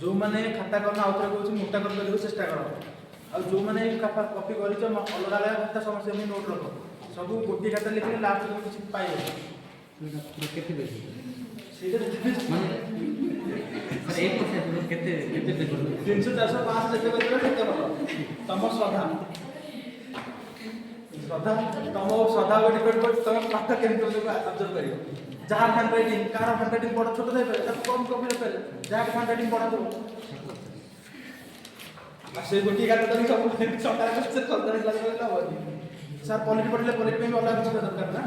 जो मैंने खाता करना आउथरे कहूँ मोटा कर चेष्टा कर आ जो मैंने कॉपी कर अलग अलग खाता समस्या में नोट रख सब गोटे खाता लिखे लास्ट में किसी पाइबे तीन सौ चार सौ पाँच जिते करते तुम श्रद्धा श्रद्धा तुम श्रद्धा डिपेड कर तुम पाठ के अब्जर्व कर जहाँ hand writing car hand writing बड़ा छोट थे कम कॉपी रखे जहाँ हैंड राइटिंग बड़ा थो से गोटे गाड़ी तो सब सर पॉलिटी पढ़ले पॉलिटी में अलग किसी दरकार ना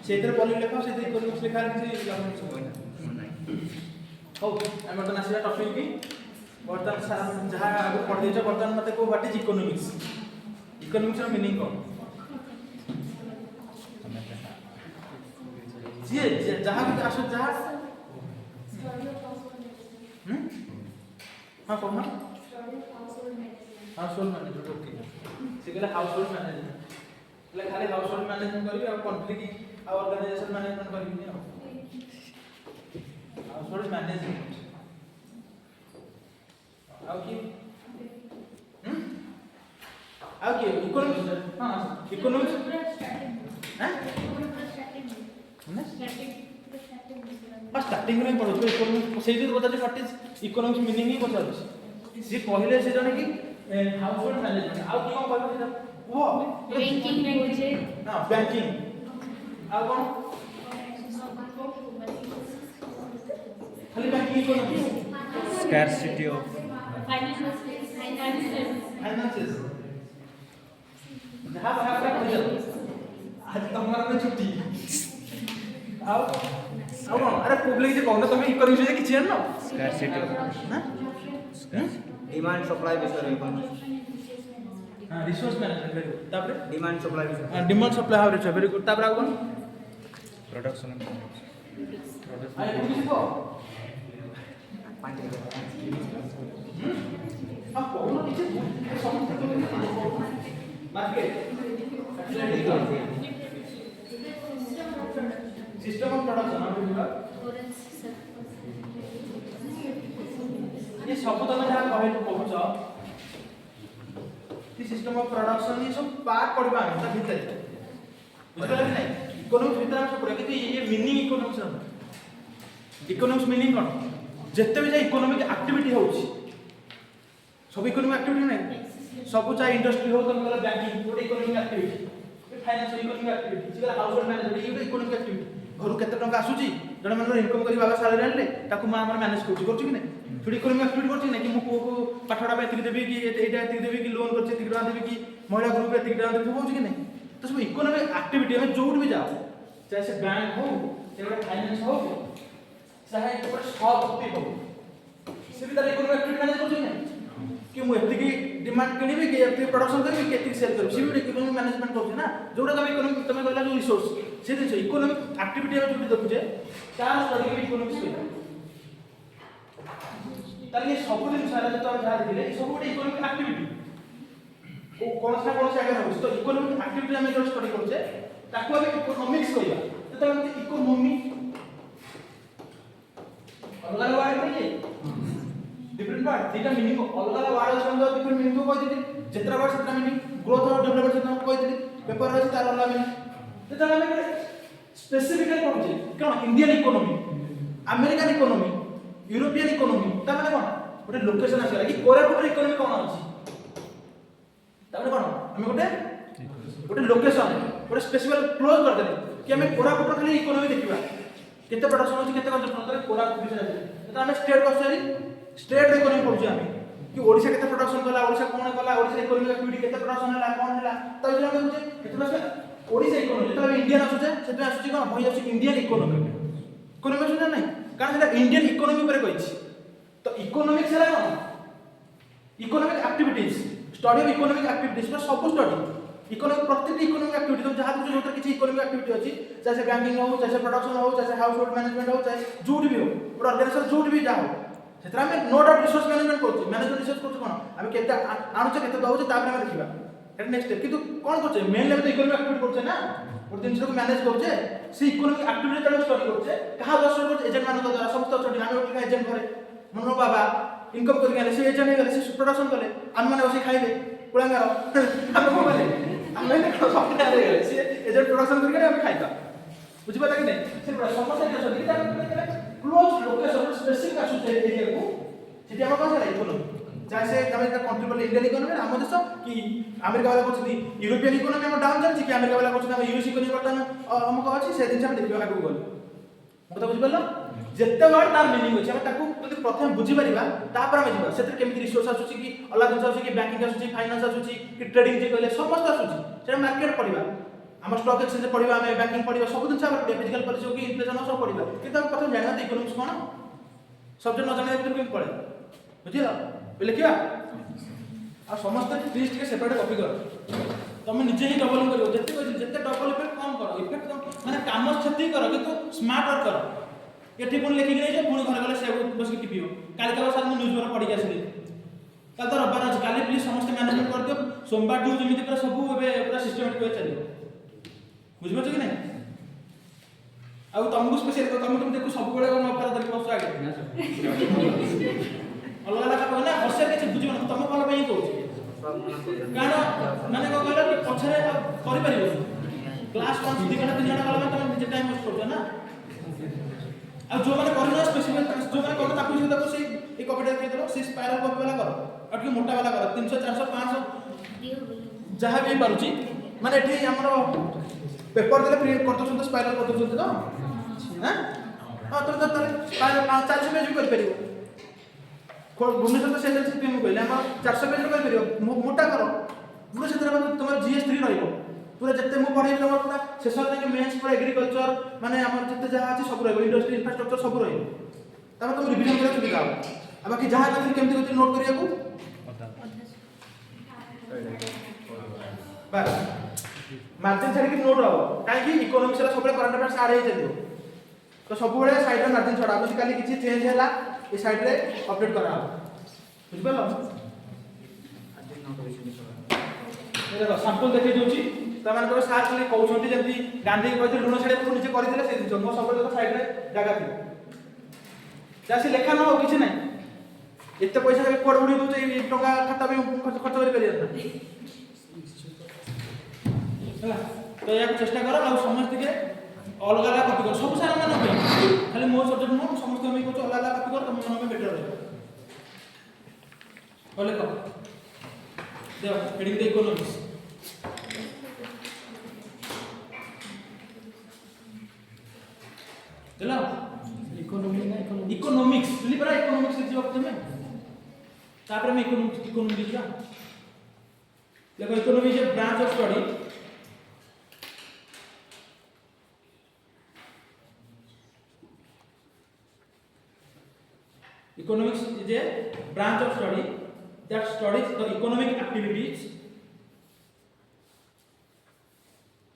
से पॉलिटी लेख से इकोनॉमिक्स लेखा हो आम बर्तमान आसा टॉपिक की बर्तमान सर जहाँ आगे पढ़े बर्तमान मत को what is economics economics meaning कौन जी जहाँ भी आस जहाँ हाँ कौन हाउस होल्ड मैनेजमेंट ओके से कहले हाउस होल्ड मैनेजमेंट એટલે ખાલી હાઉસ હોલ્ડ મેનેજમેન્ટ કરી આ કોન્ફ્લિક્ટ આ ઓર્ગેનાઇઝેશન મેનેજમેન્ટ કરી ને હાઉસ હોલ્ડ મેનેજમેન્ટ आओ की इकोनॉमिक्स हां इकोनॉमिक्स हैं बस स्टार्टिंग में पढ़ो तो इकोनॉमिक्स से जो बता व्हाट इज इकोनॉमिक्स मीनिंग ही बता दो से पहले से जाने की हाउस होल्ड मैनेजमेंट आओ की कौन कहबो से वो बैंकिंग लैंग्वेज हां बैंकिंग आओ कौन खाली banking economics scarcity of finances जहाँ वहाँ पर खोज आज तुम्हारा में छुट्टी आओ अरे पब्लिक जो कहना तुम्हें इकोनॉमिक्स में किसी है ना scarcity of डिमांड सप्लाई विषय हां रिसोर्स मैनेजमेंट वेरी गुड तापर डिमांड सप्लाई विषय demand supply how rich very good तापर आउ कोन production and आई कुछ को हां कोन नीचे मार्केट सिस्टम ऑफ प्रोडक्शन हम बोला ये सब तुम जहाँ कहे पहुँच सिस्टम ऑफ प्रोडक्शन ये सब पार्ट पढ़वा भीतर बुझे कि नहीं इकोनॉमिक्स भीतर हम सब पढ़ा कि ये मीनिंग इकोनॉमिक्स मीनिंग कौन जिते भी इकोनॉमिक एक्टिविटी होउछि सब इकोनॉमिक एक्टिविटी नहीं सब चाहे इंडस्ट्री हो तुम कहला बैंकिंग गोटे economic activity finance economic activity सिगला हाउस होल्ड मैनेजमेंट ये इकोनॉमिक एक्टिविटी घर केते टंका आसुची जने मन इनकम करी बाबा सैलरी आनले ताकू मां हमर मैनेज करछि कि नहीं थोड़ी इकोनॉमिक एक्टिविटी करछि नहीं कि मु को पाठडा पे एतिक देबी कि एटा एतिक देबी कि लोन करछि एतिक टका देबी कि महिला ग्रुप एतिक टका देबी होछि कि नहीं तो सब इकोनॉमिक एक्टिविटी में जोड़ भी जाओ चाहे से बैंक हो चाहे फाइनेंस हो चाहे कोई शॉप भी हो से भी तार इकोनॉमिक एक्टिविटी मैनेज करछि नहीं कि मु एतिक डिमांड किनिबी कि एतिक प्रोडक्शन करबी कि एतिक सेल करबी से भी इकोनॉमिक मैनेजमेंट करछि ना जोड़ा तुम इकोनॉमिक तुम कहला जो रिसोर्स से दिन इकोनॉमिक एक्टिविटी में जो देखुचे तार स्टडी के इकोनॉमिक्स पे तार ये सब दिन सारा जो हम जहाँ देखिले सब गोटे इकोनॉमिक एक्टिविटी को कौन सा आगे हो तो इकोनॉमिक एक्टिविटी हम जो स्टडी करछे ताको हम इकोनॉमिक्स कहबा तो हम इकोनॉमी अलग अलग वर्ड नहीं डिफरेंट वर्ड तीटा मीनिंग अलग अलग वर्ड আছে तो डिफरेंट मीनिंग को कह दिली जेतरा वर्ड सेतरा मीनिंग ग्रोथ और डेवलपमेंट से हम कह दिली पेपर रे तार अलग मीनिंग तो हम स्पेसिफिकली पढ़ुचे कौन Indian economy American economy European economy ता माने कोन गोटे लोकेशन आसला कि कोरापुट इकोनॉमी कोन अछि ता माने कोन हम गोटे लोकेशन गोटे स्पेसिफिक क्लोज कर देले कि हम कोरापुट खाली इकोनॉमी देखिबा केते प्रोडक्शन अछि केते कंजम्पशन करे कोरापुट विषय अछि तो हम स्टेट क्वेश्चन स्टेट इकोनॉमी पढ़ुचे हम कि ओडिसा केते प्रोडक्शन कला ओडिसा कोन कला ओडिसा इकोनॉमिक एक्टिविटी केते प्रोडक्शन हला कोन हला तो जे हम बुझे केते ओडिसा इकोनॉमी तो इंडियन आसुचे सेते आसुची कोन भई आसुची इंडियन इकोनॉमी इकोनॉमी सुना नहीं कारण सेटा इंडियन इकोनॉमी पर कहिछि तो इकोनॉमिक्स हला कोन economic activities study of economic activities पर सब स्टडी इकोनॉमिक प्रत्येक इकोनॉमिक एक्टिविटी तो जहां जो जोतर किछि इकोनॉमिक एक्टिविटी अछि चाहे बैंकिंग हो चाहे प्रोडक्शन हो चाहे हाउस होल्ड मैनेजमेंट हो चाहे जोड भी हो और ऑर्गेनाइजेशन जोड भी जा हो सेतरा में नो डाउट रिसोर्स मैनेजमेंट करछि मैनेजमेंट रिसोर्स करछि कोन हम केते आणुचे केते दउचे तापर हम देखिबा एट नेक्स्ट स्टेप किंतु कोन करछे मेन लेवल तो इकोनॉमिक एक्टिविटी करछे ना और दिन को मैनेज करछे से इकोनॉमिक एक्टिविटी जब स्टडी करछे कहा दर्शन करछे एजेंट मानक द्वारा समस्त स्टडी हम लोग एजेंट करे मन बाबा इनकम करके आले से एजेंट हे गले से प्रोडक्शन कले हम माने बसी खाइले पुलांगार हम को गले हम नहीं सब आ गले से एजेंट प्रोडक्शन करके हम खाइता बुझि पता कि नहीं से समस्त स्टडी ता क्लोज लोकेशन स्पेसिफिक आसुचे एरिया को सेठी हम कौन से इकोनॉमी जैसे हमें कंट्रीब्यूट इंडियन इकोनॉमी हम देश कि अमेरिका वाला कहते यूरोपियन इकोनॉमी हम डाउन चलछि कि अमेरिका वाला कहते हम यूएस इकोनॉमी बर्तमान हमको अछि से दिन हम देखियो आगु गल मत बुझि परलो जत्ते वर्ड तार मीनिंग अछि हम ताकू यदि प्रथम बुझि परिबा तापर हम जिबा सेते केमिति रिसोर्स आसुछि कि अलग दिन आसुछि कि बैंकिंग आसुछि फाइनेंस आसुछि कि ट्रेडिंग जे कहले समस्त आसुछि से मार्केट पढिबा हम स्टॉक एक्सचेंज पढिबा हम बैंकिंग पढिबा सब दिन हम फिजिकल पॉलिसी हो कि इन्फ्लेशन सब पढिबा कि हम प्रथम जानना इकोनॉमिक्स कोन सब्जेक्ट न जाने भीतर केम पढे बुझिला लिखिया आ समस्त प्लीज के सेपरेट कॉपी करो तुम निजे ही डबल करो जत्ते जत्ते डबल इफेक्ट कम करो इफेक्ट माने काम क्षति करो किंतु स्मार्ट वर्क करो एठी पुन लेखि नै जे पुन घर गले से बस के टिपियो काल का सर न्यूज पेपर पढि के आसीली काल तो रविवार अछि काली प्लीज समस्त मैनेजमेंट कर दियो सोमवार टू जेमिति पूरा सब एबे पूरा सिस्टमेटिक वे चलियो बुझबो कि नै आ तुमको स्पेशल तुम देखो सब बेले कोन ऑफर देखि बस आगे अलग अलग कहना हसे के बुझिबो तुम भल पई कहू कारण माने को कहला कि पछरे करि परिबो क्लास 1 2 घंटा 3 घंटा गला तुम निजे टाइम वेस्ट करछो ना आ जो माने करनो स्पेसिफिक जो माने कहतो ताकू जे देखो से एक कॉपी दे देलो से स्पाइरल कॉपी वाला करो और कि मोटा वाला करो 300 400 500 जहां भी पारुची माने एठी हमरो पेपर देले प्रिंट करतो सुन स्पाइरल करतो सुन तो हां हां तो स्पाइरल 400 पेज भी कर परिबो भुवनेश्वर तो सेल से पीएम कहले हम 400 पेज कर परियो मोटा करो पूरा से तुम जीएस3 रहइबो पूरा जत्ते मु पढै तुम पूरा शेष तक मेंस पूरा एग्रीकल्चर माने हमर जत्ते जहा अछि सब रहइबो इंडस्ट्री इंफ्रास्ट्रक्चर सब रहइबो तब तुम रिवीजन करे सुविधा हो आ बाकी जहा तक केमति केमति नोट करिया को बस मार्जिन छाड़ी की नोट रहो काहे कि इकोनॉमिक्स रा सब करंट अफेयर्स आड हे जतियो तो सब बेले साइड रे मार्जिन छडा बुझी काली किछि चेंज हैला ए साइड रे अपडेट करा बुझ परलो देखो सैंपल देखै दोची तमान को साथ ले कहउछंती जेंति गांधी कहते ऋण छाड़ी को नीचे करि दिले से दिन मो सब देखो साइड रे जागा थी जासी लेखा न हो किछि नै एते पैसा कोड उडी दो ए टका खाता पे खर्च करि परिया हला तो या चेष्टा करो आ समस्त के अलग अलग कॉपी कर सब सारा मन पे खाली मोर सब्जेक्ट नो समस्त हम को अलग अलग कॉपी कर तुम मन में बेटर रहे बोले को देखो हेडिंग द इकोनॉमिक्स चलो इकोनॉमिक्स लिबरा इकोनॉमिक्स लिखियो तुम तापर में इकोनॉमिक्स लिखिया देखो economy is a branch of study economics is a branch of study that studies the economic activities performed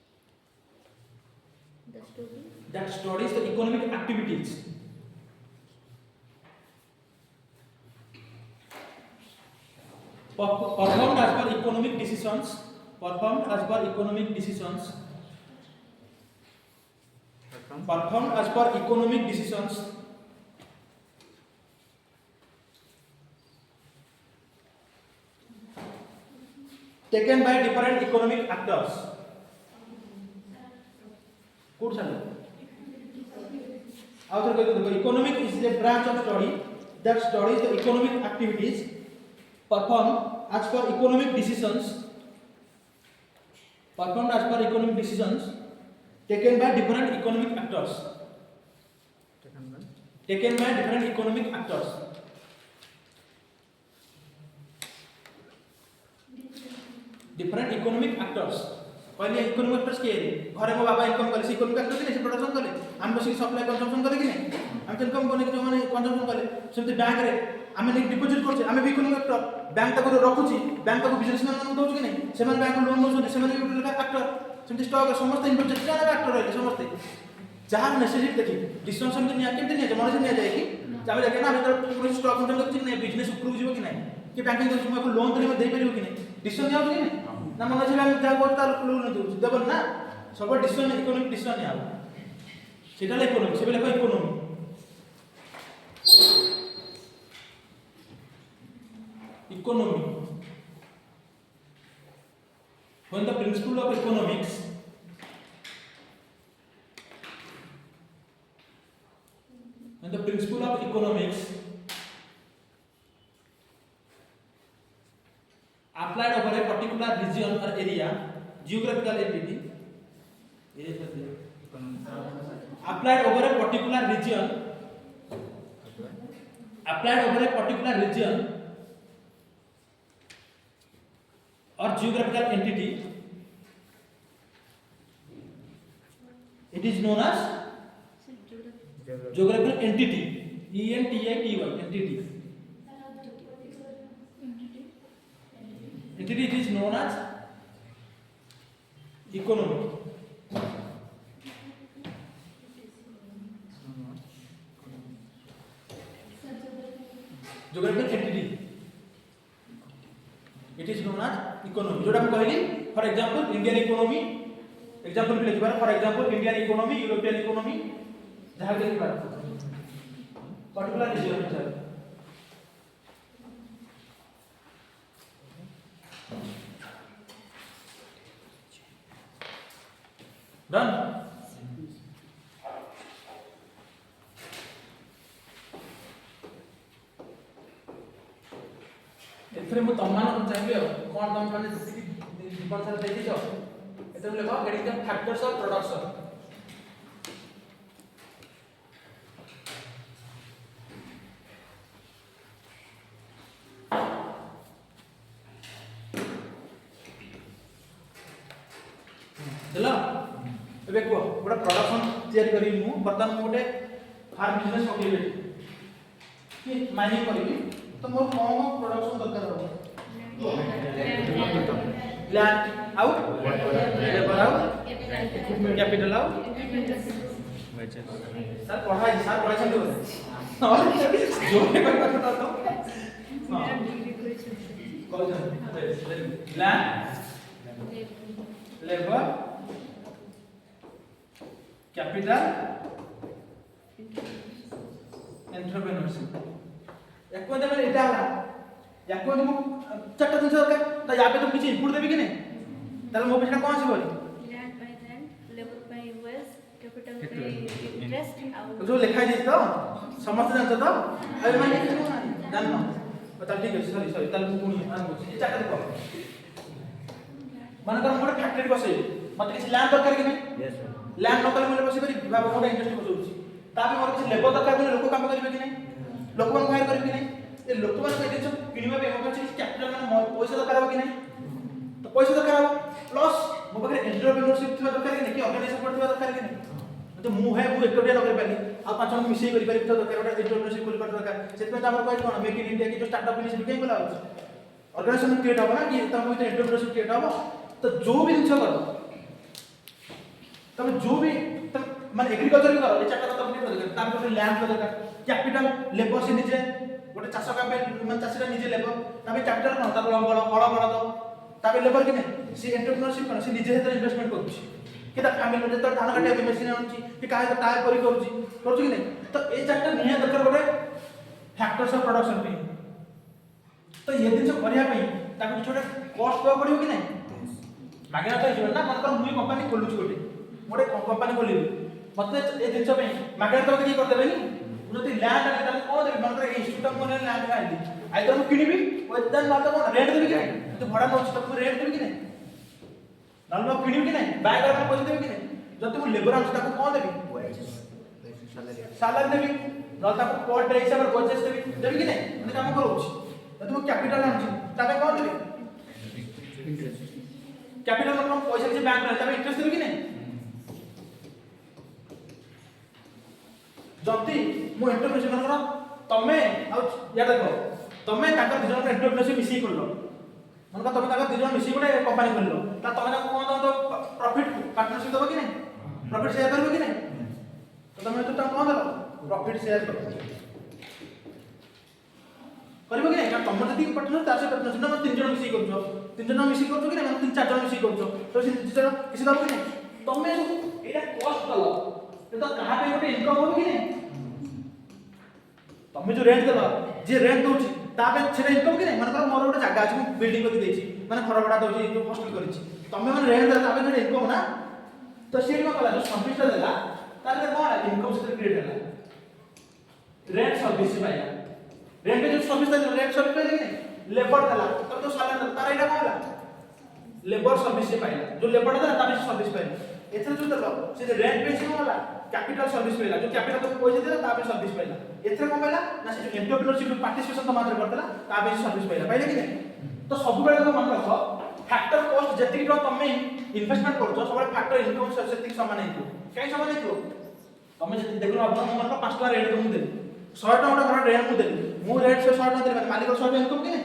as per economic decisions performed as per economic decisions taken by different economic actors. Good chalo. Author कहते हैं economic is a branch of study that studies the economic activities performed as per economic decisions taken by different economic actors. Different economic actors पहले economic actors के घरे मो बाबा income करे economic actor कि से production करे हम बस सप्लाई कंजम्पशन करे कि नहीं हम तो इनकम कोने जो माने कंजम्पशन करे सेमते बैंक रे हमें नहीं डिपॉजिट करछे हमें भी इकोनॉमिक एक्टर बैंक तक रखुची बैंक तक बिजनेसमैन मन दोछ कि नहीं सेमन बैंक लोन दोछ सेमन भी एक्टर सेमते स्टॉक समस्त इन्वेस्ट जितना एक्टर रहले समस्त जहां नेसेसिटी देखि डिसीजन सेमते निया केमते निया मन से निया जाय कि चाहे देखे ना भीतर पूरा स्टॉक कंट्रोल करछि नहीं बिजनेस अप्रूव जीवो कि नहीं कि बैंकिंग दोछ को लोन देले दे परियो कि नहीं डिसीजन निया कि नहीं ना मन से बैंक जा को तार लोन दो देबन ना सब डिसीजन इकोनॉमिक डिसीजन निया সেটা হলো ইকোনমি, সেটা লেখো economy. Economy when the principle of economics applied over a particular region or area, geographical entity, applied over a particular region or geographical entity, it is known as geographical entity, entity, entity, it is known as economy. Geographical entity, it is known as economy. जोटा मैं कहली for example Indian economy, example भी लिखि बार for example Indian economy, European economy, जहां लिखि बार particular region में डन। एथरे मु तमान चाहिए कोन तम माने जति जीवन सारा देखि छ एथरे लेखा getting the factors of production. देला एबे को गोटा प्रोडक्शन तयारी करी मु बर्तन मु गोटे फार्म बिजनेस पकेबे कि माइनिंग करिबी तो मोर कौन प्रोडक्शन दरकार हो लैंड आउ लेबर आउ कैपिटल आउ सर पढ़ाई छन तो और जो भी कोई बात बता दो call land labour capital entrepreneurship याको दे मैंने एटा होला याको दे मु चारटा दिन दरकार त या पे तो किछि इनपुट देबी कि नै ताले मो पेछना कोन छै बोली land by land labour by wealth capital by interest out जो लिखा है तो समस्त जानत तो अरे माने जाननो बता ठीक है सॉरी ताले मु कोनी आन ए चारटा देखो माने कर मोर फैक्ट्री बसे मते किछि लैंड दरकार कि नै यस सर लैंड न कले मोले बसे करी विभाग मोर इंडस्ट्री बसौछि ताबे मोर किछि लेबर दरकार बोले लोक काम करिबे कि नै लोक मन हायर करिबे कि नै ए लोक मन के दिन किनिबा बे मोर किछि कैपिटल माने पैसा दरकार हो कि नै तो पैसा दरकार हो प्लस मो पाखे एंटरप्रेन्योरशिप थिबा दरकार कि नै कि ऑर्गेनाइजेशन थिबा दरकार कि नै तो मु है मु एकटिया न कर पाली आ पांच जन मिसई करि पारि तो दरकार ओटा एंटरप्रेन्योरशिप करि पार दरकार सेत में हमर कोइ कोन मेक इन इंडिया की जो स्टार्टअप इनिशिएटिव के बोला ऑर्गेनाइजेशन क्रिएट हो ना कि तम को एंटरप्रेन्योरशिप क्रिएट हो तो जो भी जिंस करो तब जो भी तब माने एग्रीकल्चर भी करो ए चाटा तब नहीं दरकार तार को लैंड दरकार कैपिटल लेबर से निजे गोटे चाष का माने चाषीरा निजे लेबर तबे कैपिटल न तार लंबड़ हळ बड़ दो तबे लेबर कि नहीं सी एंटरप्रेन्योरशिप कर सी निजे हेतर इन्वेस्टमेंट करूची कि ता फैमिली में तो धान काटे मशीन आनुची कि काहे तो टायर करी करूची कि नहीं तो ए चाटा निया दरकार गोटे फैक्टर्स ऑफ प्रोडक्शन पे तो ये दिन से करिया पे ताको छोटे कॉस्ट तो पड़ियो कि नहीं मागेना तो हिजो ना मन कर मुई कंपनी खोलुची गोटे कंपनी खोलिबी मते ए दिन पे मागेना तो की कर देबेनी जति लैंड आले ताले कोन देबी मन कर इंस्टीट्यूट कोन लैंड आइली आई तो किनिबी ओदन ना तो रेट देबी कि नहीं तो भाड़ा नोच तो रेट देबी कि नहीं नलमा किनिबी कि नहीं बाय कर पैसा देबी कि नहीं जति मु लेबर आंस ताको कोन देबी सैलरी देबी न ताको पर डे हिसाब रे वेजेस देबी कि नहीं मैं काम करूची जति मु कैपिटल आंची ताके कोन देबी इंटरेस्ट कैपिटल मतलब पैसा किसी बैंक रे तबे इंटरेस्ट देबी कि नहीं जति मु एंटरप्रेन्योरशिप करो तमे आ या देखो तमे ताकर दिजन एंटरप्रेन्योरशिप मिसी करलो मन का तमे ताकर दिजन मिसी गोटे कंपनी खोललो ता तमे ना कोन दो प्रॉफिट पार्टनरशिप देबो कि नहीं प्रॉफिट शेयर करबो कि नहीं तो तमे तो कोन दलो प्रॉफिट शेयर करो करबो कि नहीं तमे जति पार्टनर तासे पार्टनरशिप ना तीन जन मिसी करछो तीन जन मिसी करछो कि नहीं तीन चार जन मिसी करछो तो से किसी दबो कि नहीं तमे एटा कॉस्ट दलो तो कहा पे गोटे इनकम हो कि नहीं तमे जो रेंट देबा जे रेंट दोची ताबे छेरे इनकम कि नहीं माने मोर गोटे जगह अछि बिल्डिंग करके देछि माने घर भड़ा दोछि जो हॉस्टल करिछि तमे माने रेंट देला ताबे जो इनकम ना तो से को कला जो सर्विस देला तारे कोन इनकम से क्रिएट होला रेंट सर्विस पाइला रेंट जो सर्विस देला रेंट सर्विस पाइला कि नहीं लेबर देला तो जो साला तारे एटा कोन होला लेबर सर्विस पाइला जो लेबर देला ताबे सर्विस पाइला एथर जो देलो से रेंट पे से होला कैपिटल सर्विस पाइला जो कैपिटल को पैसा देला ताबे सर्विस पाइला एथर कोन पाइला ना से जो एंटरप्रेन्योरशिप पार्टिसिपेशन तो मात्र करतला ताबे सर्विस पाइला पाइला कि नहीं तो सब बेले तो मन रखो फैक्टर कॉस्ट जति तो तमे इन्वेस्टमेंट करछो सब फैक्टर इनकम से सेति समान हेतु काई समान हेतु तमे जति देखलो अपन मन 5 टका रेंट तुम दे 100 टका घर रेंट मु देली मु रेंट से 100 टका देली मालिक 100 टका इनकम कि नहीं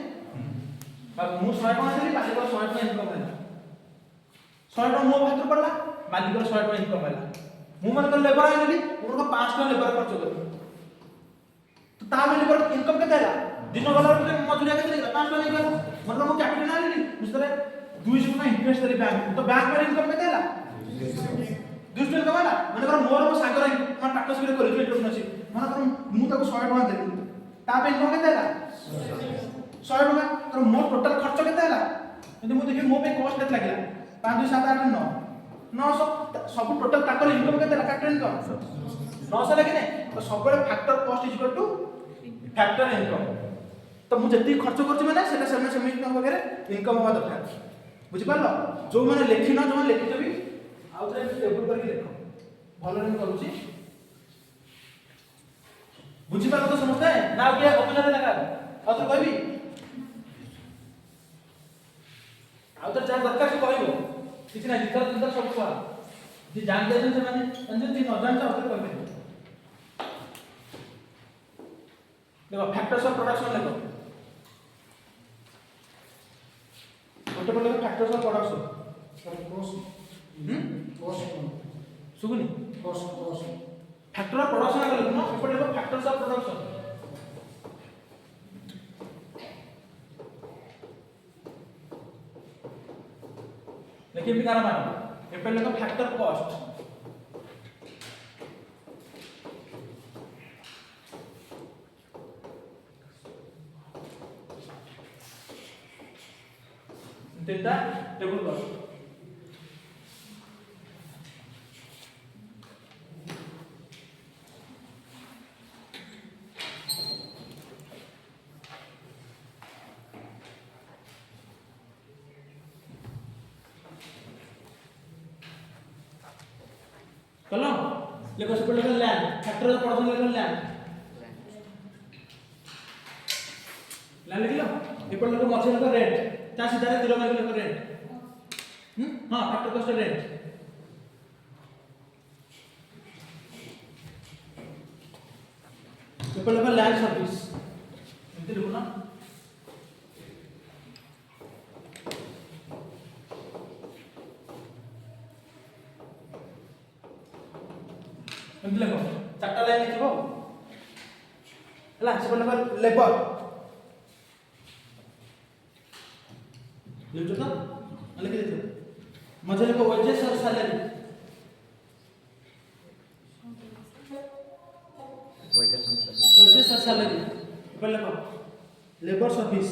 बा मु 100 टका देली मालिक 100 टका इनकम होला 100 टका मो भातर पड़ला मालिक 100 टका इनकम होला मु मन कर लेबर आइली मु को 5 टका लेबर खर्च कर तो ता में लेबर इनकम केते होला दिन गला मजूरिया केते देला 5 टका नहीं मतलब मु कैपिटल आइली मुस्तरे 200 का इंटरेस्ट दे बैंक तो बैंक में इनकम केते होला 200 इनकम होला माने कर मोर को सागर मन पार्टनरशिप रे करियो एंटरप्रेन्योरशिप माने कर मु ताको 100 टका देली ता पे इनकम केते होला 100 टका तर मोर टोटल खर्च केते होला यदि मु देखि मो पे कॉस्ट केते लागला 5 2 7 8 9 900 सब टोटल ताकर इनकम केते होला फैक्टर इनकम 900 लागे ने तो सब बड़े factor cost is equal two factor income तो मु जति खर्च करछि माने सेटा सेमी वगैरह इनकम होवा दरकार बुझि पालो जो माने लेखिना जो माने लेखि देबी आउथरे टेबल करके देखो भलो रे करूछि बुझि पालो तो समझते ना के अपना लगा आउथरे कहबी आउथरे जा दरकार से कहबो किछ ना लिखल अंदर सब कुआ जे जान दे से माने अंजन जी न जान तो आउथरे कहबे देखो फैक्टर्स ऑफ प्रोडक्शन देखो गोटे पड़े फैक्टर्स ऑफ प्रोडक्शन सुगुनी फैक्टर ऑफ प्रोडक्शन आगे ना एपटे देखो फैक्टर्स ऑफ प्रोडक्शन लेकिन भी कारण मान एपटे देखो फैक्टर कॉस्ट तेता टेबल पर कलो लेको से पड़े लैंड फैक्टर ऑफ प्रोडक्शन लेको लैंड लिख लो ये पड़ लेको मछली का रेट ता सीधा रे 0 लेको रेट हां फैक्टर कॉस्ट रेट ये पड़ लेको लैंड सर्विस एंते लिखो ना एंते लिखो चारटा लाइन लिखो हला से पड़ लेको लेबर लिखो तो लिख देते मजे को वेजेस और सैलरी वेजेस और सैलरी पहले को लेबर सर्विस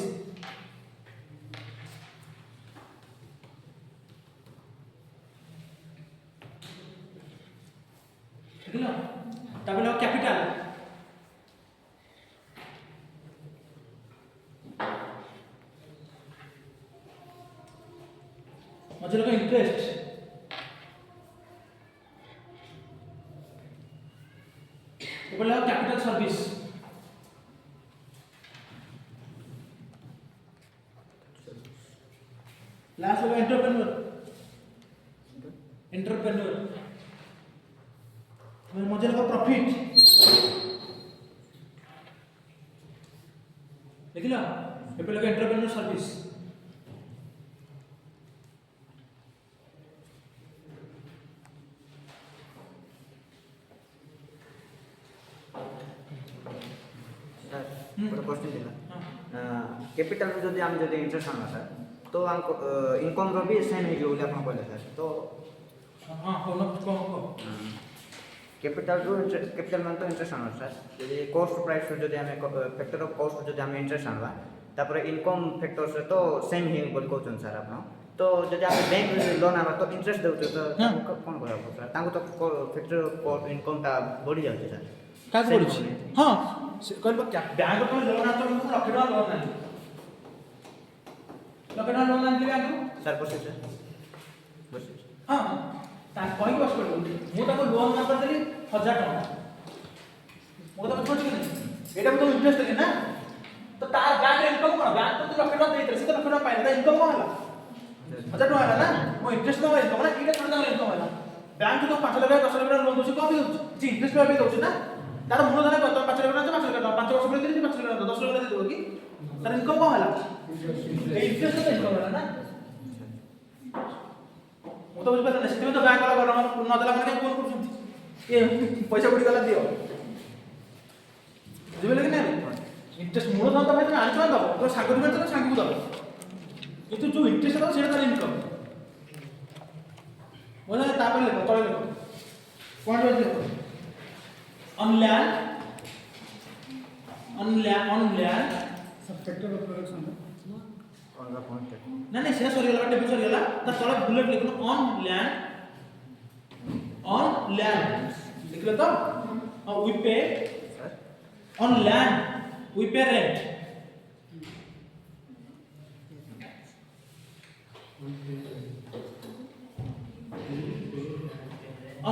ठीक है तब लो कैपिटल मजे का इंटरेस्ट ऊपर लगा कैपिटल सर्विस लास्ट लगा एंटरप्रेन्योर मजे लगा प्रॉफिट देख लो ऊपर लगा एंटरप्रेन्योर सर्विस क्वेश्चन दिला कैपिटल रो जदी हम जदी इंटरेस्ट आना सर तो हमको इनकम रो भी सेम ही बोले अपन कहले सर तो हां कोन को कैपिटल मान तो इंटरेस्ट आना सर यदि कॉस्ट प्राइस जदि आम फैक्टर ऑफ कॉस्ट जदि आम इंटरेस्ट आनवा तापर इनकम फैक्टर से तो सेम ही बोल कहउछन सर आपण तो जदि आम बैंक लोन आवा तो इंटरेस्ट देउछ तो कोन करा सर तांको तो फैक्टर ऑफ इनकम ता बढ़ी जाउछ सर का पड़ुछि हां कहल क्या बैंक तो लोन आ तो लक्ष टका लोन आनी लक्ष टका लोन आनी बैंक सर बस हां ता कोई बस कर मु ताको लोन ना कर देली 1000 टका मु तो छोड़ के एटा तो इंटरेस्ट देली ना तो तार बैंक इनकम कोन बैंक तो लक्ष टका देते से तो लक्ष टका पाइला इनकम कोन हला 1000 टका हला ना मो इंटरेस्ट तो इनकम ना एटा छोड़ दे इनकम हला बैंक तो 5 लाख 10 लाख लोन दोछ कम होछ जी इंटरेस्ट पे दोछ ना तार मूलधन कत 5 लाख ना 5 लाख 5 वर्ष पर देली 5 लाख 10 लाख दे दो कि तार इनकम कोन हला इंटरेस्ट तो इनकम हला ना ମୁଁ ତ ବୁଝିପାରିଲି ନା ସେଥିପାଇଁ ତ ବ୍ୟାଙ୍କ ବାଲା ଗଲା ମାନେ ନ ଦେଲା ମାନେ ଫୋନ କରୁଛନ୍ତି ଏ ପଇସା ବୁଡ଼ି ଗଲା ଦିଅ ବୁଝିପାରିଲେ କି ନାହିଁ ଇଣ୍ଟରେଷ୍ଟ ମୂଳଧନ ତ ଭାଇ ତମେ ଆଣିଛ ଦବ ତ ସାଙ୍ଗ ଦିନ ତ ସାଙ୍ଗକୁ ଦବ କିନ୍ତୁ ଯୋଉ ଇଣ୍ଟରେଷ୍ଟ ଦବ ସେଇଟା ତାର ଇନକମ୍ ବୋଲେ ତାପରେ ଲେଖ ତଳେ ଲେଖ ପଏଣ୍ଟ ୱାଇଜ ଲେଖ on land subsector of production on the point ना नहीं सेना सॉरी गला टेबल सॉरी गला त तळे बुलेट लिखनो ऑन लैंड लिख लो तो वी पे ऑन लैंड वी पे रेंट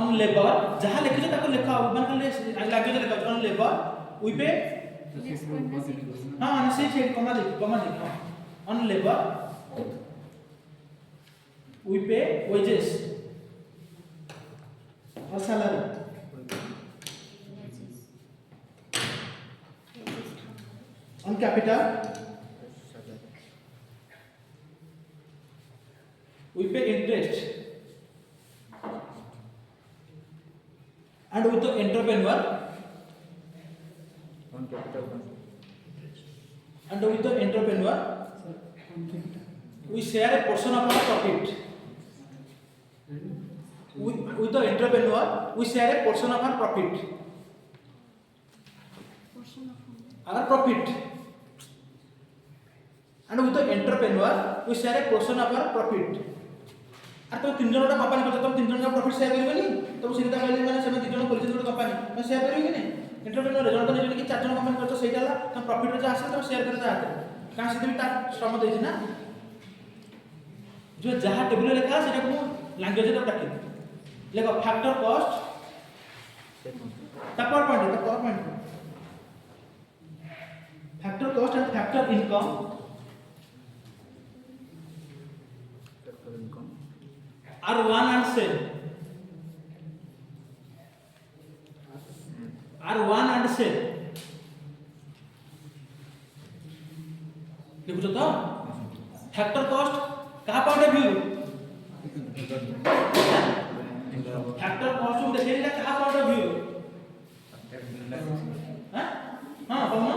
ऑन लेबर जहां लिखियो ताको लिखा मान के लागे लिखा ऑन लेबर वी पे हां से कमा दे on labor we pay wages or salary on capital we pay interest and with the entrepreneur on capital and with the entrepreneur we share a portion of our profit with the entrepreneur we share a portion of our profit and with the entrepreneur we share a portion of our profit আর তো তিন জনটা company করতে তুমি তিন জনটা profit share করবে নি তো সেটা কইলে মানে সেটা তিন জন করছে দুটো কোম্পানি মানে শেয়ার করবে কি নি এন্টারপ্রেনার জন তো নিজে কি চার জন কোম্পানি করতে সেইটা হলো তো প্রফিট যা আসে তো শেয়ার করে দাও কারণ সেটা भी তার শ্রম দেইছে না जो जहां टेबल लिखा है सेटा को लैंग्वेज रे टाके देखो फैक्टर कॉस्ट ता power point factor cost and factor income are one and same देखो तो फैक्टर कॉस्ट का point of view factor cost को देखिए का पॉइंट ऑफ व्यू हां हां बोलना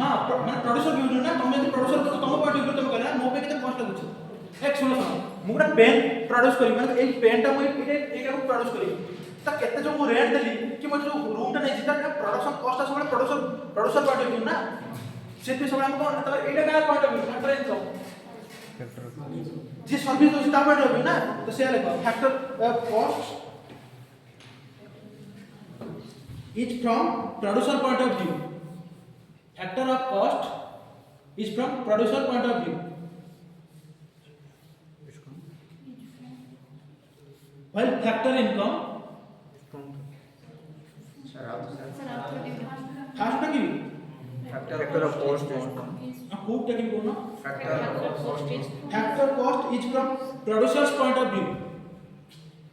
हां माने प्रोड्यूसर व्यू ना तुम यदि प्रोड्यूसर तो तुम पॉइंट ऑफ व्यू तुम कहला मो पे केते कॉस्ट लागुछ एक सुनो मु गोटा पेन प्रोड्यूस करी माने ए पेन ता मु एटा को प्रोड्यूस करी ता केते जो मु रेट देली कि मो जो रूम ता नै जिता प्रोडक्शन कॉस्ट सब प्रोड्यूसर पॉइंट ऑफ व्यू ना सेति सब हम कोन त एटा का point of view factor income जी सर्विस होता है पॉइंट ऑफ व्यू ना तो से लेखो factor cost is from producer point of view factor of cost is from producer point of view while factor income फास्ट की फैक्टर ऑफ कॉस्ट खूब टेकिंग बोलना factor factor cost is from producers point of view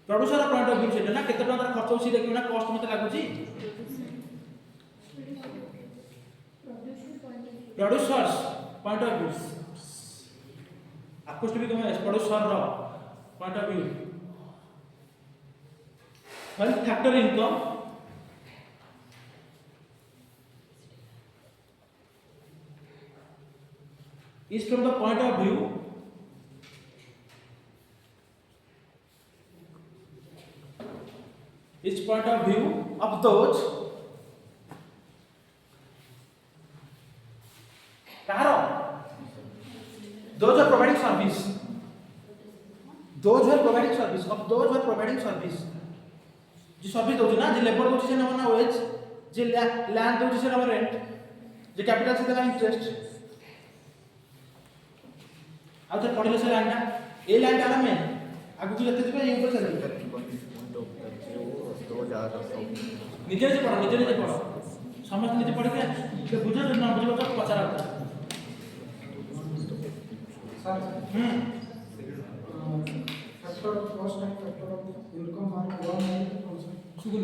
producer point of view से ना केते टका खर्च होसी देखियो ना कॉस्ट मते लागुची प्रोड्यूसर्स पॉइंट ऑफ व्यू आपको भी कमे प्रोड्यूसर रो point of view while factor income is from the point of view each point of view of those कहारो those are providing service those who are providing service of those who are providing service जो service दउछ ना जे labour दउछ से ना veg जे land दउछ से ना rent J capital से देना interest आ तो पढ़ले से लैंड ना ए लैंड आला में आगु को जते जिबे ए ऊपर चले निजे जे पढ़ समझ निजे पढ़ के बुझो ना बुझो तो पचारा factor of cost and factor of income are one and also. सुगुल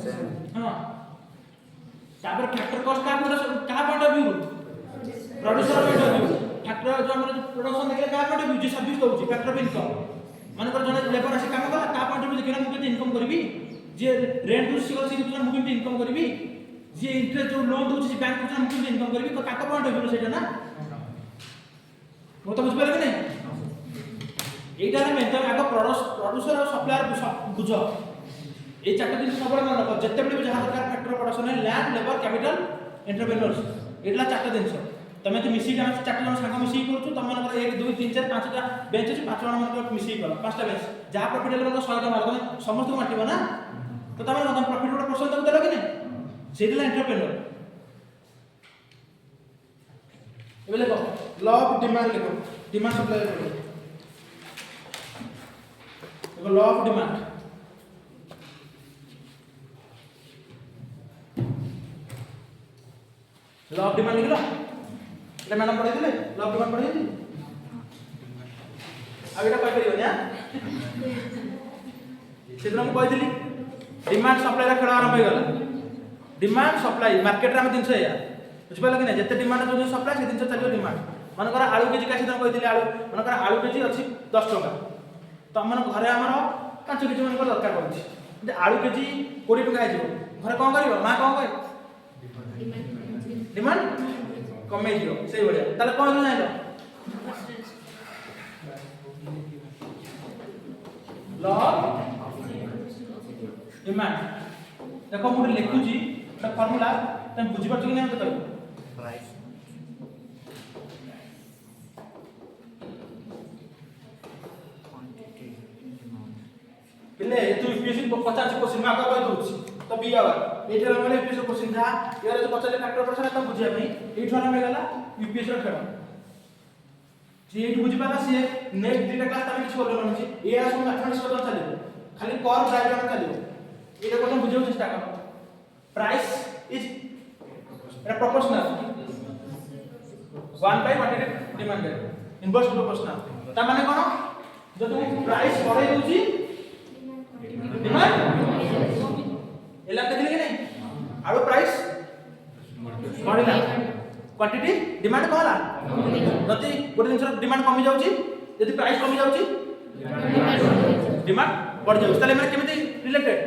Same. हां तापर फैक्टर कॉस्ट का point of view producer point of view factor जो हमर प्रोडक्शन देखले का पॉइंट ऑफ व्यू जे सर्विस दउची फैक्टर ऑफ इनकम माने कर जने लेबर आसी काम कला का पॉइंट ऑफ व्यू देखला मु के इनकम करबी जे रेंट दूस सिगल सी दूसरा मु के इनकम करबी जे इंटरेस्ट जो लोन दउची बैंक दूसरा मु के इनकम करबी तो का पॉइंट ऑफ व्यू सेटा ना वो तो बुझ पाले कि नहीं এইটা মেথড আগে প্রোড্যুসর আর সাপ্লায়ার বুঝো এই চারটি জিনিস সবরে মনে রাখো যেতেবেলে भी যাহা দরকার ফ্যাক্টর প্রোডাকশন है ল্যান্ড লেবার ক্যাপিটাল এন্টারপ্রেনার্স এগুলা চারটি জিনিস তুমি যদি মিশি কাম চারটি জন সাঙ্গ মিশি করছো তুমি মনে করো 1 2 3 4 5টা বেঞ্চ আছে 5 জন মনে করো মিশি করো 5টা বেঞ্চ যাহা প্রফিট হলে মনে 100 টা মার তুমি সমস্ত মাটিবা না তো তুমি কত প্রফিট ওটা পছন্দ করতে লাগি না সেটা এন্টারপ্রেনার এবেলে কো ল অফ ডিমান্ড লিখো ডিমান্ড সাপ্লাই লিখো law of demand law of demand लिखलो এটা ম্যাডাম পড়াই দিলে law of demand পড়াই দিলে আর এটা কই করিও না সেদিন আমি কইছিলি ডিমান্ড সপ্লাই রা খেলা আরম্ভ হই গলা ডিমান্ড সপ্লাই মার্কেট রে আমি জিনিস এয়া বুঝ পাইলা কি না যেতে ডিমান্ড যদি সপ্লাই সে জিনিস চালিও ডিমান্ড মনে কর আলু কেজি কাছে তুমি কইছিলি আলু মনে কর আলু কেজি আছে 10 টাকা তো আমার ঘরে আমার 5 কেজি মনে কর দরকার পড়ছে যে আলু কেজি 20 টাকা আইଯିବ ঘরে কোন করিব মা কোন কই ডিমান্ড কমে দিও সেই বড়িয়া তাহলে কোন জানাইলো ল ডিমান্ড দেখো মু লিখুছি একটা ফর্মুলা তুমি বুঝি পাচ্ছ কি না মতে কইব Price. पिले तू यूपीएससी 50 क्वेश्चन में आगे कह दोछि तो बी आवर एठा हमरे यूपीएससी क्वेश्चन था यार जो 50 फैक्टर परसेंट त बुझिया नहीं एठा हम गला यूपीएससी रो खेल जे एठ बुझि पाला से नेक्स्ट दुटा क्लास तमे किछ करलो नहीं ए आसो मैथमेटिक्स को चलिबो खाली कर्व डायग्राम चलिबो एटा को बुझियो चेष्टा कर price is Etah proportional 1 by quantity demand inverse proportional ता माने कोन जो तुम प्राइस बढ़ाई दोछि डिमांड एला देखले कि नहीं आरो प्राइस बढ़िला क्वांटिटी डिमांड कहला जति गोटे जिंस डिमांड कमी जाउची यदि प्राइस कमी जाउची डिमांड बढ़ जाउची ताले माने केमिति रिलेटेड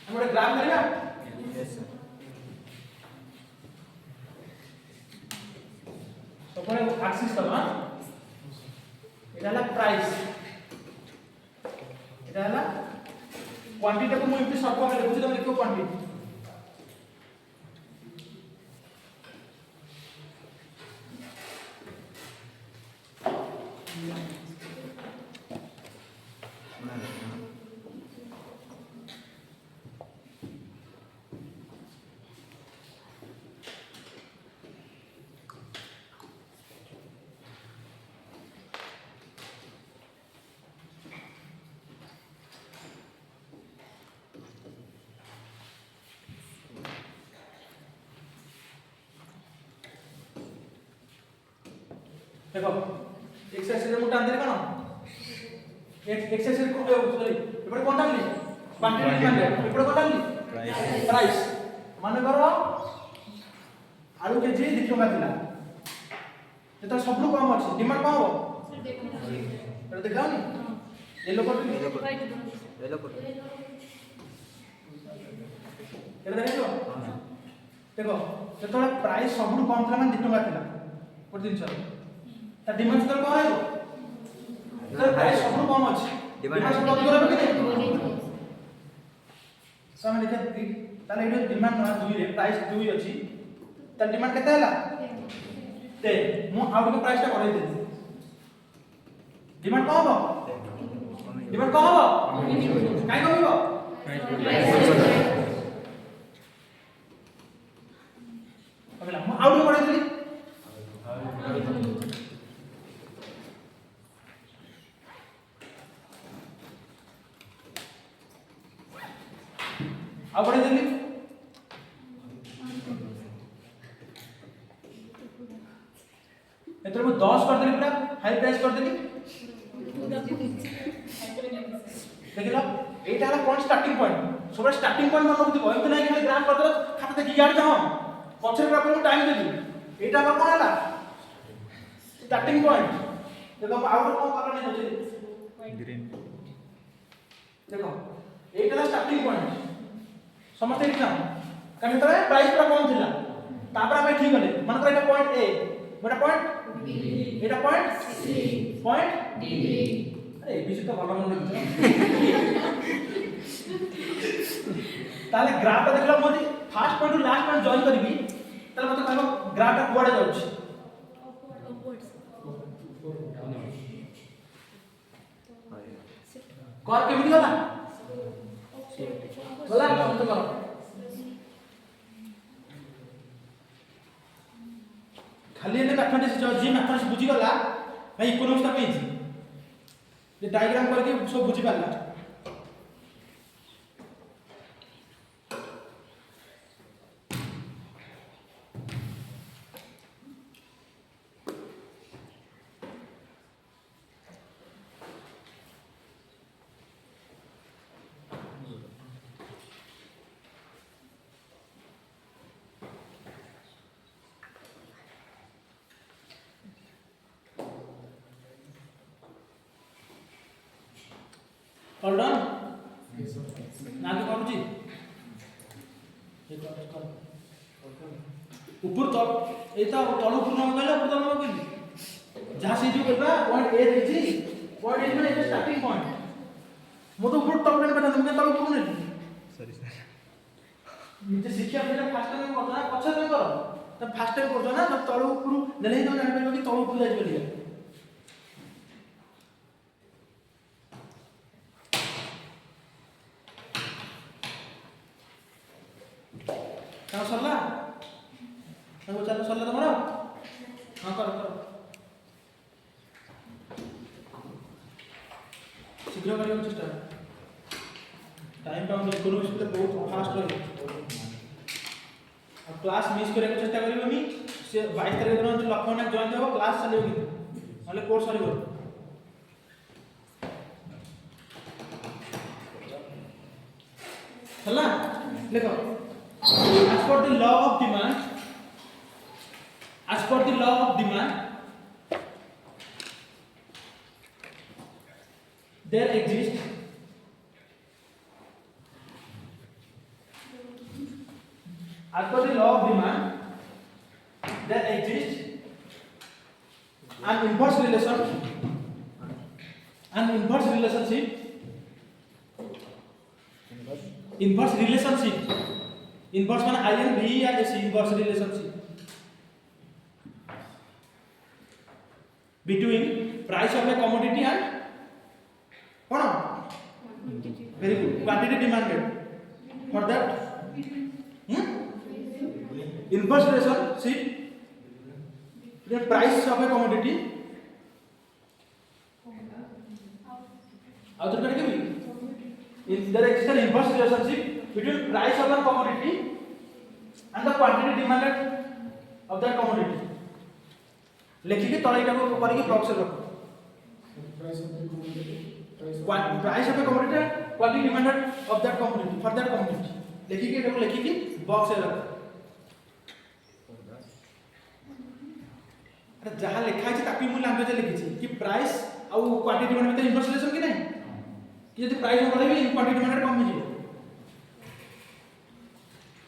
हम एक ग्राफ करिया तो कोन एक्सिस तमा एला प्राइस एला क्वांटिटी को मैं शॉर्ट फॉर्म में लिखुछी तो लिखो क्वांटिटी देखो एक्स एक्सिस रे मोटा अंदर कोन एक्स एक्सिस रे को सॉरी एपड़ कोन टाली क्वांटिटी डिमांड एपड़ कोन टाली प्राइस माने करो आलू केजी 2 टका थिला एता सबनु कम अछि डिमांड कम हो एटा देखाओ नि येलो कोट एटा देखो देखो जेतोला प्राइस सबनु कम थिला माने 2 टका थिला गोटे दिन ता डिमांड तो कौन है तो प्राइस सब कम अछि Demand डिमांड सब अधिक रहबे कि नहीं समय देखा ताले एडो डिमांड ना 2 रे प्राइस 2 अछि त डिमांड केते हला 10 मु आउट के प्राइस ता बढ़ाई दे डिमांड कम हो डिमांड कम हो काई कमिबो अबला मु आउट के बढ़ाई देली अब बढ़ाई देली एतर में 10 कर देली पूरा हाई प्राइस कर देली देखिला एटा हला पॉइंट स्टार्टिंग पॉइंट सब स्टार्टिंग पॉइंट मन रखिबो एमते नै खाली ग्राफ कर दे खाता देखि यार जाओ पछरे ग्राफ को टाइम देबी एटा हमर कोन हला स्टार्टिंग पॉइंट देखो आउट को कलर नै होचे ग्रीन देखो एटा हला स्टार्टिंग पॉइंट समझते एग्जाम कमी तरे प्राइस पूरा कम थिला तापर हमें ठीक होले मन कर एटा पॉइंट ए बड़ा पॉइंट बी एटा पॉइंट सी पॉइंट डी अरे बीच तो भलो मन ताले ग्राफ देखला Modi first point two last point join करबी ताले मते कहबो ग्राफ ता कुआडे जाउछ कर केमिति होला होला तो करो खाली एने मैथमेटिक्स जो जी मैथमेटिक्स बुझी गला भाई इकोनॉमिक्स ता पेजी ये डायग्राम करके सब बुझी पाला All done? Yes, sir. ना के करूची ऊपर तो एता तळु पूर्ण कहले ऊपर तळु कहले जहां से जो कहबा पॉइंट ए देछि पॉइंट ए माने एटा स्टार्टिंग पॉइंट मो तो ऊपर तळु कहले बता तुम तळु पूर्ण नहीं सॉरी सर निजे शिक्षा पहले फास्ट टाइम करतो ना पछे टाइम करो तब फास्ट टाइम करतो ना तब तळु ऊपर नेले तो जान परबो कि तळु ऊपर जाई बोलिया कहाँ सरला वो चलो सरला तुम्हारा हाँ करो करो शीघ्र करियो चेष्टा टाइम पाउंड इकोनॉमिक्स पे बहुत फास्ट रही अब क्लास मिस करे चेष्टा करियोनी से 22 तारिख दिन जो लखनऊ ना जॉइन देबो क्लास चलेबो माने कोर्स सरीबो हला देखो as per the law of demand there exists as per the law of demand there exists an inverse relationship inverse माने I and V या ऐसे inverse relationship between price of a commodity and कौन very good quantity demanded for that inverse relationship between price of a commodity other करके भी there exists an inverse relationship between price of a commodity and the quantity demanded of that commodity लिखी के तळे को करी के box रखो Price of the commodity. price of a commodity quantity demanded of that commodity for that commodity लिखी के एटाको लिखी के बॉक्स रखो अरे जहां लिखा है ताकि मु लैंग्वेज लिखी छी कि प्राइस और क्वांटिटी डिमांड में इनवर्स रिलेशन कि नहीं कि यदि प्राइस बढ़ेबी क्वांटिटी डिमांड कम हो जाए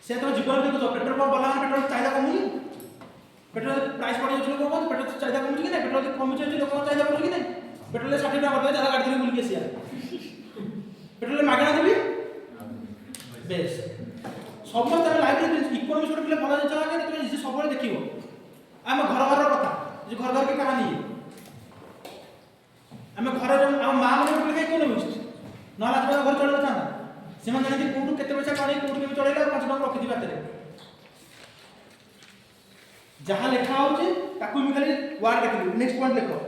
से तो जीवन देखो तो पेट्रोल पंप वाला पेट्रोल चाहिदा कमुनी पेट्रोल प्राइस बढ़ जाउछ लोक पेट्रोल चाहिदा कमुनी कि नहीं पेट्रोल कम जाउछ लोक चाहिदा बढ़ुछ कि नहीं पेट्रोल 60 टका करदे चला गाड़ी धरि बुल के सिया पेट्रोल मागणा देबी बेस समस्त लाइब्रेरी इकोनॉमिक्स गोटे पिले भल जिनिस लागे तुम जे सब देखिबो आम घर घर कथा जे घर घर की कहानी आम घर आम माँ मैंने पिले इकोनॉमिक्स ना आज घर चलो था से जानी कौटू केते पैसा काढी कौटू के चलेला 5 टका रखि दी बाते जहां लिखा होचे ताकू मी खाली वर्ड लिखली नेक्स्ट पॉइंट लिखो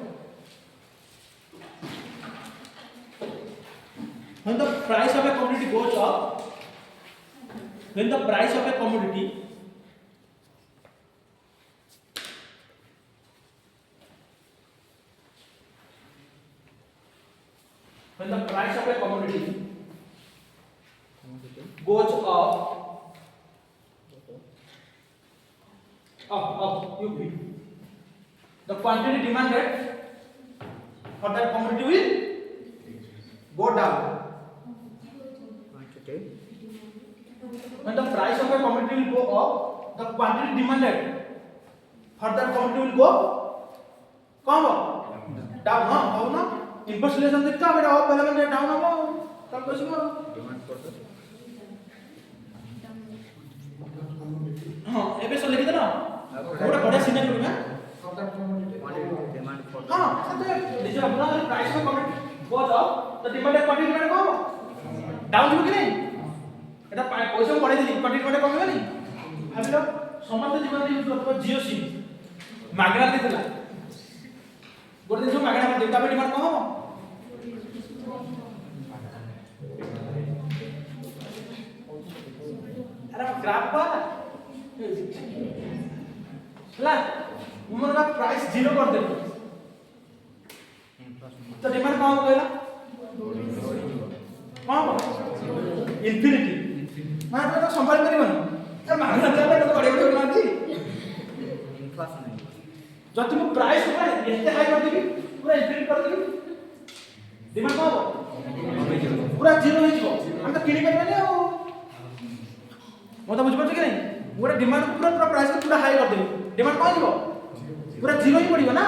when the price of a commodity goes up when the price of a commodity when the price of a commodity goes up you be the quantity demanded for that commodity will go down quantity when the price of a commodity will go up the quantity demanded for that commodity will go come down ना हो ना input relation देखता बेटा up पहले में down हो तब कैसे हो डिमांड कर दो हां एबे सब लिख दे ना थोड़ा बड़ा सीनरी में of that commodity. quantity demand for हां सत्य जैसे अपना price of commodity goes up तो डिमांडेड क्वांटिटी में कम डाउन हो कि नहीं एटा पैसा बढ़ाई देली क्वांटिटी में कम होनी भाबिलो समस्त जीवन यूज करतो जियो सिम मागणा देला गोटे दिन मागणा कर देता पे डिमांड कम हो अरे ग्राफ पर ला उमर का प्राइस 0 कर दे तो डिमांड कम हो गया कम इन्फिनिटी मार तो संभाल परिबन ए मागना देला तो बड़े बड़े मारती इन्फ्लेशन है जब तुम प्राइस पूरा एते हाई कर देबी पूरा इन्फिनिट कर देबी डिमांड कम हो पूरा 0 हो जिवो हम तो किनी परबे नै मत बुझ पछ कि नहीं गोटे डिमांड पूरा पूरा प्राइस को पूरा हाई कर देबी डिमांड कम जिवो पूरा 0 ही पड़िबो ना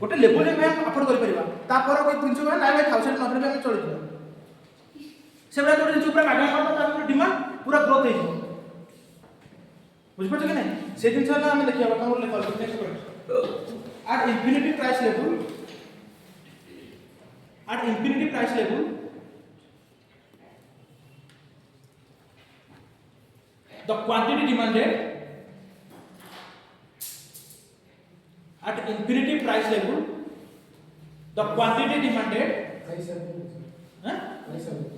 गोटे लेवल रे हम अफोर्ड कर परिबा तापर कोई 300 ना भाई 1000 नफर हम चली जिवो सेबरा गोटे जिनिस पूरा मागना करतो तापर डिमांड पूरा ग्रोथ हो जिवो बुझ पछ कि नहीं से जिनिस ना हम देखिया बता मोर लेखा next point at infinity price level the quantity demanded at infinity price level the quantity demanded Price level. huh? Price level.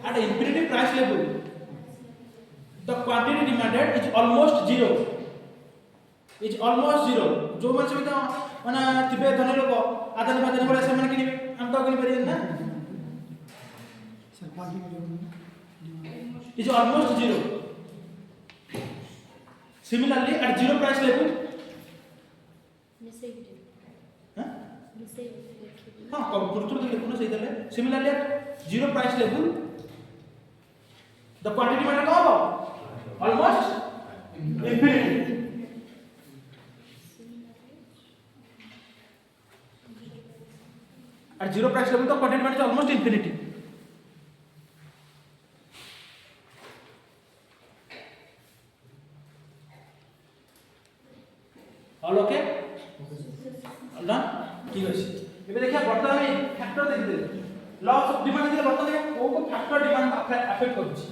at infinity price level the quantity demanded is almost zero जो मन से माने थिबे धनी लोग आदानी बादानी बड़े से माने किनिबे हम तो किनि परियन ना Sir, quantity level. is almost zero similarly at zero price level huh हां कंप्यूटर के लिखो ना सही तले similarly at zero price level the quantity matter कम हो almost infinity at zero price level the quantity matter is almost infinity all okay ना ठीक अछि एबे देखिया वर्तमान में फैक्टर देख दे लॉस ऑफ डिमांड के वर्तमान में को फैक्टर डिमांड अफेक्ट करूछि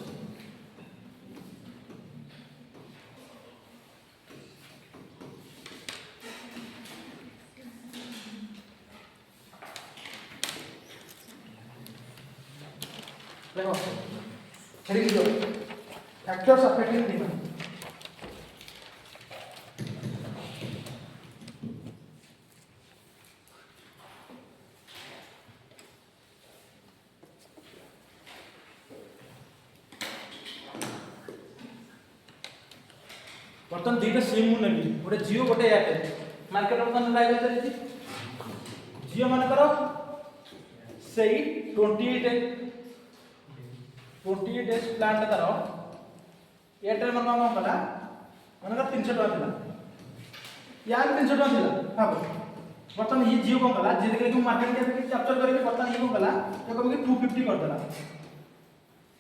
देखो छड़ी दो फैक्टर्स अफेक्टिंग डिमांड बर्तन दुईटा सिम मु नेबी गोटे जियो गोटे एयरटेल मार्केट बर्तन लाइव चली जियो मानकर सेई 28 डेज प्लान तार एयरटेल मन कम कला मानकर 300 टका थिला यार 300 टका थिला हां बर्तमान ये जियो कौन कला जे देखले कि मार्केट के कैप्चर करके बर्तमान ये कौन कला तो कभी 250 कर देला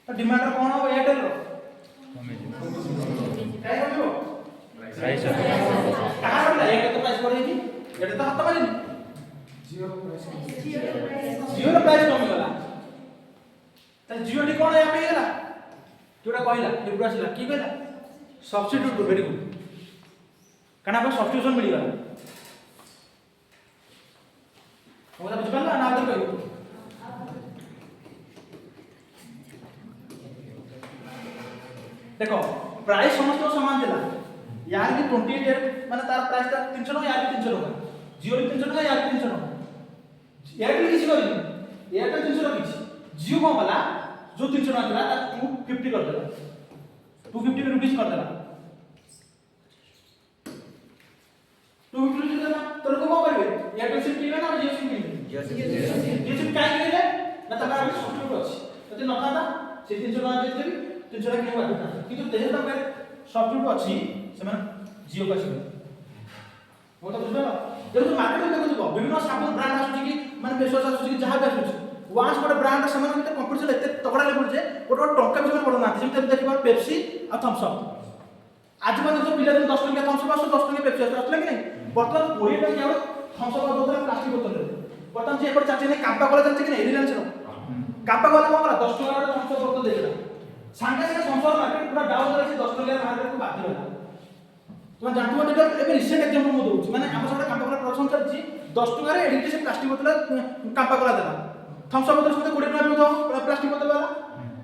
तो डिमांड कौन हो एयरटेल रो काय करियो प्राइस कहां होला एक तो प्राइस बढ़े जी एटा तो हाथ मारे Zero price. जियो रो प्राइस कम गला त जियो टी कोन या पे गला जोटा कहला ये पूरा सिला की कहला सब्स्टिट्यूट वेरी गुड काना पर सब्स्टिट्यूशन मिल गला ओला बुझ पाला ना तो कहू देखो प्राइस समस्त समान देला यार की 28 माने तार प्राइस ता 300 टका यार 300 टका जियो 300 टका यार 300 टका एयरटेल किसी करी एयरटेल 300 रखी जियो को वाला जो 300 टका था ता 250 कर देला 250 रुपीस कर देला 250 रुपीस देला तो लोग को करबे एयरटेल सिम किने ना जियो सिम किने जियो सिम काई किने ना ता बारे सॉफ्टवेयर अछि যদি নথাতা সে 300 টাকা দিয়ে দেবি 300 টাকা কিনে পারবে কিন্তু দেহে তো পারে সফটওয়্যার ଅଛି ସେମାନେ জিও কা ଆସିବେ ମୁଁ ତ ବୁଝିଲ ଯେହେତୁ ମାର୍କେଟରେ ଦେଖୁଥିବ ବିଭିନ୍ନ ସାବୁନ ବ୍ରାଣ୍ଡ ଆସୁଛି କି ମାନେ ଫେସୱାଶ ଆସୁଛି କି ଯାହା ବି ଆସୁଛି ୱାନ୍ସ ଗୋଟେ ବ୍ରାଣ୍ଡ ସେମାନଙ୍କ ଭିତରେ କମ୍ପିଟିସନ ଏତେ ତଗଡ଼ା ଲେଭେଲ ଯେ ଗୋଟେ ଟଙ୍କା ବି ସେମାନେ ପଡୁନାହାନ୍ତି ଯେମିତି ଆମେ ଦେଖିବା ପେପ୍ସି ଆଉ ଥମ୍ସ ଅପ୍ ଆଜି ପର୍ଯ୍ୟନ୍ତ ଯୋଉ ପିଲାଦିନ 10 ଟଙ୍କା ଥମ୍ସ ଅପ୍ ଆସୁ 10 ଟଙ୍କା ପେପ୍ସି ଆସୁଥିଲା କି ନାହିଁ ବର୍ତ୍ତମାନ 20 ଟଙ୍କା ଆଉ ଥମ୍ସ ଅପ୍ ଦଉଥିଲା ପ୍ଲାଷ୍ଟିକ ବୋତଲରେ ବର୍ତ୍ତମାନ ଯେ ଏପଟେ ଚାଲିଛି କାମ୍ପା କଲା ଚାଲିଛି କି ନାହିଁ ରିଲାଏନ୍ସର କାମ୍ପା କଲା କଣ କଲା 10 ଟଙ୍କା ଥମ୍ସ ଅପ୍ ବୋତଲ ଦେଇଥିଲା ସାଙ୍ଗେ ସାଙ୍ଗେ ସଂସାର ମାର୍କେଟ ପୁରା ଡାଉନ ହେଇଛି 10 ଟଙ୍କା ମାର୍କେଟକୁ ବାଧ୍ୟ ହେଲା तुम जानथु एटा एबे रिसेंट एग्जांपल मु दउछि माने हम सबटा कांपा कोला प्रोडक्शन करछि 10 टका रे एडिट से प्लास्टिक बोतल कांपा कोला देला थम्स अप बोतल से 20 टका में दो प्लास्टिक बोतल वाला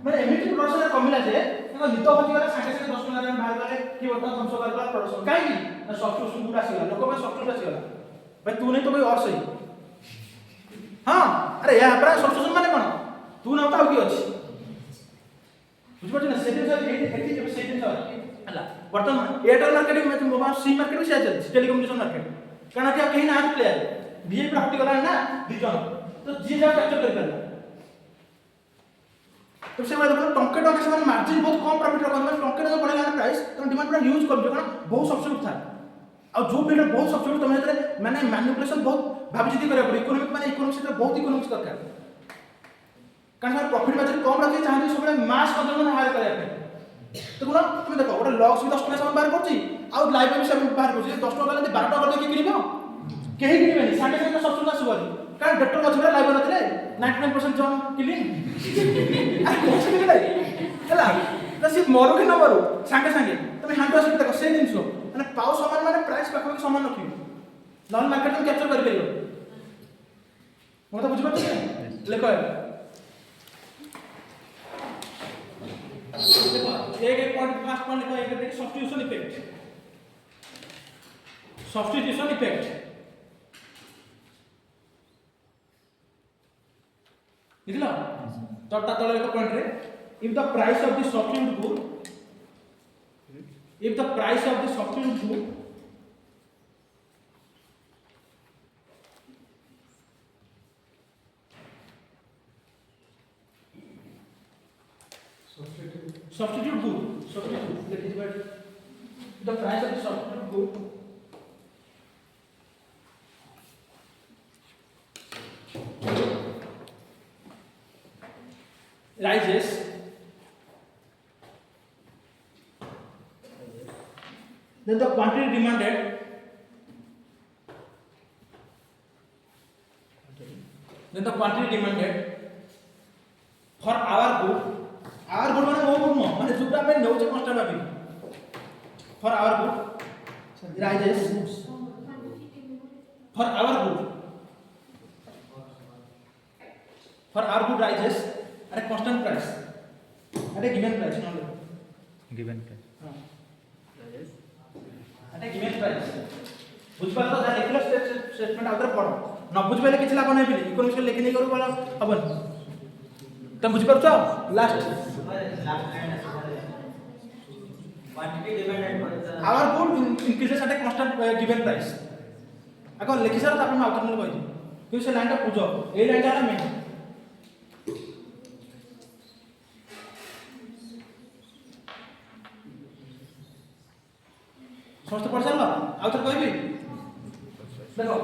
माने एमिटी प्रोडक्शन कमिला जे नित होती गला संगे संगे 10 टका रे बाहर गले कि बोतल थम्स अप वाला प्रोडक्शन काई की ना सॉफ्टवेयर गुड आसीला लोक में सॉफ्टवेयर आसीला भाई तू नहीं तो कोई और सही हां अरे या अपना सॉफ्टवेयर माने कोन तू ना तो की अछि बुझबो ना सेटिंग से एटी जब सेटिंग हला वर्तमान एयरटेल मार्केट में मोबाइल सिम मार्केट में से चलछि टेलीकम्युनिकेशन मार्केट काना कि कहीं ना प्लेयर वीआई पर हटी गला ना दिजन तो जी जा कैप्चर कर करला तो से मतलब टंके टंके से मार्जिन बहुत कम प्रॉफिट रखन मतलब टंके टंके पड़ेगा ना प्राइस तो डिमांड पूरा यूज कर कारण बहुत सब्सिडी था और जो फील्ड बहुत सब्सिडी तुम हेतरे माने मैनिपुलेशन बहुत भाबिचिति करे पड़े इकोनॉमिक माने इकोनॉमिक्स से बहुत इकोनॉमिक्स दरकार कारण प्रॉफिट मार्जिन कम रखि चाहते सब मास कंजम्पशन हायर करे पे तो गुना तुम देखो गोटे लॉक्स भी 10 टका सामान बाहर करछि आ लाइव भी सब बाहर करछि 10 टका ले 12 टका दे किनिबो केही किनिबेनी सागे सागे सब सुना सुबरी कारण डेटल अछि लाइव नथिले 99% जॉन किलिंग आ कोछ भी नहीं हला तो सिर्फ मरो कि न मरो सागे सागे तुम हांडो आसी देखो से जिंसो माने पाउ समान माने प्राइस पाखो के समान रखियो नॉन मार्केट में कैप्चर कर परियो mo तो बुझबो ठीक लेखो एक पॉइंट फर्स्ट पॉइंट लिखा है देखिए सब्स्टिट्यूशन इफेक्ट लिखला तो तले एक पॉइंट रे if the price of the substitute good if the price of the substitute good substitute good substitute that is what the price of the substitute good rises then the quantity demanded for our good माने वो good no माने जुटा में नौचे constant भाबी for our good rises for our good rises at a constant price at a given price not given price हां at a given price बुझ पाल तो लिखला स्टेटमेंट आउटर पढो न बुझ पाले किछ लाभ नै बिली इकोनॉमिक्स लेखि नै करू वाला हबन तुम बुझ पाछो last quantity demanded our good increases at a constant given price अगर लिखि सर तापर मैं आउटर कहि कि से लाइन टा पूजो ए लाइन टा मेन समस्त पढ़ चलला आउटर कहबी देखो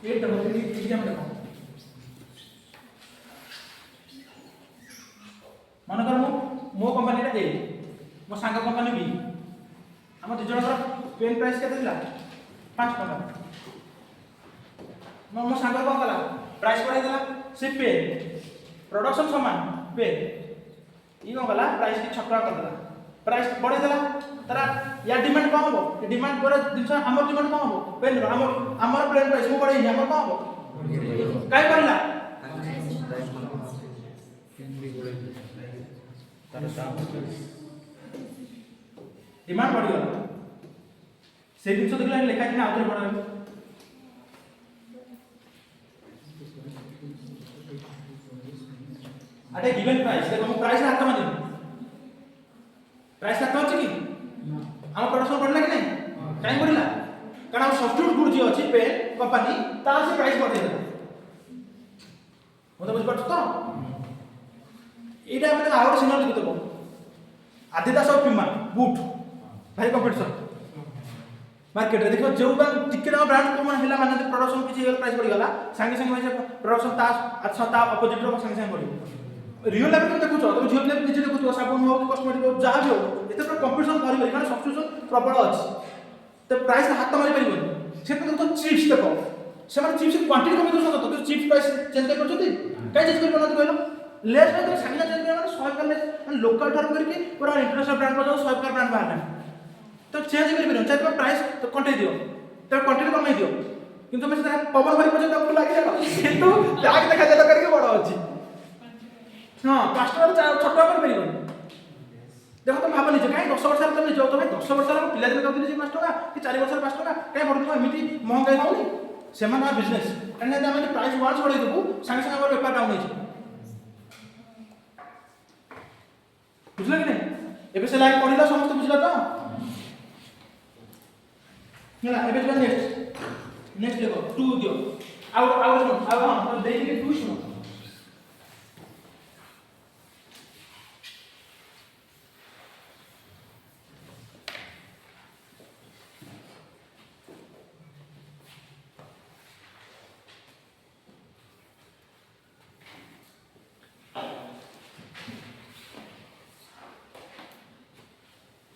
ये डबल एग्जाम देखो मन कर मो कंपनी ए मो सांग कंपनी बी हम दु जन पेन प्राइस केते दिला 5 टका मो सांग कोन कला प्राइस बढ़ाई देला से पेन प्रोडक्शन समान पेन ई कोन कला प्राइस की 6 टका कर देला प्राइस बढ़ाई देला तरा या डिमांड कम हो डिमांड पर दिन हमर डिमांड कम हो पेन हमर पेन प्राइस मो बढ़ाई हमर कम हो काय करला डिमांड बढ़ी गला से दिन देखला लेखा कि आउटर बढ़ा अटे गिवन प्राइस देखो प्राइस हाथ में प्राइस हाथ अछि कि हम प्रोडक्शन बढ़ला कि नहीं काई बढ़ला कारण हम सब्स्टिट्यूट गुड जे अछि पे कंपनी तार से प्राइस बढ़े देला मतलब बुझ पड़छ तो एटा मतलब आउट सिग्नल लिखि देबो आदिदास और प्यूमा बूट भाई कंपटीशन मार्केट रे देखो जो टिके ना ब्रांड को हला माने प्रोडक्शन किछि प्राइस बढ़ी गला संगे संगे भाई प्रोडक्शन ता अच्छा ता अपोजिट रो संगे संगे बढ़ी रियल लाइफ में देखो तुम झियो लाइफ निजे देखो साबुन हो कॉस्मेटिक हो जहां भी हो एते पर कंपटीशन करि करि कारण सब्स्टिट्यूशन प्रबल अछि तो प्राइस हाथ मारि परिबो से तो चिप्स देखो से माने चिप्स क्वांटिटी कम दो तो चिप्स प्राइस चेंज कर करछथि काई चेंज कर बनत कहलो लेस में तो संगे चेंज कर 100 का लेस लोकल ठार करके पूरा इंटरनेशनल ब्रांड को 100 का ब्रांड बाहर तो चेंज कर परिबो चाहे प्राइस तो कंटे दियो तो क्वांटिटी कम दियो किंतु मैं पवन भरी पजे तो लागी जानो किंतु बैग देखा जाता करके बड़ अछि हां कस्टमर छोटा कर परिबो देखो तुम भाबनी जे काई 10 वर्ष तुम जो तो भाई 10 वर्ष रो पिला दिन कहते जे 5 टका कि 4 वर्ष 5 टका काई बड़ एमिति महंगाई होनी सेमान बिजनेस कने हम प्राइस वांस बढ़ाई देबू संगे संगे हमर व्यापार डाउन होई बुझला कि नहीं एबे से लाइक पढिला समस्त बुझला तो ना एबे जो नेक्स्ट देखो 2 दियो आउट सुनो अब हां तो देख के 2 सुनो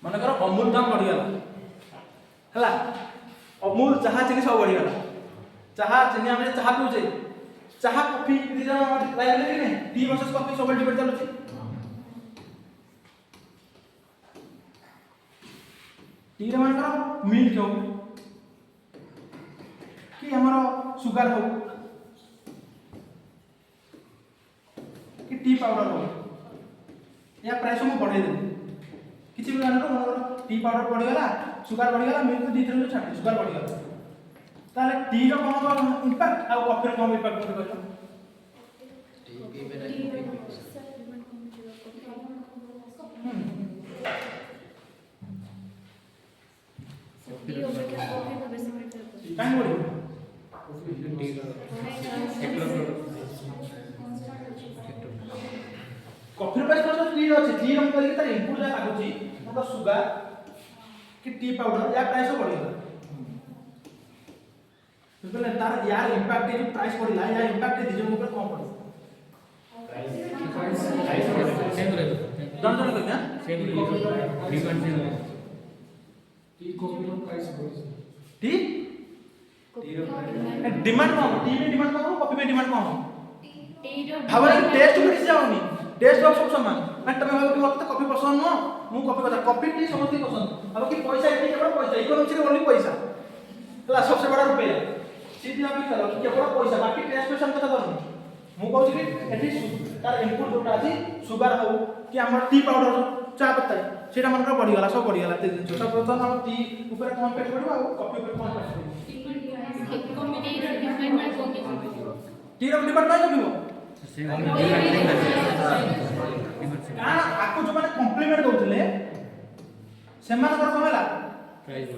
मन कर अमूल दाम बढ़ी गला हला अमूल चाहा चीनी सब बढ़ी गला चाहा चीनी हम चाहा पिउजे चाहा कॉफी दी जन लाइले कि नहीं टी वर्सेस कॉफी सब डिबेट चलुची टी रे मन कर मिल्क हो कि हमरो सुगर हो कि टी पाउडर हो या प्राइस में बढ़ाई दे किछि भी जानो मन टी पाउडर बढ़ी गला सुगर बढ़ी गला मिल्क दी थरे छाटी सुगर बढ़ी गला ताले टी रो कोन इंपैक्ट आ कॉफी रो कोन इंपैक्ट कोन कहलो काई बोली कॉफी रो प्राइस कोन टी रो अछि टी रो करी तार इनपुट जा लागुची मतलब सुगर कि टी पाउडर या प्राइस बढ़ी गला तो तार यार इंपैक्ट जो प्राइस बढ़िला या इंपैक्ट दी जो ऊपर कम पड़े प्राइस सेम रहे डन डन करना same demand same tea coffee रो प्राइस बढ़ी टी डिमांड कम टी में डिमांड कम कॉफी में डिमांड कम भावना टेस्ट में किसी जाओनी टेस्ट बॉक्स सब समान मैं तमे भाबो कि मते कॉफी पसंद न मु कॉफी কথা कॉफी टी समझती पसंद अब कि पैसा एटी केवल पैसा इकोनॉमिक्स रे ओनली पैसा हला सबसे बड़ा रुपया सीधी आप करो कि केवल पैसा बाकी टेस्ट पे हम कथा करनी मु कहू कि एटी तार इनपुट जोटा अछि सुगर हो कि हमर टी पाउडर चा पत्ता सेटा मन का बढ़ी गला सब बढ़ी गला ते दिन सब प्रथम हम टी ऊपर कम पेट पड़िबो आ कॉफी ऊपर कम पेट पड़िबो टी रो डिमांड ना जबिबो आपको जो मैंने कॉम्प्लीमेंट दउतले सेमान कर कहला प्राइस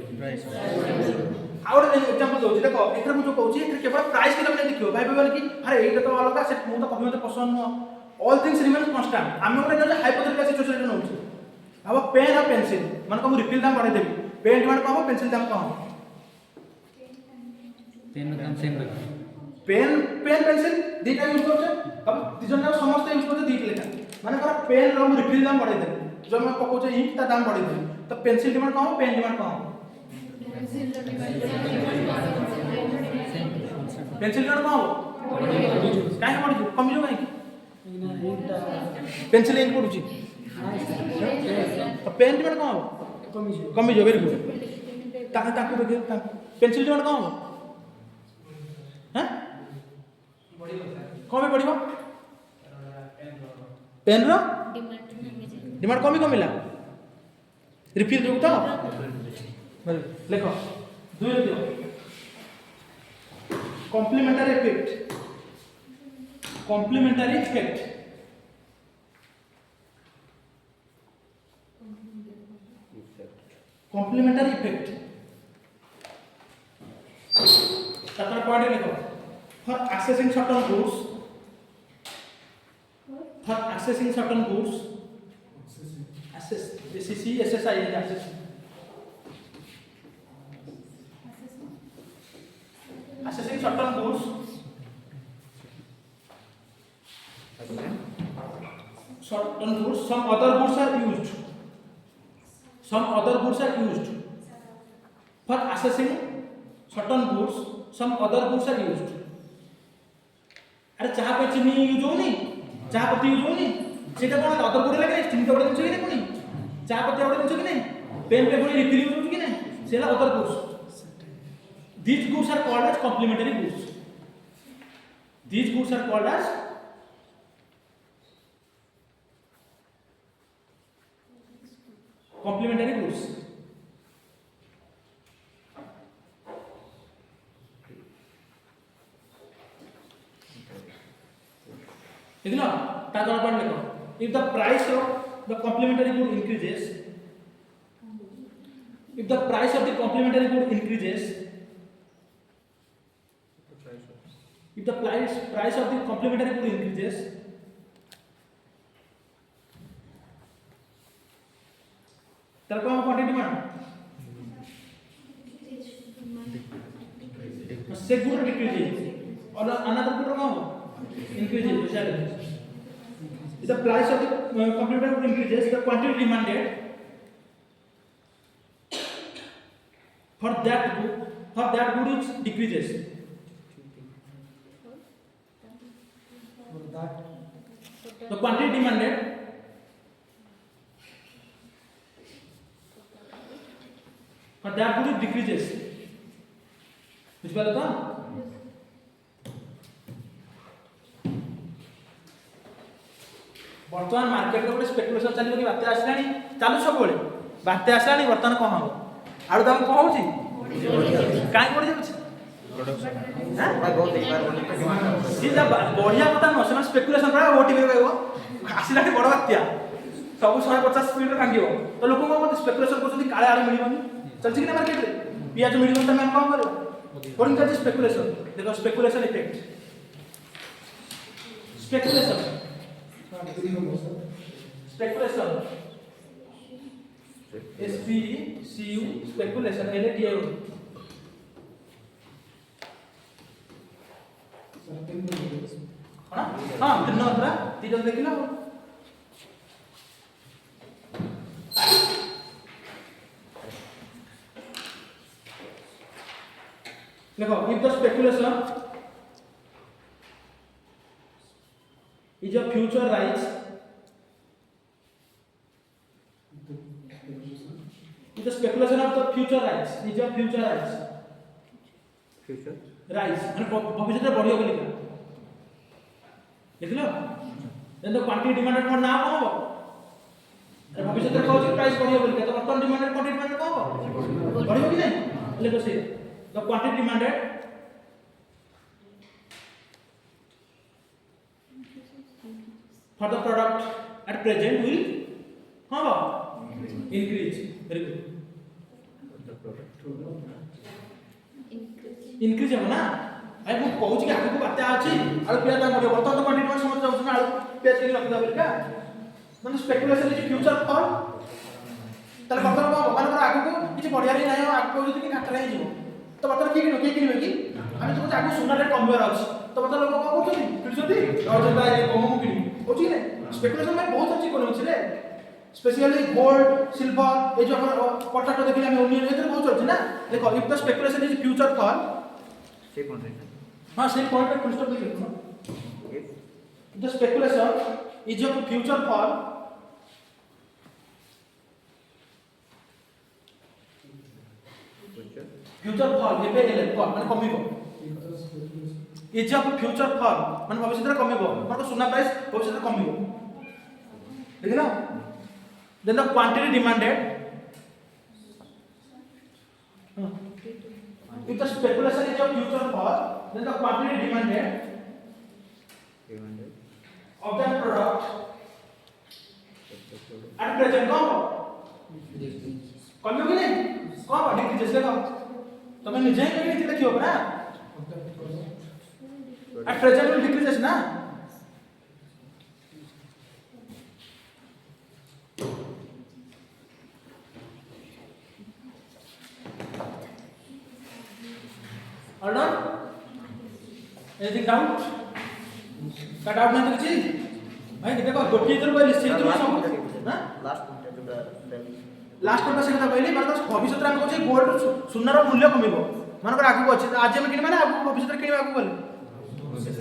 और एग्जांपल दउची देखो एथर मु जो कहूची एथर केवल प्राइस के तमे देखियो भाई भाई कि अरे एटा तो अलग से मु तो कभी मते पसंद न ऑल थिंग्स रिमेन कांस्टेंट हम ओकरे जो हाइपोथेटिकल सिचुएशन रे नउची अब पेन और पेंसिल मन को रिफिल दाम बढ़ाई देबी पेन डिमांड कम पेंसिल दाम कम पेन दाम सेम रखो पेन पेन पेंसिल दीटा यूज करछे अब दिजन ना समस्त यूज करछे दीटा लेखा माने कर पेन रो रिफिल दाम बढ़ाई दे जो मैं पकोचे इंक ता दाम बढ़ाई दे तो पेंसिल डिमांड कम पेन डिमांड कम पेंसिल डिमांड कम काहे बढ़ी कमी जो काहे पेंसिल इंक पडुची तो पेन डिमांड कम कमी जो वेरी गुड ताके ताके देखे पेंसिल डिमांड कम हैं कम पड़िबो पेन रो डिमांड कमी कमिला रिफिल जो तो लेखो दुई दियो कॉम्प्लीमेंटरी इफेक्ट कॉम्प्लीमेंटरी इफेक्ट तापर पॉइंट लिखो for accessing certain goods access SCC SSI access accessing certain goods some other goods are used for accessing certain goods some other goods are used अरे चाह पे चीनी यूज होनी चाह पत्ती use होनी सेटा कोन अदर गुड लागे चीनी तो बडे कि नहीं कोनी चाह पत्ती बडे कि नहीं पेन पे बडे रिफिल यूज कि नहीं सेला other goods these goods are called as complementary goods देखो ताजा पॉइंट लिखो if the price of the complementary good increases if the price of the complementary good increases if the price of the complementary good increases तर कौन quantity demand से good decrease और another good कौन increases if the price of the complementary good increases the quantity demanded for that good is decreases the quantity demanded for that good is decreases which बात था वर्तमान market को speculation चलिबो कि बात्या आसलानी चालू सब बेले बात्या आसलानी वर्तमान कोन हो आरु दाम कोन होची काई पड़ जाउछ प्रोडक्शन हां बहुत एक बार सीधा बढ़िया पता न सेना स्पेकुलेशन करा ओटीपी कहबो आसलानी बड़ बात्या सब 150 स्पीड रे भांगिबो तो लोक को मत स्पेकुलेशन करछथि काळे आलू मिलिबनी चलछि कि ना मार्केट रे पियाज मिलिबन त हम कोन करू कोन का स्पेकुलेशन देखो speculation effect speculation speculation SPECU speculation LATIO हां तीन नंबर तीन देखिला देखो if the speculation is a future rise if the speculation of the future rise is a future rise माने भविष्य में बढ़ियो बोली देखलो then the quantity demanded for now कम हो अरे भविष्य में कहू प्राइस बढ़ियो बोली तो वर्तमान डिमांडेड क्वांटिटी डिमांड कम हो बढ़ियो कि नहीं लेको से the quantity demanded for the product at present will increase very good increase हो ना आई मु कहू छी आगु को बात अछि आलू पिया दाम बढ़ियो वर्तमान क्वांटिटी में समझ जाउ ना आलू पिया के रखि दबल का माने स्पेकुलेशन इज फ्यूचर फॉर तले वर्तमान मान कर आगु को किछ बढ़िया रे नाही आगु को जति काटरा ही जीवो तो वर्तमान की किनो की किनबे की ଆମେ ତ ଆଗକୁ ସୁନା ରେଟ୍ କମିବାର ଅଛି ତ ବର୍ତ୍ତମାନ ଲୋକ କଣ କରୁଛନ୍ତି କିଣୁଛନ୍ତି ଆଉ ଯେଟା କମ ମୁଁ କିଣିବି ହଉଛି କି ନାହିଁ ସ୍ପେକୁଲେସନ ପାଇଁ ବହୁତ ଅଛି ଇକୋନୋମିକ୍ସ ରେ स्पेशली गोल्ड सिल्वर ये जो हम पटाटो देखिए हमें ओनियन ये बहुत चलছে ना देखो if the speculation is future for से कौन से हां सेम पॉइंट पे फुल स्टॉप लिखो ना the speculation is of future for future for एबे एल फॉर माने कमिबो इज ऑफ फ्यूचर फॉर माने भविष्य रे कमिबो माने सुना प्राइस भविष्य रे कमिबो देखिना then the quantity demanded if the speculation is of future for then the quantity demanded of that product at present कौन कम होगी नहीं कौन डिक्रीज देखो तुम्हें निजे ही नहीं देखियो ना at present will decreases ना or not anything doubt का डाउट नहीं तो चीज भाई देखो गोटी इधर बोली से इधर सब ना लास्ट पॉइंट जो लास्ट पॉइंट से कथा कहली माने भविष्य रे हम कहै गोल्ड सुनार मूल्य कमिबो माने आगु अछि आज हम किनि माने आगु भविष्य रे किनि आगु बोले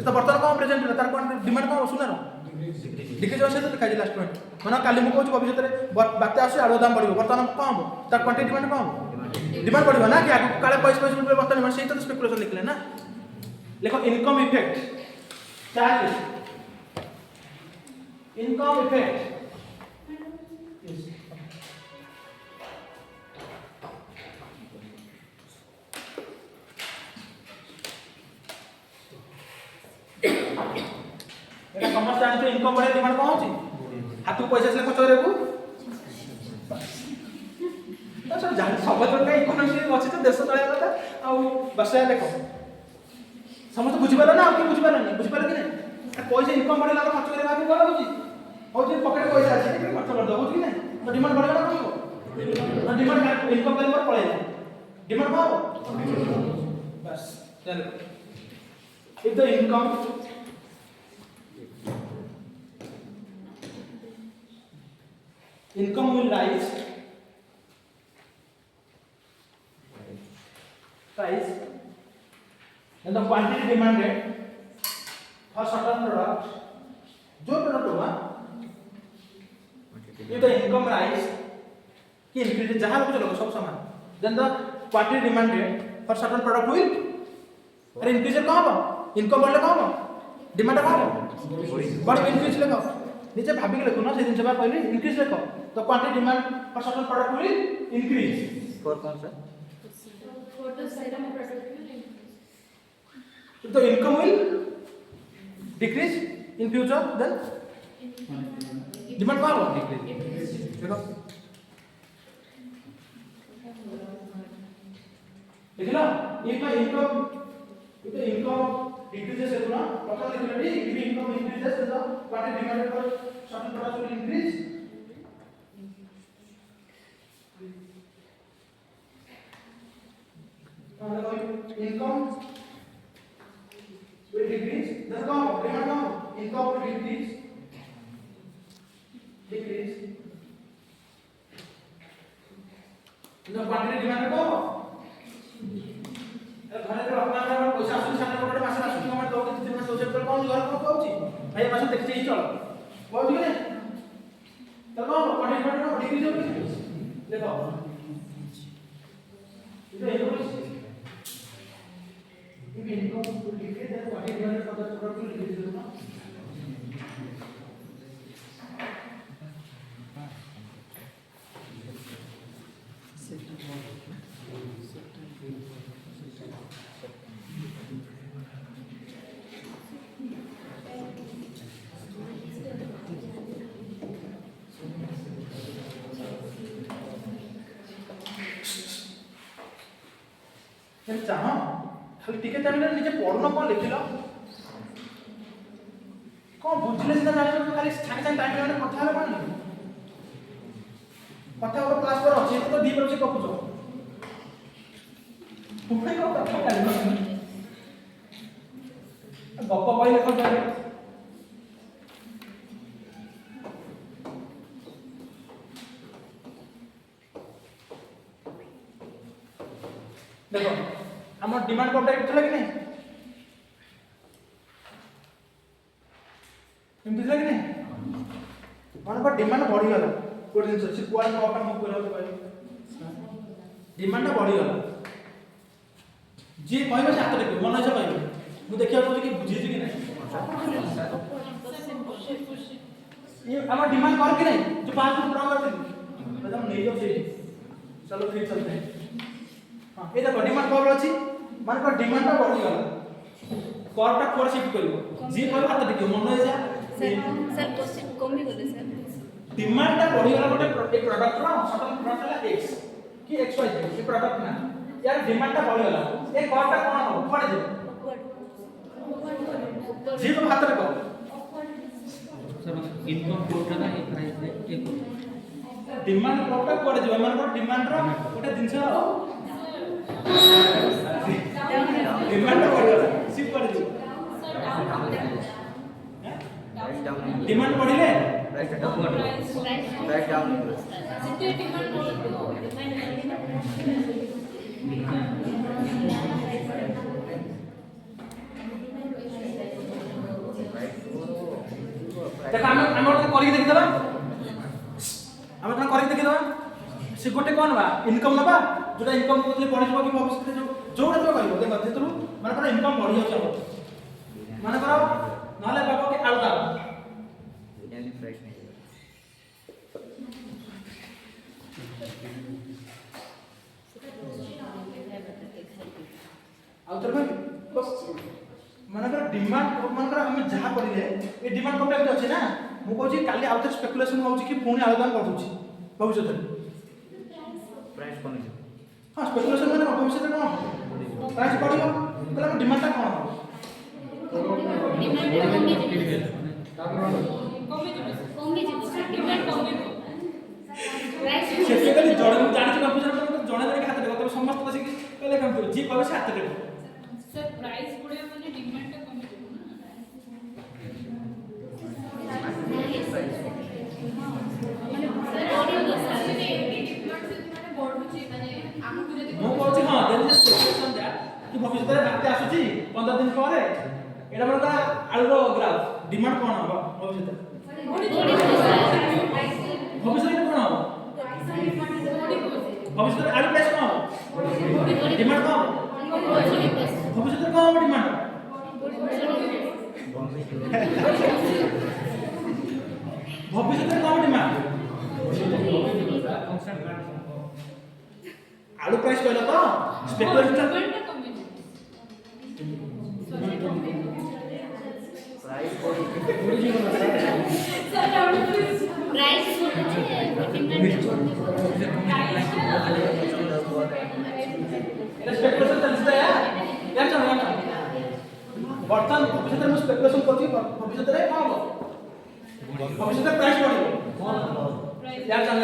तो वर्तमान कोन प्रेजेंट तार कोन डिमांड कोन सुनार डिक्रीज होसे तो काजी लास्ट पॉइंट माने काली मु कहै भविष्य रे बात आसी आलो दाम बढ़िबो वर्तमान कोन हो तार क्वांटिटी डिमांड कोन डिमांड बढ़िबो ना कि आगु काले पैसा वर्तमान माने सेही तो स्पेकुलेशन लिखले ना देखो income effect charge income effect एटा समस्त जानते इनकम बढ़े डिमांड कोन होची हाथ पैसा से खर्च करे को तो सब जान सब तो का इकोनॉमिक अछि तो देश चले କଥା ଆଉ बस देखो समस्त बुझि पाला ना आप बुझि पाला नहीं बुझि पाला कि नहीं पैसा इनकम बढ़े लाग खर्च करे बाकी कोन होची हो जे पॉकेट पैसा अछि कि खर्च कर दो कि नहीं तो डिमांड बढ़े ना कोन ना डिमांड इनकम करे पर पड़े डिमांड को बस चल if the income will rise and the quantity demanded for certain product जो product होगा if the income rise कि increase जहाँ लोग चलोगे सब समान then the quantity demanded for certain product will अरे increase कहाँ होगा इनकम बढ़ले कहाँ होगा डिमांड कहाँ होगा बड़ इंक्रीज लेखो नीचे भाभी के लिखो ना से दिन से बार पहले इंक्रीज लिखो तो quantity demand for certain product will increase for कौन सा For the item product will increase. तो income will decrease in future then demand कहाँ होगा देखो देख लो ये का इनकम decreases है ना पता लिख लो if income increases then the quantity demanded for certain products will increase income will decrease then come demand come income will decrease the quantity demanded come घरे तो अपना पैसा आसुन सामने कोटे मास आसुन कमाट दो तीन मास सोचे तो कौन घर को कहउची भाई मास देखि ही चल कहउची कि नहीं तो कौन पढ़े पढ़े डिग्री जो देखो इधर इनको लिखे दे पढ़े पढ़े पता प्रोडक्ट लिख दे ना चाह खाली टिके टाइम निजे पढ़ुन कौन लिखिल कौन बुझले सीना जान खाली सागे सागे टाइम में कथा हेबे कौन कथा और क्लास पर अछि तो दी पर से कपुछ पुणे को कथा काली ଗପ ବହି ଲେଖ ଯାଏ देखो हम डिमांड कॉन्ट्रैक्ट ଥିଲା कि नहीं एमती ଥିଲା कि नहीं मन पर डिमांड बढ़ी गला कोड दिन से कोड को अपन मुख करते पाए डिमांड बढ़ी गला जी कहबे से हाथ देखो मन इच्छा कहबे मु देखिया तो कि बुझी कि नहीं ये हमारा डिमांड कर कि नहीं जो 5 रुपए ड्रॉ करते तो हम नहीं जाओ से चलो फिर चलते हैं हां ये देखो डिमांड कर अछि मान पर डिमांड बढ़ी गला करटा कोड शिफ्ट करिवो जी कहबे हाथ देखो मन इच्छा सर क्वेश्चन कम ही बोले सर डिमांड टा बढ़ी गला गोटे एक प्रोडक्ट रो सटल प्रोडक्ट है एक्स कि एक्स वाई जेड ये प्रोडक्ट ना यार डिमांड टा बढ़ी गला ए करटा कोन हो पड़े जे जी को हाथ रखो सर इनकम कोटा ना एक प्राइस है एक डिमांड प्रोडक्ट पड़े जे मन को डिमांड रो गोटे जिंस डिमांड बढ़ी गला शिफ्ट कर जे प्राइस डाउन डिमांड बढ़िले प्राइस डाउन प्राइस डाउन देखो हम तो करी देखि देबा हम तो करी देखि देबा से गोटे कोन बा इनकम नबा जोटा इनकम कोतले बढ़ि जबो कि भविष्य जो जोटा तो करिवो देखो जेतरु माने पर इनकम बढ़ि जाउ माने करो नाले बाबा के आलदा डेली प्राइस नहीं आउतर भाई बस माने कर डिमांड माने कर हम जहा पड़िले ए डिमांड कॉन्ट्रैक्ट अछि ना मु कहूची काली आउतर स्पेकुलेशन होउची कि पुणी आलदा करदुची भविष्य प्राइस कम है हां स्पेकुलेशन माने भविष्य कोन प्राइस बढ़ियो तला डिमांड ता कोन सेफिकली जण जानि कंफ्यूजन जणे जणे हाथ देखो तब समस्त बसी कहले काम करू जी कहबे से हाथ देखो सर प्राइस गुडे माने डिमांड टा कमी मो कहूची हां देयर इज स्पेकुलेशन दैट कि भविष्य रे बाते आसुची 15 दिन ପରେ एटा बरका आलुरो ग्राफ डिमांड कोन हो भविष्य भविष्य रे कोन हो भविष्य रे आलु प्राइस कोन हो डिमांड कोन भविष्य रे कोन डिमांड भविष्य रे कोन डिमांड आलू प्राइस कहला तो स्पेकुलेशन डिमांड टा कमी प्राइस कोई sir down please price speculation चलता है यार चलो बर्तन भविष्य में स्पेकुलेशन करती भविष्य रे कोन हो भविष्य रे प्राइस बढ़ियो यार चल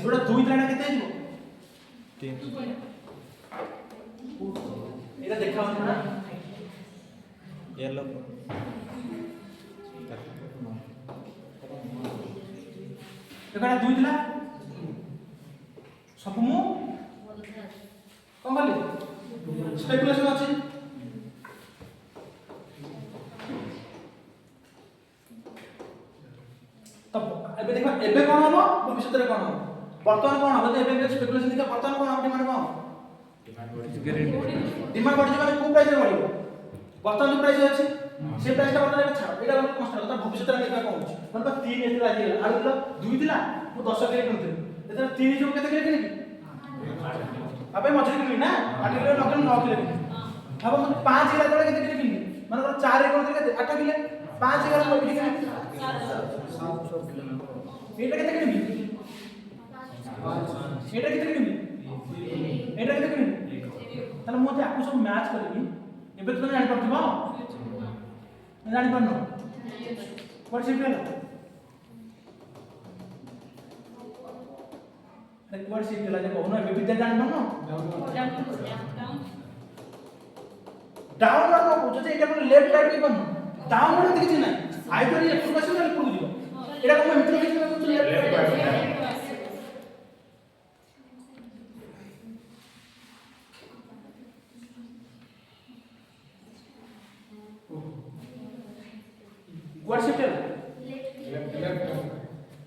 जोड़ा दुई लाइन केते हिजो 3 एटा देखा ना येलो एटा दुई दिला सब मु कोन बोली स्पेकुलेशन अछि तब एबे देखो एबे कोन हो भविष्य रे कोन हो वर्तमान कोन हो एबे स्पेकुलेशन दिका वर्तमान कोन हो डिमांड कोन डिमांड बढ़ि जबा को प्राइस बढ़ियो वर्तमान जो प्राइस अछि से प्राइस ता बदले छाड़ एटा बदले कन्स्टेंट त भविष्य रे देखा कोन मन पर 3 एते लागि आलु दिला 2 दिला मु 10 के किनते एते 3 जो केते के किनि अबे मझे किनि ना 8 किलो नकल 9 किलो अब मन 5 किलो तळे केते किनि मन पर 4 रे कोन केते 8 किलो 5 किलो को बिडी किनि 700 किलो एटा केते किनि एटा केते किनि एटा केते किनि तले मोते आकु सब मैच करबी एबे तो जानि परथिबो जानि परनो व्हाट इज इट एक बार सीट दिला जे कहनो एबे विद्या जानि परनो डाउन डाउन वाला को पूछो जे एटा लेफ्ट राइट की बनो डाउन वाला କିଛି ନାହିଁ ଆଇଦର ଇଏ ଏପଟକୁ ଆସିବ ନା ଏପଟକୁ ଯିବ ଏଟା କଣ ଏମିତି କିଛି ନା ଲେଫ୍ଟ କୁଆଡେ ଶିଫ୍ଟ ହେଲା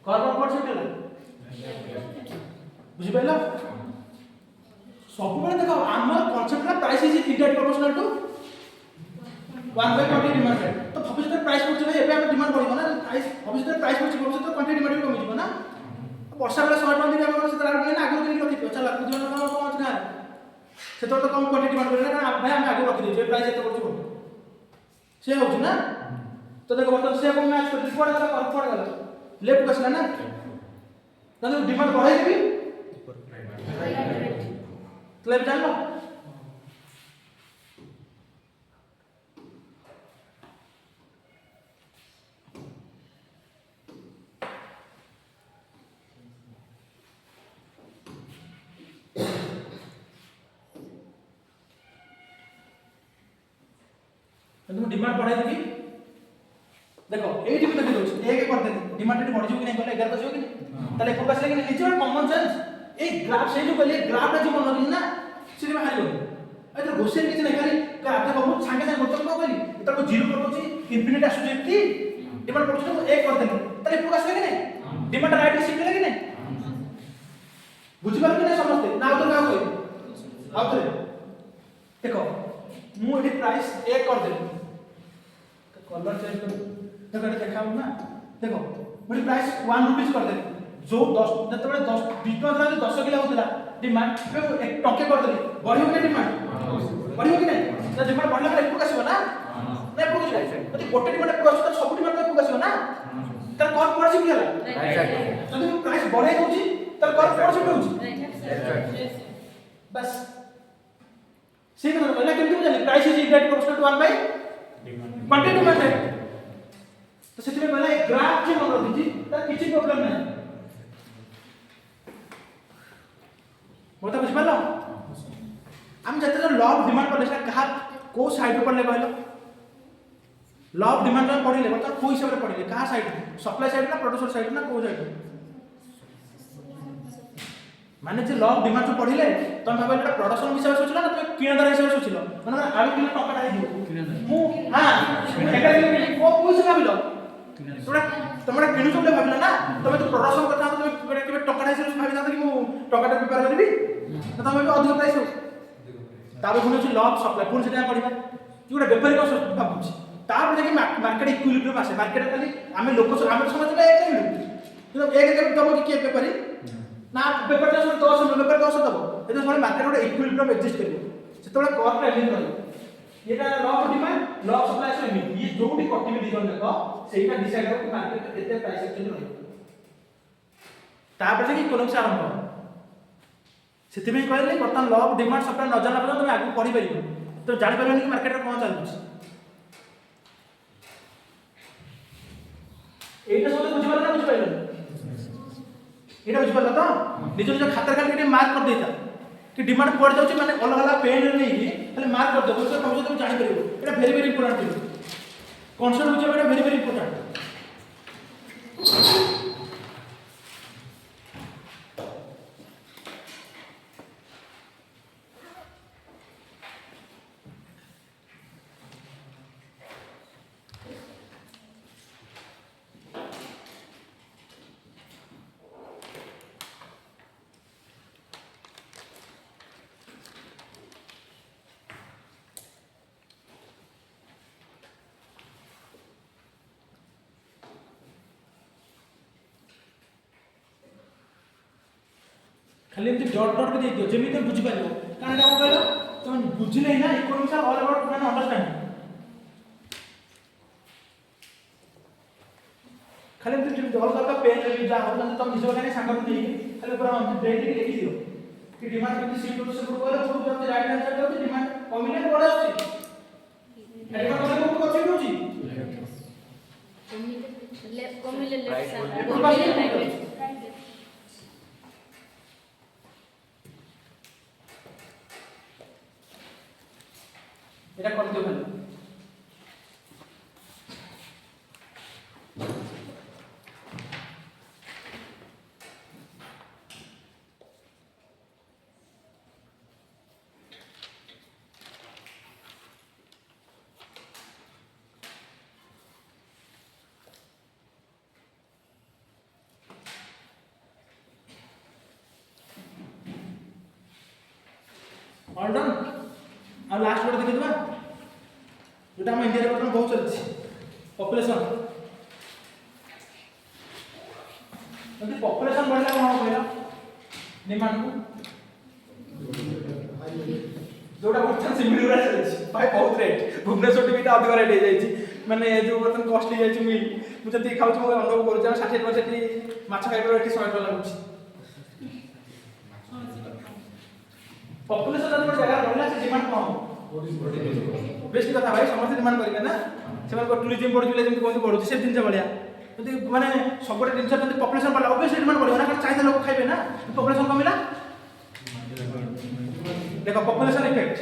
କର୍ମ କୁଆଡେ ଶିଫ୍ଟ ହେଲା ବୁଝିପାରିଲ ସବୁବେଳେ ଦେଖ ଆମର କନସେପ୍ଟଟା price is indirect proportional to 1/20 demand है तो भविष्य में प्राइस पहुंचे एबे हम डिमांड बढ़िबो ना प्राइस भविष्य में प्राइस पहुंचे भविष्य तो क्वांटिटी डिमांड कमी जिवो ना वर्षा बेला 100 टन हम से तरार ना आगु के रखि चला बुझियो ना पहुंच ना से तो कम क्वांटिटी डिमांड करे ना भाई हम आगु रखि दे प्राइस एते पड़छ से होछ ना तो देखो बर्तन से को मैच कर पड़ गला और पड़ गला लेफ्ट कसला ना तो डिमांड बढ़ाई देबी तो लेफ्ट जान लो तुम डिमांड बढ़ाई देबी देखो एठी भी देखि दोछ एक कर दे डिमांड बढ़ जो कि नहीं कहले 11 बजे कि नहीं ताले फोकस लेकिन नीचे कॉमन सेंस ए ग्राफ से जो कहले ग्राफ रे जीवन नहीं ना सिरी में हारि गयो ए तो घोषे किछ नहीं खाली ग्राफ देखो बहुत संगे संगे गोटम को कहली एतर को 0 कर दोची इंफिनिट आसु जेती डिमांड बढ़ जो एक कर देली ताले फोकस लेकिन नहीं डिमांड राइट शिफ्ट लेकिन नहीं बुझि पार कि नहीं समझते ना उधर का कोई आउथरे देखो मु एठी प्राइस 1 कर देली कलर चेंज कर देखो ये देखाऊ ना देखो मुझे प्राइस 1 रुपीस कर दे जो 10 जतबे 10 20 टका 10 किलो होतला डिमांड पे एक टके कर देली बढ़ियो कि डिमांड बढ़ियो कि नहीं तो डिमांड बढ़ला पर एक आसीबो ना नहीं पकु जाय यदि गोटे डिमांड पकु आछो तो सब डिमांड पे पकु आसीबो ना तर कौन पड़ सिक गेला जदि प्राइस बढ़ाई होची तर कौन पड़ सिक होची बस से कहला कहला केमति बुझाली price is equal to proportional to 1 by quantity demand है तो सेति में पहला एक ग्राफ जे मन रखिछि तार किछि प्रॉब्लम नै मोता बुझ पालो हम जते लॉ ऑफ डिमांड पढ़ले से कहा को साइड पे पढ़ले कहलो लॉ ऑफ डिमांड में पढ़िले मतलब को हिसाब रे पढ़िले कहा साइड सप्लाई साइड ना प्रोड्यूसर साइड ना को साइड माने जे लॉ ऑफ डिमांड जो पढ़िले तुम भाबे एटा प्रोडक्शन हिसाब से सोचला ना तुम किणादार हिसाब से सोचलो माने आलू किलो टका ढाई दियो मु हां एटा को पैसा भाबिलो तुमरा किणु चले भाबिलो ना तुम तो प्रोडक्शन करता तुम केबे टका ढाई से भाबि ना कि मु टका प्रिपेयर करबी तो तुम भी अधिक प्राइस हो ताबे पुणी अछि लॉ ऑफ सप्लाई पुणी सेटा पढ़िबा कि गोटे व्यापारी को भाबुछि तापर देखि मार्केट इक्विलिब्रियम आसे मार्केट खाली आमे लोक आमे समझ में एक मिलु तो एक के दबो कि व्यापारी ना पेपर जो 10 पेपर 10 दबो एतो सब मार्केट गोटे इक्विलिब्रियम एग्जिस्ट करिवो सेतोले कॉर्प एलिन रहयो एटा law of demand law of supply से एमिति ये जोटी कटिविटी जन देखो सेटा डिसाइड करो कि मार्केट में केते प्राइस एक्चुअली रहयो तापर से इकोनॉमिक्स आरंभ हो सेति में कहले बर्तन लॉ ऑफ डिमांड सप्लाई न जानला पर तुम आगु पढ़ी परिबो तो जानि परिबो कि मार्केट रे कोन चलुछि एटा सब बुझि पारला ना बुझि पाइलो एटा बुझि पारला तो निज निज खाता खाली के मार्क कर देता कि डिमांड पड़ जाउछि माने अलग अलग पेन रे नहीं खाली मार्क कर दो तो तुम जानि परिबो एटा वेरी वेरी इंपोर्टेंट कॉन्सेप्ट बुझिबा एटा वेरी वेरी इंपोर्टेंट खाली एमती डॉट डॉट भी दे दियो जेमी तुम बुझि पारिबो कारण एटा को कहलो तुम बुझिले ना economics all about man understanding खाली एमती जो अलग अलग पेन रे जा हो तुम निज बने सांग को देई खाली पूरा हम ब्रेक के लिखि दियो कि डिमांड कितनी सी प्रोड्यूसर को कहलो फुल जब राइट आंसर दो डिमांड कमिले बड़ा अछि एटा को को कछि दोछि कमिले लेफ्ट साइड এটা করে দিও খালি ऑल डन आ लास्ट गोटे देखि दिबा जोटा हम इंडिया रे वर्तमान बहुत चलछि पॉपुलेशन यदि पॉपुलेशन बढ़ला कोन कहला डिमांड को जोटा वर्तमान सिमिलर रे चलछि भाई बहुत रेट भुवनेश्वर टी भी अधिक रेट हे जाइछि माने जो वर्तमान कॉस्टली जाइछि मिल मु जति खाउछि मो अनुभव करू 60 सेठी माछ खाइबर एठी 100 डॉलर लाଗୁछि पॉपुलेशन जब जगह बढ़ला से डिमांड कम बेस्ट कथा भाई समस्त डिमांड करिवे ना सेमान को टूरिज्म बढ़ जुले जेम कोन बढ़ुछि से दिन से बढ़िया यदि माने सबटे दिन से पॉपुलेशन बढ़ला ऑब्वियसली डिमांड बढ़िबा ना कारण चाहिदा लोग खाइबे ना पॉपुलेशन कमिला देखो पॉपुलेशन इफेक्ट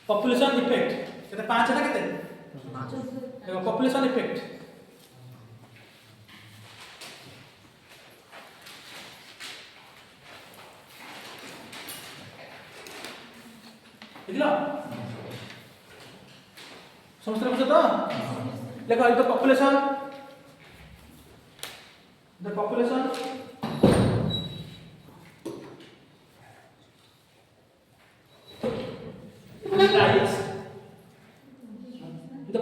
पॉपुलेशन इफेक्ट केते 5 है केते देखो पॉपुलेशन इफेक्ट देखला समस्त बुझ तो देखो ये तो population the population will rise the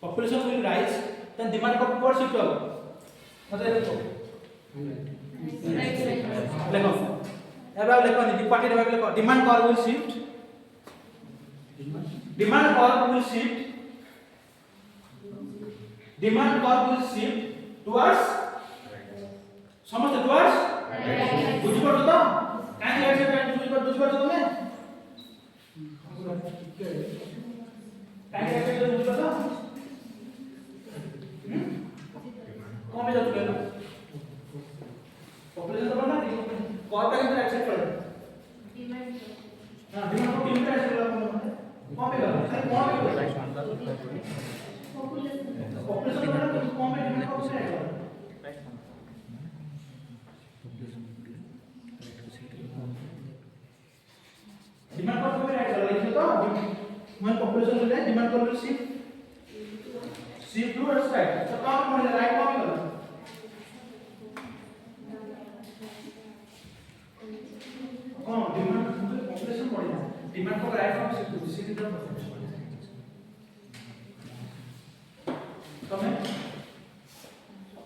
population will rise then demand for what shift होगा मतलब देखो देखो अब देखो नहीं डिपार्टेड भाग देखो demand curve will shift towards समस्त towards बुझ पड़ो तो काहे ऐसे बुझ पड़ो तुमने काहे ऐसे बुझ पड़ो कौन में जाते हो पॉपुलेशन तो बढ़ना नहीं कौन का कितना एक्सेप्ट करो डिमांड हां डिमांड को कितना एक्सेप्ट करो कौन पे करो कौन पे पॉपुलेशन बढ़ना तो कौन पे डिमांड को कितना करो डिमांड पर कोई राइट चला लिखो तो मन पॉपुलेशन हो जाए डिमांड पर शिफ्ट टुवर्ड्स राइट तो कौन पढ़े राइट कौन करो कौन डिमांड पॉपुलेशन बढ़े डिमांड को right from shift to shift to तमे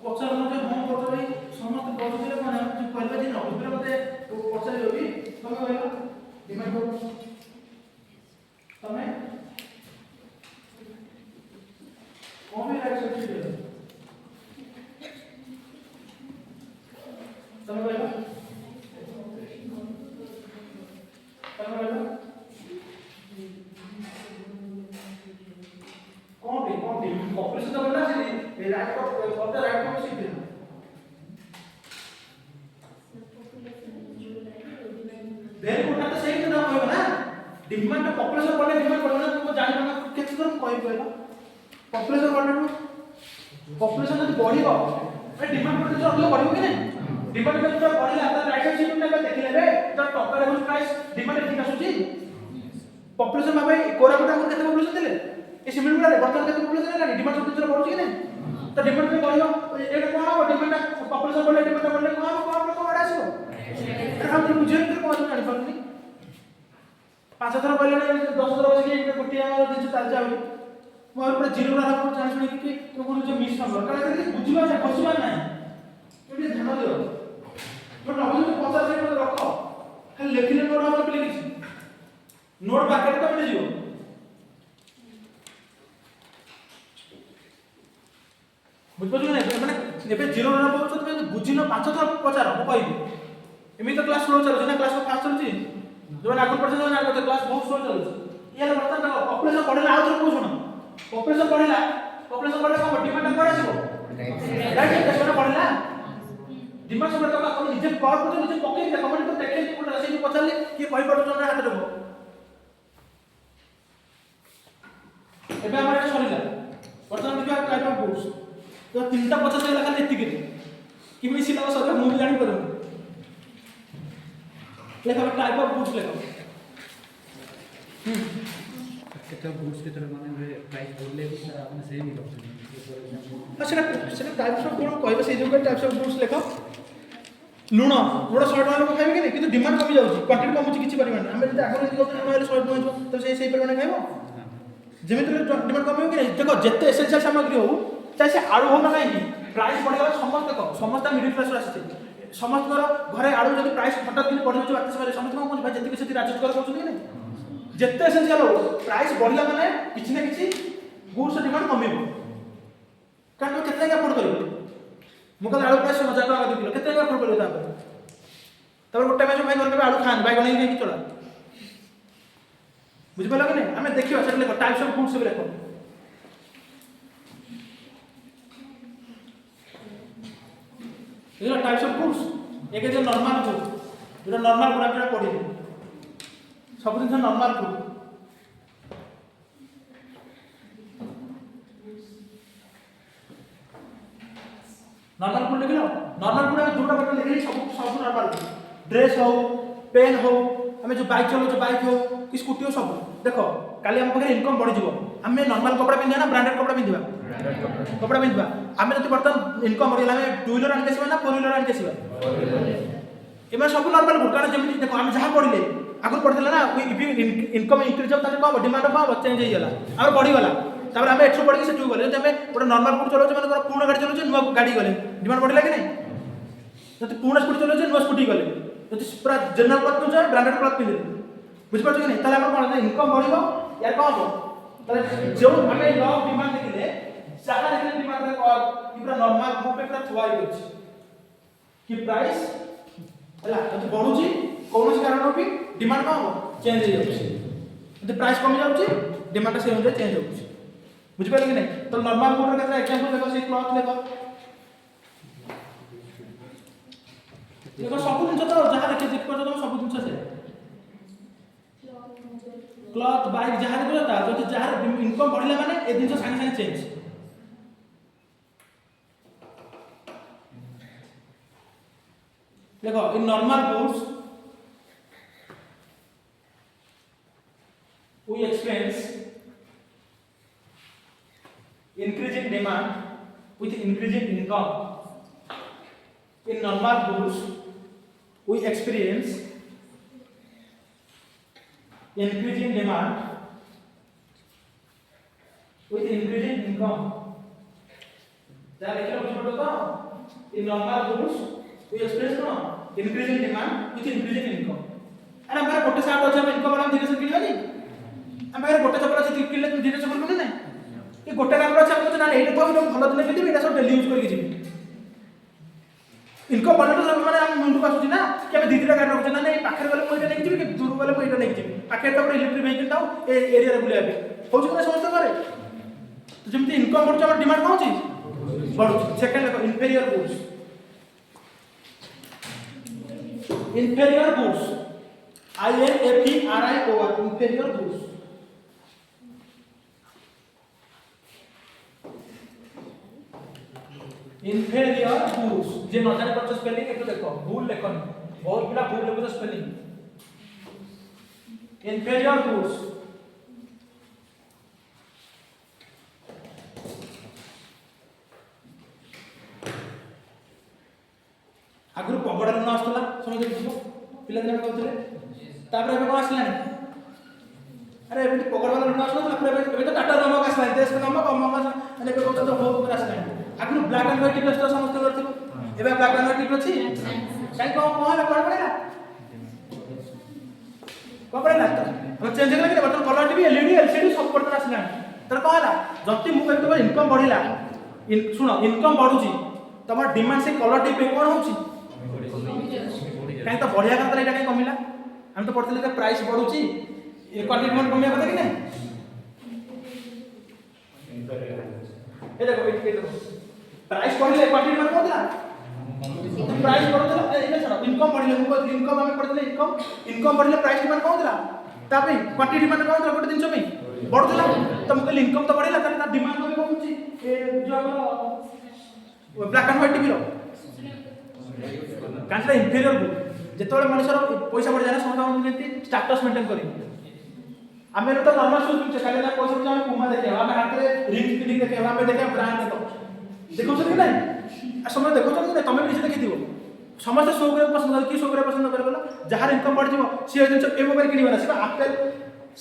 पचार मते हम करतो भाई समस्त पहुंचले माने जो कहबा दिन अभिप्राय मते पचार होबी तमे कहला डिमांड करो तमे कौन भी राइट सब्सिडी दे तमे कहला कौन भी पॉपुलेशन तो बोला से right of the right of shift देर कोटा तो सही कदम होगा ना डिमांड पॉपुलेशन बढ़ले डिमांड बढ़ले तुमको जानि पाना केते तरह कहि पयला पॉपुलेशन बढ़ले पॉपुलेशन जब बढ़िबो ए डिमांड बढ़ले तो अगला बढ़िबो कि नहीं डिमांड जब बढ़िला त राइट साइड शिफ्ट ने देखि लेबे त टॉप लेवल प्राइस डिमांड ठीक आसुची पॉपुलेशन भाई कोरापुटा को केते पॉपुलेशन देले ए सिमिलर गुडा रे वर्तमान केते पॉपुलेशन हेलानी डिमांड सब दिन बढ़ुची कि नहीं त डिमांड पे बढ़ियो एटा कोन हो डिमांड पॉपुलेशन बढ़ले डिमांड बढ़ले कोन आसीबो हम तो मुझे तो कौन जानि पारनी 5 थर कहले 10 थर बस के गोटी हमर दिन चाल जाबे मोर पर जीरो रहा को चांस नहीं कि तो कोन जो मिस नंबर काहे कि बुझिबा ना बसिबा ना एटे ध्यान दियो तो नबो तो 50 सेकंड रखो खाली लेखिले नोट हमर पे लिखि नोट बाकेट तो मिल जियो बुझबो ना माने एबे जीरो रहा पहुंचो तो बुझिनो 5 थर पचार हो कहबी एमी तो क्लास स्लो चलछ ना क्लास फास्ट चलछ जो आगु पढ़छ जो आगु क्लास बहुत स्लो चलछ यार वर्तमान पॉपुलेशन बढ़ला आ तो पूछो ना पॉपुलेशन बढ़ला कम डिमांड बढ़ आसीबो राइट कैसे बढ़ला डिमांड सब तो अपन निजे पावर को निजे पके देखो मन तो देखे कि कोन राशि पछाली कि कहि पड़छ ना हाथ देबो एबे हमर सरीला वर्तमान देखा टाइप ऑफ बुक्स तो 350 लगा लेती के कि मैं सिलेबस सब मु भी जानि पड़ो लेखा टाइप ऑफ बुक्स लेखा केते बुक्स के तरह माने प्राइस बोलले भी सर आपने सही नहीं करते সেটা সেটা টাইপস অফ গুড কইবে সেই যোগ টাইপস অফ গুডস লেখ লুণ লুণ 100 টাকা লোক খাইবে কি কিন্তু ডিমান্ড কমি যাଉଛି କ୍ୱାଣ୍ଟିଟି କମୁଛି କିଛି ପରିମାଣ ଆମେ ଯଦି ଆଗରୁ ଯଦି ଲୁଣ ହେଲେ 100 ଟଙ୍କା ତ ସେଇ ପରିମାଣ ଖାଇବ ଯେମିତି ଡିମାଣ୍ଡ କମିବ କି ନାହିଁ ଦେଖ ଯେତେ ଏସେନ୍ସିଆଲ ସାମଗ୍ରୀ ହଉ ଚାहे ସେ ଆଳୁ ହଉ ନା କାହିଁକି ପ୍ରାଇସ୍ ବଢ଼ିଗଲା ସମସ୍ତେ ମିଡିଲ କ୍ଲାସରୁ ଆସିছে ସମସ୍ତଙ୍କର ଘରେ ଆଳୁ ଯଦି ପ୍ରାଇସ୍ ହଠାତ୍ କିନି ବଢ଼ି ଯାଉଛି ବାତ୍ୟା ସମୟରେ ସମସ୍ତେ କ'ଣ ଭାଇ ଯେତିକି ସେତିକି ରାଜସ୍ୱ କର କରୁଛନ୍ତି କି ନାହିଁ ଯେତେ ଏସେନ୍ସିଆଲ ହଉ ପ୍ରାଇସ୍ ବଢ଼ିଲା ମାନେ କିଛି ନା କିଛି ଗୁଡ୍ସ ଡିମାଣ୍ଡ କମିବ କାରଣ ତୁମେ କେତେ ଟଙ୍କା ଆଫୋର୍ଡ କରିବ ମୁଁ କହିଲି ଆଳୁ ପ୍ରାଇସ୍ 1000 ଟଙ୍କା 2 କିଲୋ କେତେ ଟଙ୍କା ଆଫୋର୍ଡ କରିବ ତାପରେ ଗୋଟେ ମାସ ଭାଇ ଘର କେବେ ଆଳୁ ଖାଆନ୍ତି ବାଇଗଣ ହେଇକି ଚଳା ବୁଝିପାରିଲ କି ନାହିଁ ଆମେ ଦେଖିବା ସେଟା ଲେଖ ଟାଇପ୍ସ ଅଫ ଗୁଡ୍ସ ଲେଖ ଏଗୁলো টাইপস অফ গুডস একে যে নরমাল গুড যেটা নরমাল গুড আমরা পড়ি সব জিনিস নরমাল গুড নরমাল গুড লিখিল নরমাল গুড আমি দুটো বটন লিখি সব সব নরমাল গুড ড্রেস हो पेन हो আমি যে বাইক চলো যে বাইক हो कि स्कूटी हो सब देखो काली हम पाखे इनकम बढ़ी जीवो हमें नॉर्मल कपड़ा पिंदिया ना ब्रांडेड कपड़ा पिंदिबा कपड़ा पिंदिबा हमें जति बर्तन इनकम बढ़ी हमें 2 व्हीलर आन केसिबा ना 4 व्हीलर आन केसिबा एमे सब नॉर्मल गुड कारण जेमिति देखो हम जहां पढिले आगु पढिले ना इनकम इंक्रीज हो ताले कम डिमांड कम चेंज हो गेला और बढ़ी गेला तापर हमें एठु पढि के सेठु गले जे हमें गोटे नॉर्मल गुड चलो जे माने पूर्ण गाड़ी चलो जे नुवा गाड़ी गले डिमांड बढ़िला कि नहीं जति पूर्ण स्कूटी चलो जे नुवा स्कूटी गले जति पूरा जनरल क्लॉथ पिन जे ब्रांडेड क्लॉथ पिन बुझ पाछो कि नहीं ताले हम कोन इनकम बढ़िबो यार कम हो ताले जो हमें लॉ डिमांड देखिले जहां देखिले डिमांड रे और पूरा नॉर्मल गुड पे पूरा थुआ हो कि प्राइस हला जति बढ़ुची कोनोसी कारण भी डिमांड कम हो चेंज हो जाउची जति प्राइस कम जाउची डिमांड से अनुसार चेंज होउची बुझ पाइले कि नहीं तो नॉर्मल गुड रे केतना एग्जांपल देखो से क्लॉथ लेको देखो सब दिन तो जहां देखे चेक कर तो सब दिन से क्लॉथ बाइक जहां देखो ता जो जहां इनकम बढ़िला माने ए दिन संगे संगे चेंज देखो in normal goods we experience increasing demand with increasing income. In normal goods we experience increasing demand with increasing income. क्या लिखा है बुझ तो in normal goods we experience no increasing demand with increasing income. अरे हमारा गोटे साथ अच्छा इनकम वाला धीरे से किलो नहीं हमारे गोटे चपल अच्छे किलो धीरे से बोलने नहीं ये गोटे काम अच्छा बोलते ना एटा तो हम भलो दिन पिदिबे एटा सब डेली यूज करके जीवी इनकम बनतो सब माने हम मुंडू पासुची ना कि हम दीदीरा गाड़ी रखछ ना नहीं पाखरे गले मोइटा लेके जीवी कि दूर गले मोइटा लेके जीवी पाखरे तो इलेक्ट्रिक व्हीकल ताऊ ए एरिया रे बुलिया बे होची कोन समस्त करे तो जेमति इनकम बढ़छ हमर डिमांड होची बढ़छ सेकंड देखो inferior goods inferior goods INFERIOR inferior goods inferior goods जे न जाने पर स्पेलिंग एकटो देखो भूल लेखन बहुत पिला भूल लेखो स्पेलिंग inferior goods आगुर पगड़ा ऋण आसला समझ देखो पिला दिन कहते तापर एबे कोन आसलानी अरे एबे पगड़ वाला ऋण आसला तापर एबे तो टाटा नमक आसला देश के नमक माने एबे कहते तो हो ऊपर आसलानी आगुर ब्लैक एंड व्हाइट टिकट तो समझते करथिबो एबे ब्लैक एंड व्हाइट टिकट अछि काई कोन पड़ेला कोन पड़ेला हम चेंज करला कि button colour TV LED LCD सब बटन आसलानी तर कहला जति मु कहतो इनकम बढ़िला सुनो इनकम बढ़ुची तमर डिमांड से कलर टीवी कोन होची कहीं तो बढ़िया करता एटा कहीं कमिला हम तो पढ़ते थे प्राइस बढ़ुची ये क्वांटिटी डिमांड कमिया କଥା कि नहीं ए देखो प्राइस बढ़िले क्वांटिटी डिमांड कोला प्राइस बढ़ुतला एटा छड़ा इनकम बढ़िले को इनकम हमें पढ़ते इनकम बढ़िले प्राइस डिमांड कोला तापे क्वांटिटी डिमांड कोला गोटे दिन में बढ़ुतला तो मुके इनकम तो बढ़िला ताले डिमांड कमी होउची ए जो हमर ब्लैक एंड व्हाइट टीवी रो कांचला इंफीरियर गुड जेतोले मनुष्यर पैसा बढ़ जाना समझ जेंति स्टेटस मेंटेन करी आमे तो नॉर्मल शूज पिनछे खाली ना पैसा हम पुमा देखे आमे हाथ रे रिंग फिटिंग देखे आमे देखे ब्रांड देखो कि नहीं आ समय देखो कि नहीं तमे भी देखि दियो समस्त शो करे पसंद की शो करे पसंद करे बोला जहार इनकम बढ़ जीवो से जिंस ए मोबाइल किनिबा ना से एप्पल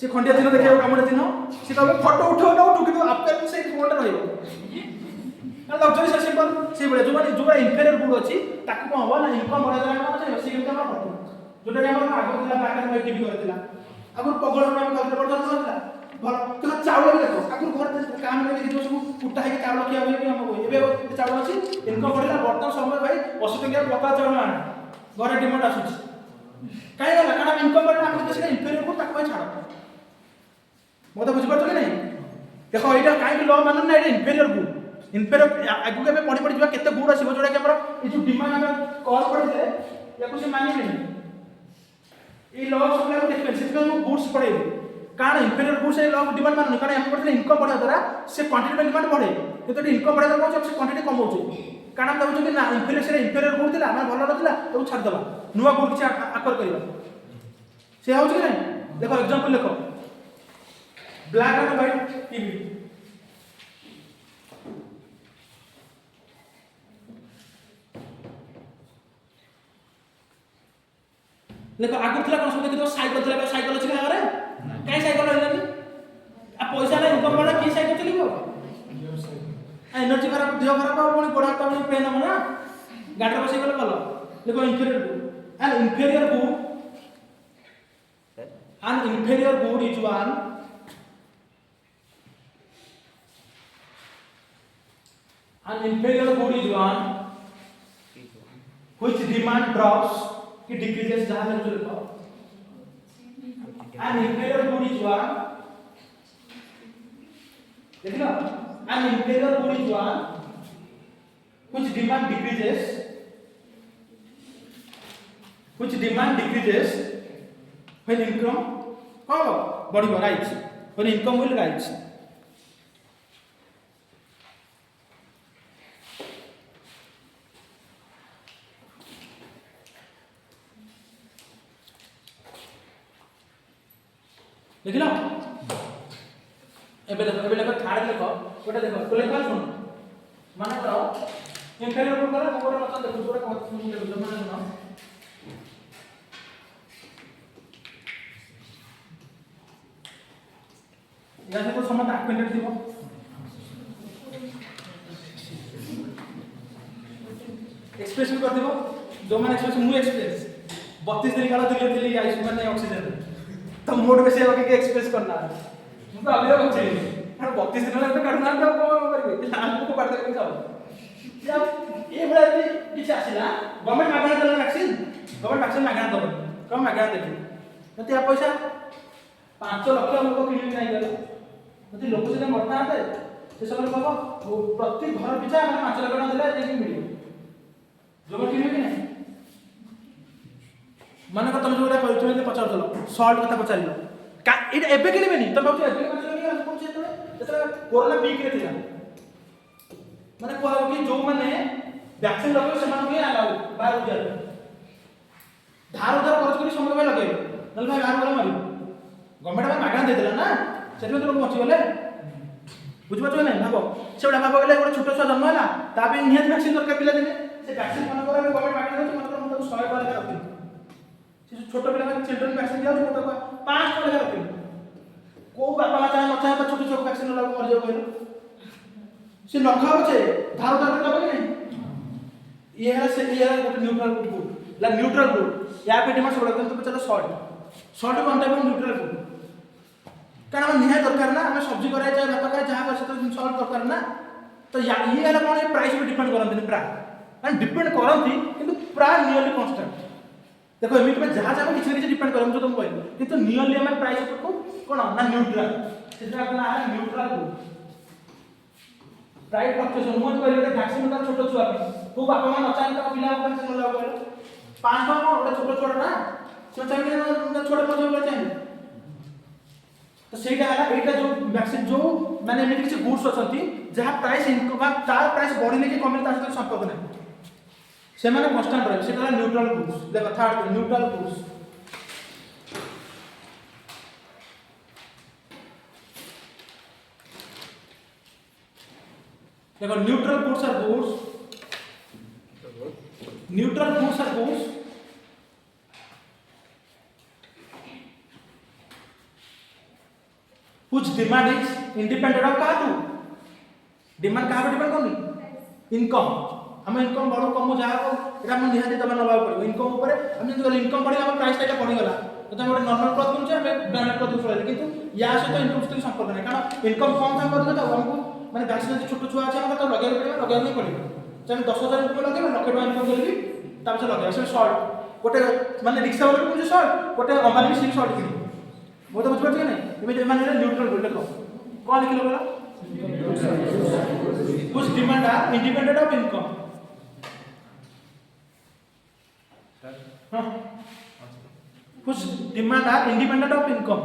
से खंडिया दिन देखियो कामडे दिन से तमे फोटो उठो ना उठो कि एप्पल से फोन रहइबो ना लग्जरी से सिंपल से बळे जो इंफीरियर गुड अछि ताकू को हबो ना इनकम बढ़ा देला ना से से केमता फोटो जोटा कि हमर आगो दिला बाकर में टीवी करथिला आगु पगड़ में हम करले पड़ता नथिला भल तो चावल भी देखो आगु घर काम में देखि सब कुटा है चावल किया होई हम एबे चावल अछि इनकम बढ़िला वर्तमान समय भाई 80 टका पका चावल आन घर डिमांड आसुछि काहे गला काना इनकम बढ़िला हम से इंफीरियर गुड ताकू छाड़ मते बुझ पड़तो कि नहीं देखो एटा काहे लॉ मानन ना एटा इंफीरियर गुड इंफीरियर आगु के पड़ी पड़ी जीवा केते गुड आसीबो जोटा कि हमर ए जो डिमांड हम कॉल पड़िले याकु से मानि नहीं ये लॉ सब लोग देखबे से हम गुड्स पड़ेबे कारण inferior goods a law demand मानन कारण हम पड़ले इनकम बढ़ा द्वारा से क्वांटिटी में डिमांड बढ़े तो इनकम बढ़ा द्वारा से क्वांटिटी कम होचे कारण हम देखु कि ना इंफीरियर गुड थिला हम भलो नथिला तो छाड़ दबा नुवा गुड किछ आकर करबा से होछ कि नहीं देखो एग्जांपल देखो ब्लैक एंड व्हाइट टीवी देखो आगु थिला कोन सब देखि तो साइकिल अछि ना घरे काई साइकिल रहलानी आ पैसा नै इनकम बडा की साइकिल चलिबो एनर्जी खराब देह खराब हो पुनी गोडा तो पेन हम ना गाडर बसी गले भलो देखो inferior good is one an inferior good is one which demand drops कि decreases जहां में जो लिखो an inferior good is one देखो an inferior good is one which demand decreases when income बढ़िबो right when income will rise देख लो एबे देखो थर्ड देखो ओटा देखो तो लेखा सुन माने करो इंफीरियर गुड करो मोर मत देखो पूरा कहत सुन देखो माने सुनो या तो समत अक्वेंटेड दिबो एक्सप्रेस भी कर दिबो जो माने एक्सप्रेस मु एक्सप्रेस 32 दिन काल दिली आइस माने ऑक्सीजन तो मोड में से होके एक्सप्रेस करना है मुझे अभी तक चाहिए हर 32 दिन में तो करना है तो करबे लाल को पढ़ के जाओ जब ये बड़ा किछ आसीला गवर्नमेंट मागना देला वैक्सीन गवर्नमेंट वैक्सीन मागना दबो कम मागना देबे नते आ पैसा 5 लाख लोग किनि नहीं गलो नते लोक से मरता आते से सब लोग प्रति घर पिछा 5 लाख टका देले जेकी मिलियो जो किनि कि नहीं मन को तुम जोरा कहथले पचार चलो सॉल्ट कथा पचारिलो का एटा एबे केले नहीं तुम भाबछ एबे मतलब नहीं हम से जतरा कोरोना पीक रे थिला माने कोहा कि जो माने वैक्सीन लगो से मान के आलाउ 12000 धार उधार खर्च करी समय में लगे नल भाई बाहर वाला मारी गवर्नमेंट में मागना दे देला ना सेठ में तो लोग बची गले बुझ पछो नहीं भाबो सेडा भाबो गले गोटे छोटो सा जन्म होला ता पे नियत वैक्सीन दरकार पिला देने से वैक्सीन मन करे गवर्नमेंट मागना दे मन करे तो 100 बार रखती छोटे पिला में चिल्ड्रन वैक्सीन दिया तो 5 टका रखी को बापा मा चाहे न चाहे छोटे छोटे वैक्सीन लागू मर जाओ कहलो से लखा होचे धार धार दबे नहीं ये है से ये है गोटे न्यूट्रल गुड ला न्यूट्रल गुड या पे डिमांड सब लगन तो चलो शॉर्ट कौन टाइप न्यूट्रल गुड कारण हम निहाय दरकार ना हम सब्जी कराय चाहे भात कराय जहां कर से शॉर्ट दरकार ना तो ये है कौन प्राइस पे डिपेंड करंती प्राय एंड डिपेंड करंती किंतु प्राय नियरली कांस्टेंट देखो एमिट में जहां जहां किछि किछि डिपेंड करम जो तुम कहलो किंतु नियरली हम प्राइस को कोन ना न्यूट्रल सेटा अपना है न्यूट्रल गुड प्राइस फ्लक्चुएशन मोन कहले वैक्सीन का छोटो छुआ को बापा मा न चाहे तो पिला वैक्सीन लगा कहलो 5 टका ओटा छोटो छोटा ना से चाहे ना छोटे मजे वाला चाहिए तो सेटा है एटा जो वैक्सीन जो माने एमिट किछि गुड्स अछंती जहां प्राइस इनकम तार प्राइस बढ़िले कि कमिले तार साथ संपर्क नै से माने कांस्टेंट रहे सेटा न्यूट्रल गुड्स देखो थर्ड न्यूट्रल गुड्स देखो neutral goods are goods which demand is independent of काटू डिमांड का डिपेंड करनी इनकम हम इनकम बड़ो कम जा को एटा हम निहाती तब नबा पड़ो इनकम ऊपर हम जब इनकम बढ़ी हम प्राइस टा बढ़ी गला तो हम गोटे नॉर्मल क्लॉथ किनुचे हम ब्रांडेड क्लॉथ चले किंतु या सहित इनकम सहित संपर्क नहीं कारण इनकम कम था कर तो हमको माने वैक्सीन छोट छुआ अछि हम तो लगे नहीं पड़े चाहे 10,000 रुपये लगे लक्षे टका इनकम करी तब से लगे से शॉर्ट गोटे माने रिक्शा वाला को शॉर्ट गोटे अम्बानी सिम शॉर्ट किनी वो तो बुझ पाछे नहीं इमे माने न्यूट्रल बोल देखो कौन लिखलो बोला कुछ डिमांड है इंडिपेंडेंट ऑफ इनकम हाँ कुछ डिमांड है इंडिपेंडेंट ऑफ इनकम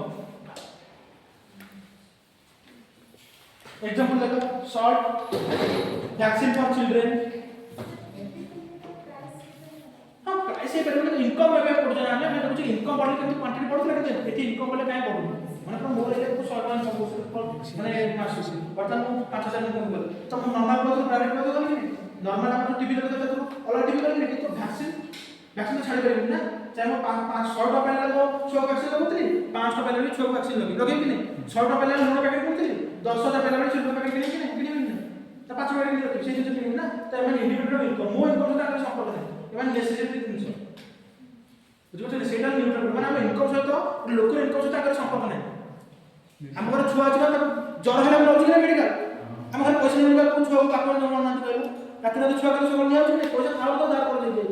एग्जांपल देखो शॉर्ट वैक्सीन फॉर चिल्ड्रन हाँ प्राइस ये पड़े इनकम में पड़ जाना है मैं कुछ इनकम बढ़ले किंतु क्वांटिटी बढ़ले किंतु एठी इनकम बढ़ले काहे बढ़ू माने तो मोर एले को शॉर्ट वन माने मास बर्तन 5,000 इनकम कर तो नॉर्मल को प्राइवेट को तो नॉर्मल आप टीवी देखो तो अलग टीवी लगे किंतु वैक्सीन तो छाड़ी पारिबे ना चाहे मैं 100 टका पहले को छुआ वैक्सीन लगुतली 500 पहले भी छुआ वैक्सीन लगे कि नहीं 100 टका पहले लूण पैकेट करतली 10,000 पहले भी छुआ पैकेट किने कि नहीं तो 5 पैकेट किने से जो किने ना तो मैं इंडिपेंडेंट इनकम मो इनकम से ताकर संपर्क नहीं एमान नेसेसिटी जिंस बुझिबे सेटा न्यूट्रल माने हम इनकम सहित लोकल इनकम से ताकर संपर्क नहीं हम घर छुआ अछि ना जर हेला लउछि ना मेडिकल हम घर पैसा नहीं को छुआ को आपण न ना कहलो रात छुआ को सब नहीं आउछि पैसा खाओ तो दार कर दे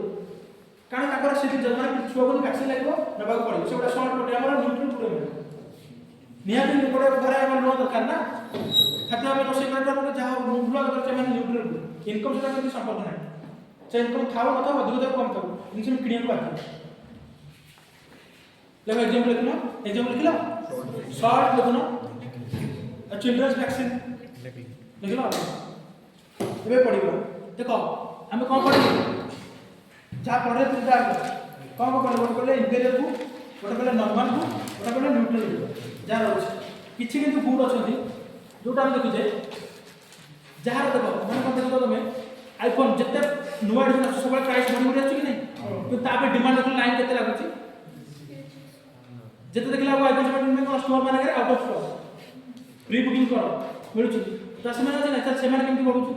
कारण ताकर से जमाना छुआ को वैक्सीन लागो नबा को पड़े से गोटा शॉर्ट पटे हमर न्यूट्रल पूरे निहाती गोटे घर हमर लो दरकार ना खाते हम रोसे करता तो जहां न्यूट्रल दरकार माने न्यूट्रल इनकम से ताकर संपर्क नहीं से इनकम थाओ न थाओ अधिक कम थाओ इनसे किनिया बाकी लेकिन एग्जांपल लिखलो शॉर्ट लिखनो चिल्ड्रंस वैक्सीन लिखलो एबे पड़िबो देखो हम कोन पढ़ी जा पढ़े तू जा कोन को पढ़े बोले इंपेरियल को गोटे बोले नॉर्मल को गोटे बोले न्यूट्रल को जा रहछ किछि किंतु गुड अछंती जोटा हम देखुजे जहार देखो मन कोन देखो तमे आईफोन जते नुवा एडिशन सब प्राइस बढ़ी बढ़ी अछि कि नहीं तो ताबे डिमांड देखो लाइन केते लागुची जते देखला आईफोन 17 में को स्टोर माने करे out of stock pre booking करो मिलुची तो से माने ना से माने केमति बढ़ुची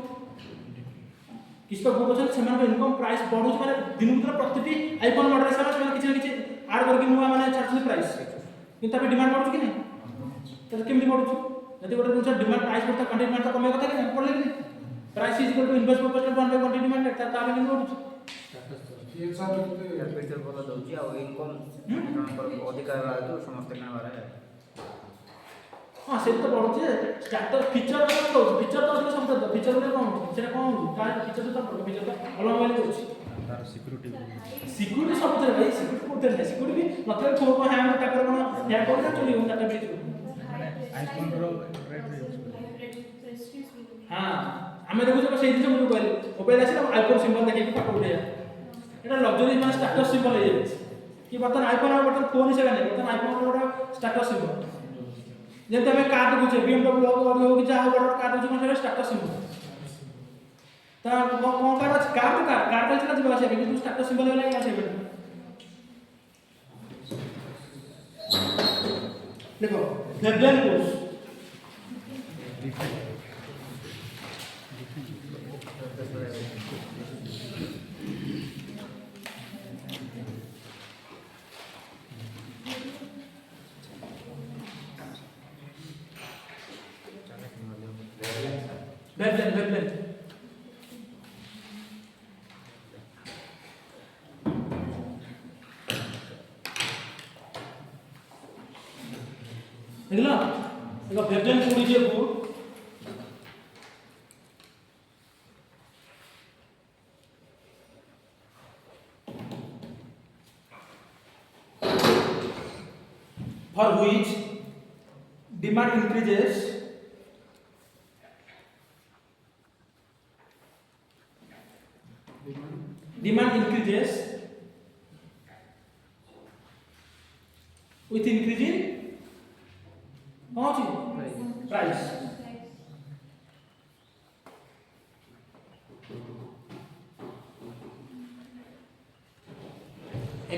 किस तो गुड अछन से माने इनकम प्राइस बढ़ुची माने दिन भीतर प्रतिटी आईफोन मॉडल से माने किछि ना किछि आड करके नुवा माने छाड़छी प्राइस किंतु ताबे डिमांड बढ़ुची कि नहीं तो केमति बढ़ुची यदि गोटे जिनिस डिमांड प्राइस बढ़ता क्वांटिटी डिमांड तो कमे कथा कि नहीं पड़ले कि नहीं price is equal to inverse proportional to 1 by quantity demand ताबे केमति बढ़ुची ये सब कैपिटल बोला दउची आ इनकम अधिक आवा तो समस्त कना बारे हां से तो बढ़ुची स्टार्टर फीचर तो फीचर तो समझ फीचर में कौन सेटा कौन का फीचर तो फीचर तो अलग वाले होची तार सिक्योरिटी सब तरह भाई सिक्योरिटी कोते नहीं सिक्योरिटी भी मतलब फोन को हैंग टाकर कोन हैंग कर चली हम डाटा बेच आईफोन रो रेट हां हमें देखो जब सेही जो मोबाइल आसी ना आईफोन सिंबल देखे कि फोटो उठे एटा लग्जरी माने स्टेटस सिंबल है कि बर्तन आईफोन और बर्तन फोन से नहीं बर्तन आईफोन और स्टेटस सिंबल जेते हमें कार्ड गुचे BMW हो कि जा बड़ कार्ड गुचे मतलब स्टेटस सिंबल ता कोन कार्ड तो चला जीवा से कि स्टेटस सिंबल वाला क्या से देखो वेबलाइन कोर्स वेबलाइन देखला देखो वेबलाइन पूरी जे को for which demand increases with increasing how much price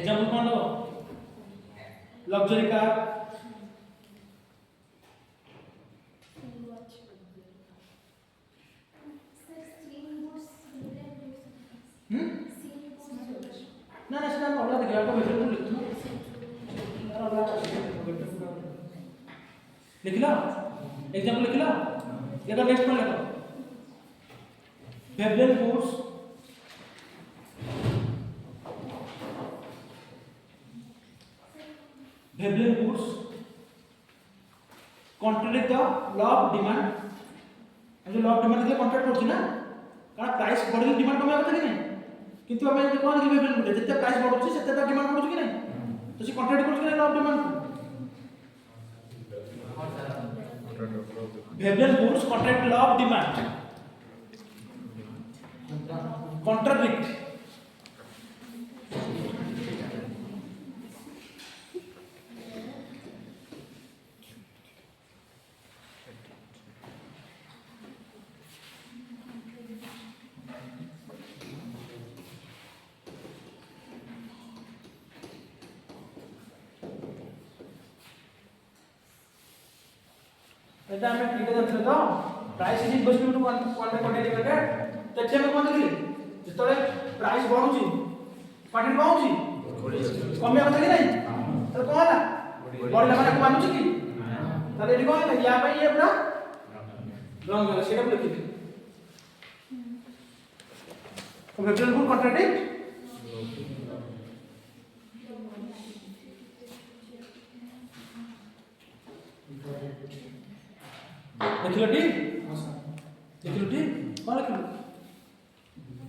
example कौन लो लग्जरी कार ना ना सेटा अलग देखा तो बेटर को लिख लिख लो एग्जांपल लिख लो लेकर नेक्स्ट पढ़ लेगा wavelength force wavelength force contradict the law of demand हम जो लॉ ऑफ डिमांड के कॉन्ट्रैक्ट करछि ना कारण प्राइस बढ़ले डिमांड कमे होता कि नहीं किंतु हमें जे कोन कि वेवलेंथ बोले जते प्राइस बढ़ुछि सेते डिमांड बढ़ुछि कि नहीं तो से कॉन्ट्रैक्ट करछि कि नहीं law of demand wavelength force contract law of demand contradict এটা আমরা কি জানতে তো price is equal to 1 quantity divided তো এখানে আমি কোন দিলি যেতলে প্রাইস বঢ়ুছি কোয়ান্টিটি বঢ়ুছি কমিয়া কথা কি নাই তাহলে কোন হলা বঢ়লে মানে কমুছি কি তাহলে এটি কোন হলা ইয়া পাই ইয়া পুরা রং হলা সেটা লিখি দিই তো ভেক্টর গুড কন্ট্রাডিক্ট देखिलो ठीक देखिलो ठीक कौन लिखलो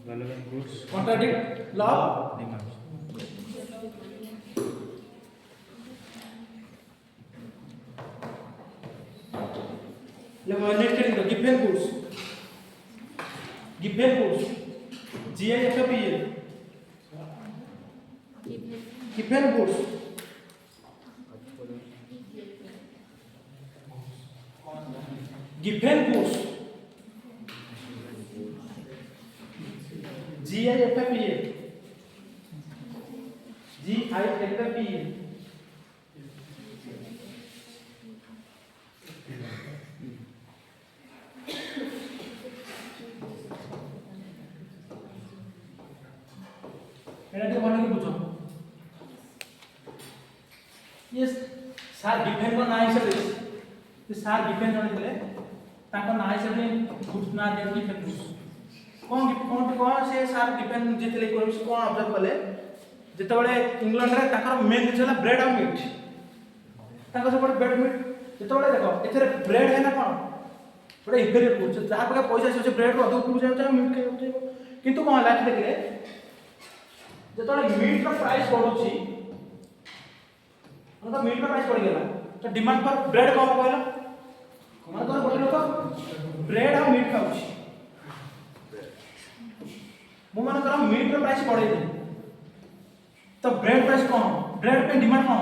relevant goods contradict law demand next heading the given goods GIFPL given goods given goods GIFPL এটা কি মানে কি বুঝো यस सार डिफेंड को ना हिसाब से सार डिफेंड जने थिले ताको ना हिसाब से गुड्स ना देती फेकुस कौन से सार डिफेंड जेतले इकोनॉमिक्स कोन ऑब्जर्व कले जेते बळे इंग्लैंड रे ताकर मेन दिसला ब्रेड और मीट ताको सब ब्रेड मीट जेते बळे देखो एथरे ब्रेड है ना कोन बड़े इफेरियर फूड जहा पर पैसा से ब्रेड रो दो फूड जाय मीट के किंतु कोन लाइक देखले जेते मीट रो प्राइस बढ़ुची तो मीट का प्राइस बढ़ गया तो डिमांड पर ब्रेड कम कहला मन तो गोटे लोक ब्रेड और मीट खाउची मु मन कर मीट रो प्राइस बढ़े दे तो ब्रेड प्राइस कम ब्रेड पे डिमांड कम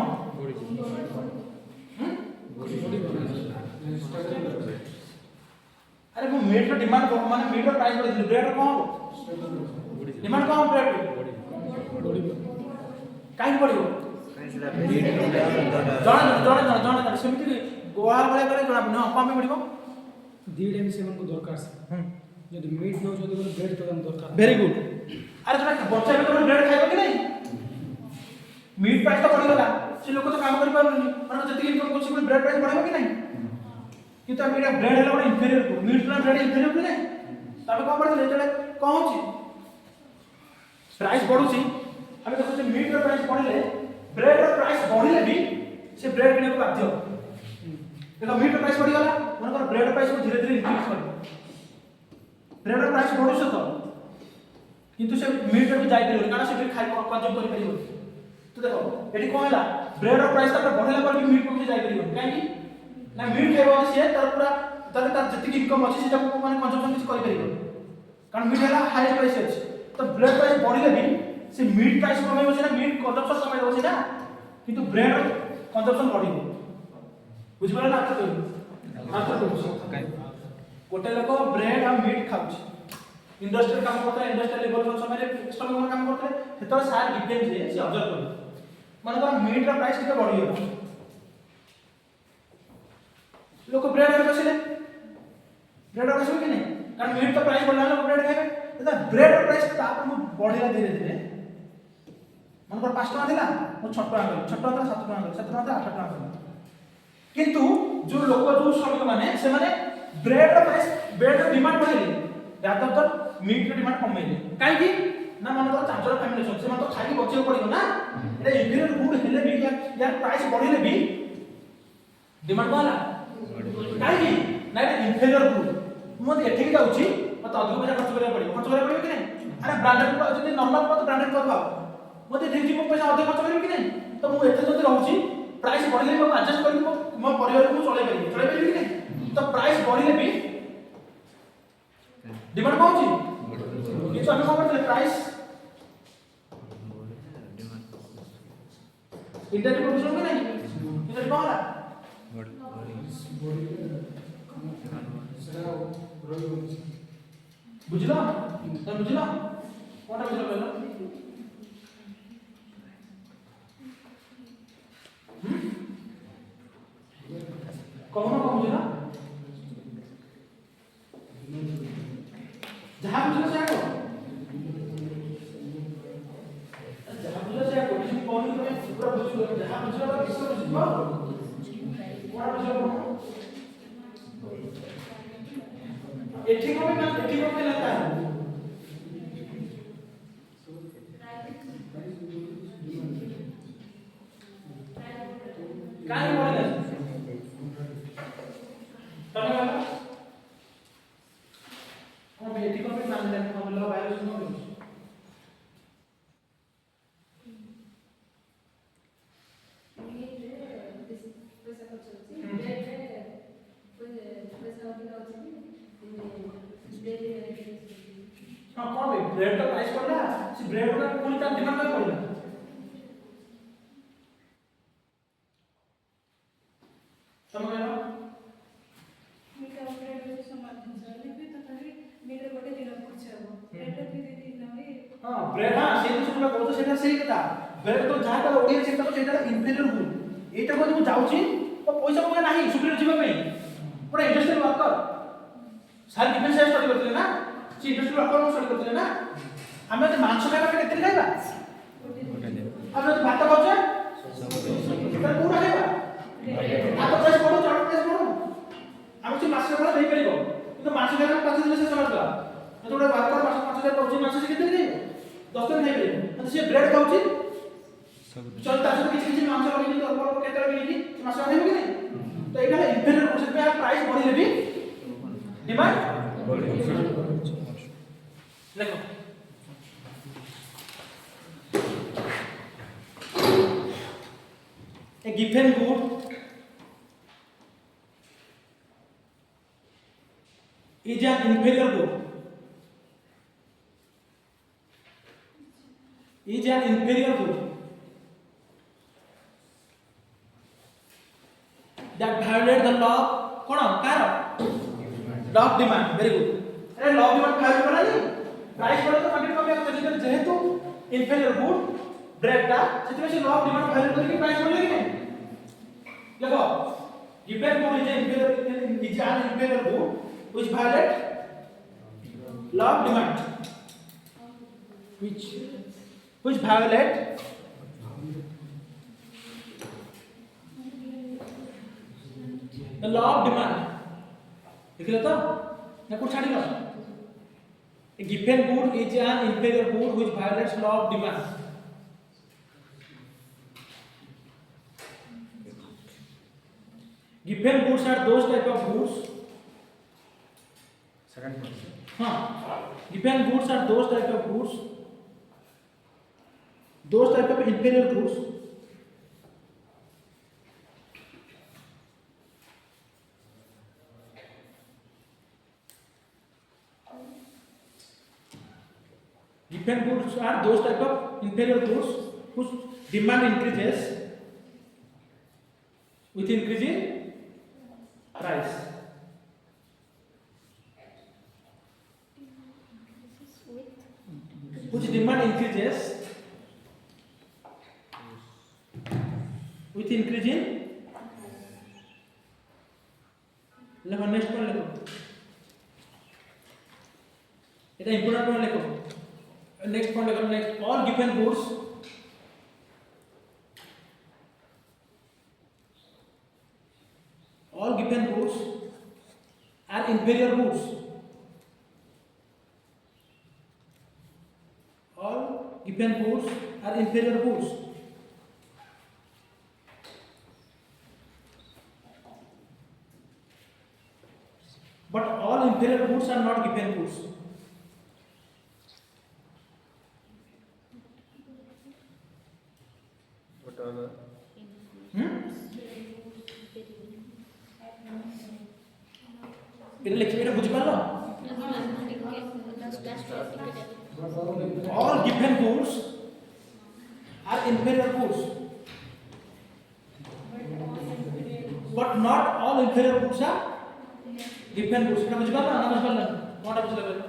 अरे वो मीट रो डिमांड माने मीट रो प्राइस बढ़े दे ब्रेड रो कम डिमांड कम ब्रेड काई पड़ियो जण सेमिति गोवा भले करे जणा न कम पड़िबो दीड एम सेवन को दरकार से यदि मीट न जदि बोले ब्रेड तो दरकार वेरी गुड अरे जणा बच्चा भी तो ब्रेड खाइबो कि नहीं मीट प्राइस तो बढ़ गला से लोग तो काम करि पारनी माने जति इनकम कोछि ब्रेड प्राइस बढ़िबो कि नहीं कि तो मीट ब्रेड हैला बडा इंफीरियर को मीट ना ब्रेड इंफीरियर कि नहीं तबे कोन पड़ले जेले कहूची प्राइस बढ़ुची हमें देखो जे मीट रो प्राइस बढ़ले ब्रेड रो प्राइस बढ़िले भी से ब्रेड किने को बाध्य देखो मीट रो प्राइस बढ़ी गला मन कर ब्रेड रो प्राइस को धीरे धीरे इंक्रीज कर ब्रेड रो प्राइस बढ़ुछ तो किंतु से मीट रो जाई परियो कारण से खाइ कंज्यूम करि परियो तो देखो एठी कोन हला ब्रेड रो प्राइस त बढ़िला पर भी मीट को जाई परियो काहे कि ना मीट खाइबो से तर पूरा तर जति इनकम अछि से जब माने कंज्यूम किछ करि परियो कारण मीट हला हाई प्राइस अछि तो ब्रेड प्राइस बढ़िले भी से मीट प्राइस कमे बसे ना मीट कंजम्पशन कमे बसे ना किंतु ब्रेड कंजम्पशन बढ़िबो बुझि पाला ना गोटे लोक ब्रेड और मीट खाउछ इंडस्ट्रियल काम करता इंडस्ट्रियल लेवल समय स्टॉक काम करता सेतो सार डिपेंड जे से ऑब्जर्व कर मनकर मीट रा प्राइस टिके बढ़ी गला लोक ब्रेड रे बसिले ब्रेड रे बसिले कि नहीं कारण मीट तो प्राइस बढ़ला लोक ब्रेड खाइबे तो ब्रेड रा प्राइस तापर मु बढ़िला धीरे धीरे मनकर 5 टका दिला मु 6 टका करी 6 टका 7 टका करी 7 टका 8 टका करी किंतु जो लोक जो श्रमिक माने से माने ब्रेड रा प्राइस ब्रेड रा डिमांड बढ़ेली याद तो मीट रा डिमांड कमेले काहे कि ना मनकर 4 फैमिली से मन तो खाई बचियो पड़ियो ना एटा इंफीरियर फूड हेले भी यार प्राइस बढ़िले भी डिमांड वाला काहे कि ना एटा इंफीरियर फूड मो एठी के जाउची मत अधिक पैसा खर्च करिया पड़ियो कि नहीं अरे ब्रांडेड जदी नॉर्मल मत ब्रांडेड कर खाओ मते देखि मो पैसा अधिक खर्च करियो कि नहीं तो मु एथे जदी रहउची प्राइस बढ़िले मो एडजस्ट करि मो परिवार को चले परिबे कि नहीं तो प्राइस बढ़िले भी डिमांड पाउची ये तो हम करते प्राइस इंटरनेट प्रोड्यूसर के नहीं इंटरनेट पाला बुझला तुम बुझला कोनटा बुझला कहलो कौन बुझला जहां बुझला से आको जहां बुझला से आको किसी कौन में पूरा बुझलो जहां बुझला तो किसको बुझलो कोन बुझलो एठी को भी लगता है काहे बोले तमे वाला हम एठी को भी मान ले हम लोग वायरस नो हां कौन ब्रेड का प्राइस पड़ला से ब्रेड का पूरी का डिमांड का पड़ला समझ लो मीटर ऑपरेट जो समाधान चले भी तो तभी मीटर गोटे दिन पहुंचे हो ब्रेड भी दे दिन नवे हां ब्रेड हां से तो सुनला कहतो सेटा सही कथा ब्रेड तो जहां का ओडिया सेटा तो सेटा इंफीरियर गुड एटा को जो जाउची तो पैसा पका नाही सुप्रीम जीवा पे पूरा इंडस्ट्रियल वर्कर सार डिफेंस से स्टडी करते ना सी इंडस्ट्रियल वर्कर स्टडी करते ना हमें तो मांस खाइबा के केते खाइबा हम तो भात खाउछे तर पूरा खाइबा आ तो प्रेस करो चाट प्रेस करो हम से मास खाइबा नहीं परिबो तो मास खाइबा 5 दिन से समाज गला तो गोटे वर्कर 5000 पाउची मास से केते देबो 10 दिन नहीं परिबो तो से ब्रेड खाउची चल ता से किछि मांस लगे तो और केते लगे कि मास खाइबो कि नहीं तो एटा इंफीरियर प्रोसेस पे प्राइस बढ़िले भी डिमांड देखो a given good is an inferior good that violate the law कौन car law of demand very good अरे law of demand violate करा नहीं प्राइस बढ़े तो क्वांटिटी कम होगा जिधर जेहेतु inferior good ब्रेड टा सेति से law of demand violate करके प्राइस बढ़ले कि नहीं देखो given good is an inferior good which violate law of demand which violate the law of demand देखिए तो ना कुछ छाड़ी लो a given good is an inferior good which violates law of demand given goods are those type of goods second point हाँ given goods are those type of goods those type of inferior goods given goods are those type of inferior goods whose demand increases with increasing price whose demand increases লেখো next point লেখো এটা important point লেখো next point লেখো next all given goods all given goods are inferior goods. All given goods are inferior goods. But all inferior goods are not given goods. এটা লিখে এটা বুঝতে পারলো all given goods are inferior goods but not all inferior goods are given goods এটা বুঝতে পারলো না বুঝতে পারলেন কোনটা বুঝতে পারলেন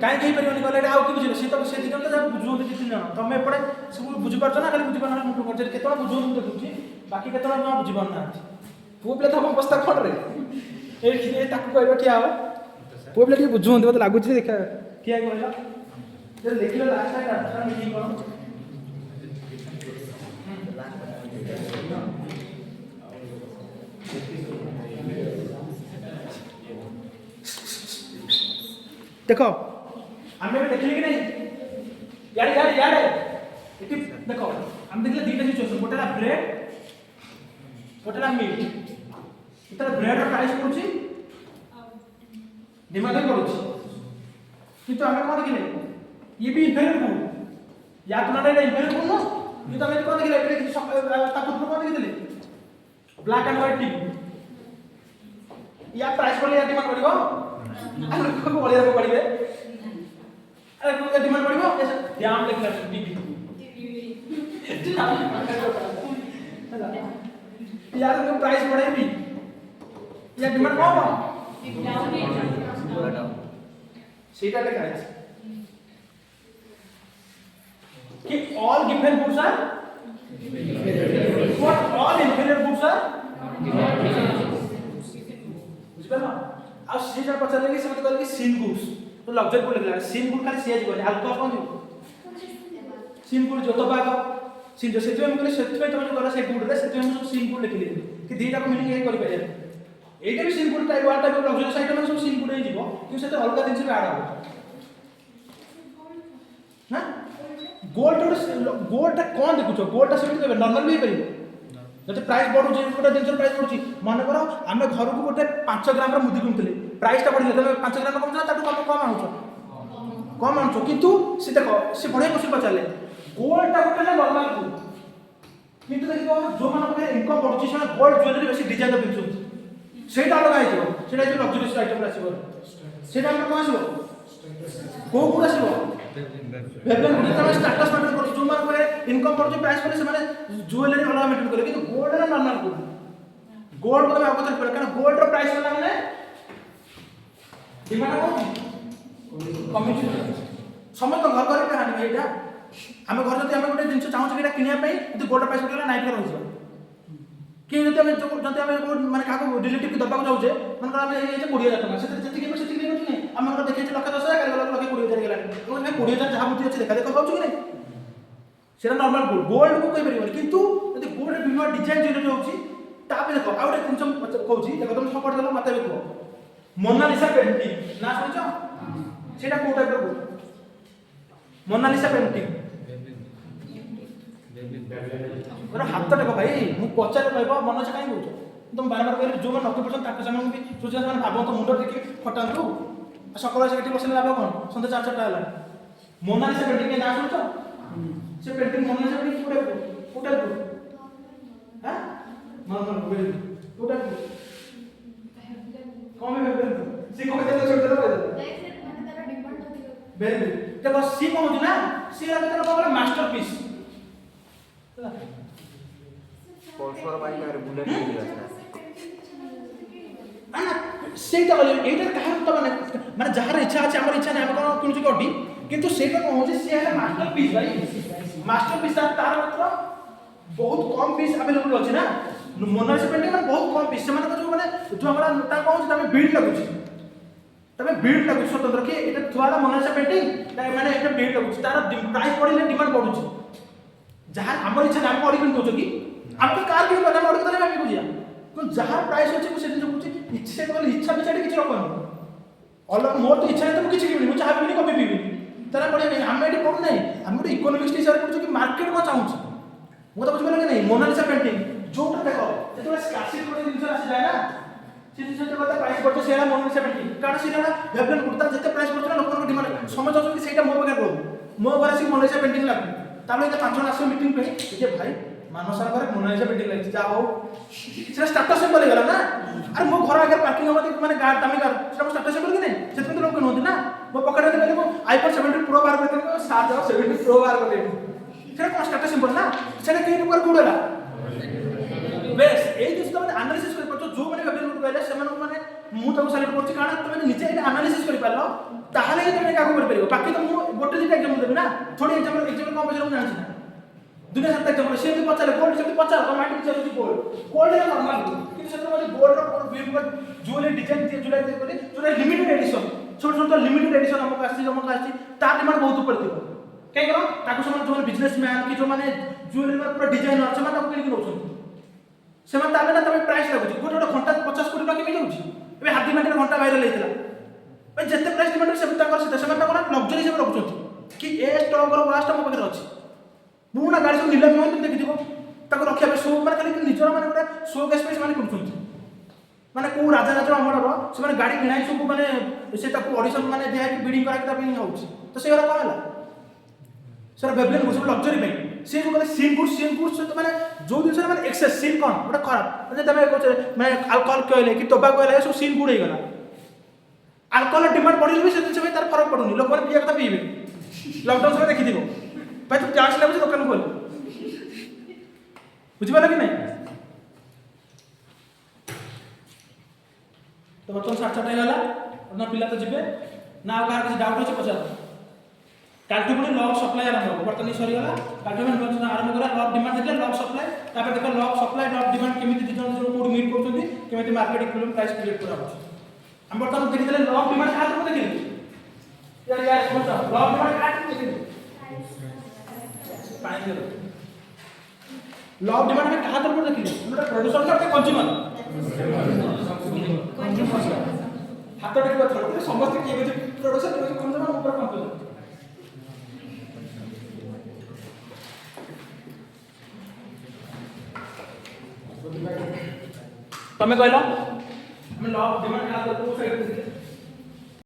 କାଇଁ କହି ପାରିବନି କହିଲେ ଏଟା ଆଉ କି ବୁଝିଲେ ସେ ତ ସେ ଦିନ ତ ଯାହା ବୁଝୁଛନ୍ତି ଦି ତିନି ଜଣ ତମେ ଏପଟେ ସବୁ ବୁଝିପାରୁଛ ନା ଖାଲି ବୁଝିପାରୁନ ନା ମୁଁ ପଚାରି କେତେବେଳେ ବୁଝୁଛନ୍ତି ମୁଁ ଦେଖୁଛି ବାକି କେତେବେଳେ ଆପଣ ବୁଝିପାରୁନାହାନ୍ତି ପୁଅ ପିଲା ତ ଆମ ଅବସ୍ଥା କଣରେ ଏଇ ତାକୁ କହିବ ଠିଆ ହବ ପୁଅ ପିଲା ଟିକେ ବୁଝୁଛନ୍ତି ମତେ ଲାଗୁଛି ଦେଖା ଠିଆ କହିଲା ଯଦି ଦେଖିଲେ ଲାଷ୍ଟ ଟାଇମ୍ ମିଟିଂ କର देखो आम देखिले कि नहीं यारे यारे यारे ये देखो हम देखले दीटा सिचुएशन गोटेला ब्रेड गोटेला मीट इतना ब्रेड रो प्राइस पड़ुची डिमांड पड़ुची किंतु हमें कोन देखिले ये भी इनफेरियर गुड या तुलना में इनफेरियर गुड न किंतु हमें कोन देखिले एबे ताकु कोन देखिले ब्लैक एंड व्हाइट टीवी या प्राइस पड़ले या डिमांड पड़िबो अरे को बोलिया को पड़िबे अरे को डिमांड पड़िबो ध्यान देखला टीवी यार को प्राइस बढ़ेगी या डिमांड कम सीधा लिखा है कि all given goods are what all inferior goods are बुझिपाला आ सी जन पचारे कि से मत कहले कि सीन गुड्स तो लग्जरी गुड लिखला सीन गुड खाली सीए जीवन अल्कोहल कोन जीव सीन गुड जो तो बाग सीन जो सेतु हम कहले सेतु तुम जो गला से गुड रे सेतु हम सीन गुड लिखली कि दीटा को मीनिंग ए करि पारे एटा भी सीन good type one type luxury item सब सीन गुड हे जीवो कि सेते अलग दिन से ऐड हो ना गोल्ड टा कोन देखुछो गोल्ड टा सेट देबे नॉर्मल भी परिबो जते प्राइस बढ़ु जे गोटा दिन प्राइस बढ़ुची मन करो हमें घर को गोटे 5 ग्राम रो मुदी किनतले प्राइस टा बढ़िले तमे 5 ग्राम कम जा ताटू कम आउछो किंतु से देखो से बढ़े क्वेश्चन पचारले गोल्ड टा गोटे ना नॉर्मल को किंतु देखो जो मान के इनकम बढ़ुची से गोल्ड ज्वेलरी बेसी डिजाइन पिनछु सेटा अलग आइजो सेटा जे लग्जरियस आइटम आसीबो सेटा हम कोन आसीबो को गुड आसीबो वेबन गुड तमे स्टेटस मेंटेन करू जो मान के इनकम बढ़ुची प्राइस पर से माने ज्वेलरी अलग मेंटेन करे किंतु गोल्ड ना नॉर्मल को गोल्ड को तमे अवतर कर कारण गोल्ड रो प्राइस वाला माने डिमांड कमी समस्त घर घर कहानी एटा हम घर जति हम गोटे जिंस चाहू कि किनिया पई यदि गोल्ड प्राइस उठला नाइट रहि जाय कि जति हम माने काको रिलेटिव के दबा जाऊ जे मन हम ए 20000 टका से जति के से कि नहीं हम घर देखे लक्ष 10,000 काली लक्ष 20000 गेला तो 20000 जहां बुद्धि अछि देखा देखा पाउछु कि नहीं सेटा नॉर्मल गोल्ड को कहि परिबो किंतु यदि गोल्ड बिना डिजाइन ज्वेलरी होछि तापे देखो आउटे जिंस कहउछि देखो तुम सपोर्ट देलो मते भी कहो मोनालिसा पेंटिंग ना सुनछो सेटा को टाइप रो मोनालिसा पेंटिंग और हाथ देखो भाई मु पचार कहबो मन से काई बोलछो तुम बारंबार कहले जो मन 90% ताके समय भी सोचा मन भाबो तो मुंड देखि फटांतु सकाळ से एठी बसले लाभ कोन संध्या 4 टा हला मोनालिसा पेंटिंग के ना सुनछो से पेंटिंग मोनालिसा पेंटिंग कोटा हां मन वेल कोटा कौन में वेल सी को कहते छोड़ दे वेल देखो सी को हो ना सी रा तेरा बाबा मास्टरपीस कोर्सर बाई का बुलेट दिला आना सेटा वाले एटा कहार तो माने जहार इच्छा আছে हमर इच्छा नै हम कोन किनु गड्डी किंतु सेटा कोन हो जे से है मास्टरपीस भाई मास्टरपीस तार मात्र बहुत कम पीस अवेलेबल अछि ना मोनालिसा पेंटिंग में बहुत कम पीस से जो माने जो हमरा ता कहू तमे बीड लागुची तमे बीड लागुची स्वतंत्र कि एटा थुआला मोनालिसा पेंटिंग माने एटा बीड लागुची तार प्राइस बढ़िले डिमांड बढ़ुची जहां हमर इच्छा हम ऑर्डर कर दोछ कि हम तो कार किन बना ऑर्डर करे हम बुझिया तो जहां प्राइस अछि से दिन बुझी इच्छा से कहले इच्छा बिचारे किछ रखन अलग मोर तो इच्छा है तो किछ किबनी मु चाहा बिनी कॉफी पीबी तारा बढ़िया नहीं हम एटी पढ़ नहीं हम गोटे इकोनॉमिक्स टीचर पढ़छु कि मार्केट को चाहूछ मु तो बुझबे नहीं मोनालिसा पेंटिंग जोटा देखो जेतो स्कार्सिटी कोटे जिंस आसी जाय ना से जिंस जो कथा प्राइस पड़छ सेला मोनालिसा पेंटिंग कारण सेला वेबल कुर्ता जते प्राइस पड़छ ना लोक को डिमांड समझ जाउ कि सेटा मो बगे रो मो घरे से मोनालिसा पेंटिंग लागू ताले ए 5 जन आसे मीटिंग पे जे भाई मानव सागर मोनालिसा पेंटिंग लागछ जा हो से स्टेटस सिंबल गेला ना अरे मो घर आगे पार्किंग हमते माने गार्ड दामी गार्ड से स्टेटस सिंबल कि नहीं सेत में लोग नहोती ना मो पकड़ दे पहले मो आईफोन 17 प्रो बार करते मो 7 प्रो बार करते सेटा को स्टेटस सिंबल ना सेटा के ऊपर गुडला बेस ए जिस तो माने एनालिसिस कर पड़ो जो माने वेबल गुड कहले से माने मु तो सेलेक्ट करछि कारण तमे निजे एटा एनालिसिस कर पारलो ताहाले तमे काको कर परिबो बाकी तो मु गोटे दिटा एग्जाम देबी ना थोड़ी एग्जाम कम बजे मु जानछि ना दुनिया सात एग्जाम से भी पचाले गोल्ड से भी पचाल तो माइंड चलुछि गोल्ड है नॉर्मल कि से तो गोल्ड रो व्यू पर ज्वेलरी डिजाइन दिए जुलाई दे बोले जो लिमिटेड एडिशन छोट छोट लिमिटेड एडिशन हमको आसी ता डिमांड बहुत ऊपर थियो कहीं करो ताको समान जो बिजनेसमैन कि जो माने ज्वेलरी पर पूरा डिजाइनर से माने किन नउछन से माने ताबे ना तमे प्राइस लागुछि गोटे गोटे घंटा 50 कोटी टका केमे जाउछि एबे हाथी माने घंटा वायरल हेतला भाई जते प्राइस डिमांड से ताकर से माने कोन लग्जरी से रखुछंती कि ए स्टॉक रो वास्ट हम पकड़ अछि मुना गाड़ी सब नीलम होय तुम देखि दिबो ताको रखिया पे शो माने खाली निजर माने गोटे शो केस पे माने करछंती माने को राजा राजा अमर रो से माने गाड़ी किणाई सब माने से ताको ऑडिशन माने दिया कि बिडिंग करा के तापे होउछि तो से कोन हला सर बेबलेन गुड लग्जरी पे से जो कहले सीन गुड से तो माने जो दिन से माने एक्सेस सीन कोन गोटे खराब म्हणजे तमे कहछे माने अल्कोहल कहले कि टोबैको कहले सब सीन गुड हे गला अल्कोहल डिमांड बढ़िले भी से दिन से तार फरक पडुनी लोक माने पिया कथा पीबे लॉकडाउन से देखि दिबो भाई तू चांस ले दुकान खोल बुझी पाला कि नहीं तो बर्तन 7:30 गला अपना पिला तो जिबे ना कार किसी डाउट अछि पचार काल्टू पुनी लॉक सप्लाई आरंभ हो बर्तन सरी गला काल्टू में नोट आरंभ करा लॉक डिमांड देखले लॉक सप्लाई तापर देखो लॉक सप्लाई लॉक डिमांड केमिति दिजन जो कोड मीट करछथि केमिति मार्केट इक्विलिब्रियम प्राइस क्रिएट करा हो हम बर्तन देखि देले लॉक डिमांड हाथ को देखि यार समझ लॉक डिमांड हाथ को देखि पानी दे लॉ ऑफ डिमांड में कहा तरफ देखिए हमरा प्रोड्यूसर का कंज्यूमर हाथ देखि बात करते समस्त के जे प्रोड्यूसर के कंज्यूमर ऊपर कंज्यूमर तमे कहलो हम लॉ ऑफ डिमांड का तो साइड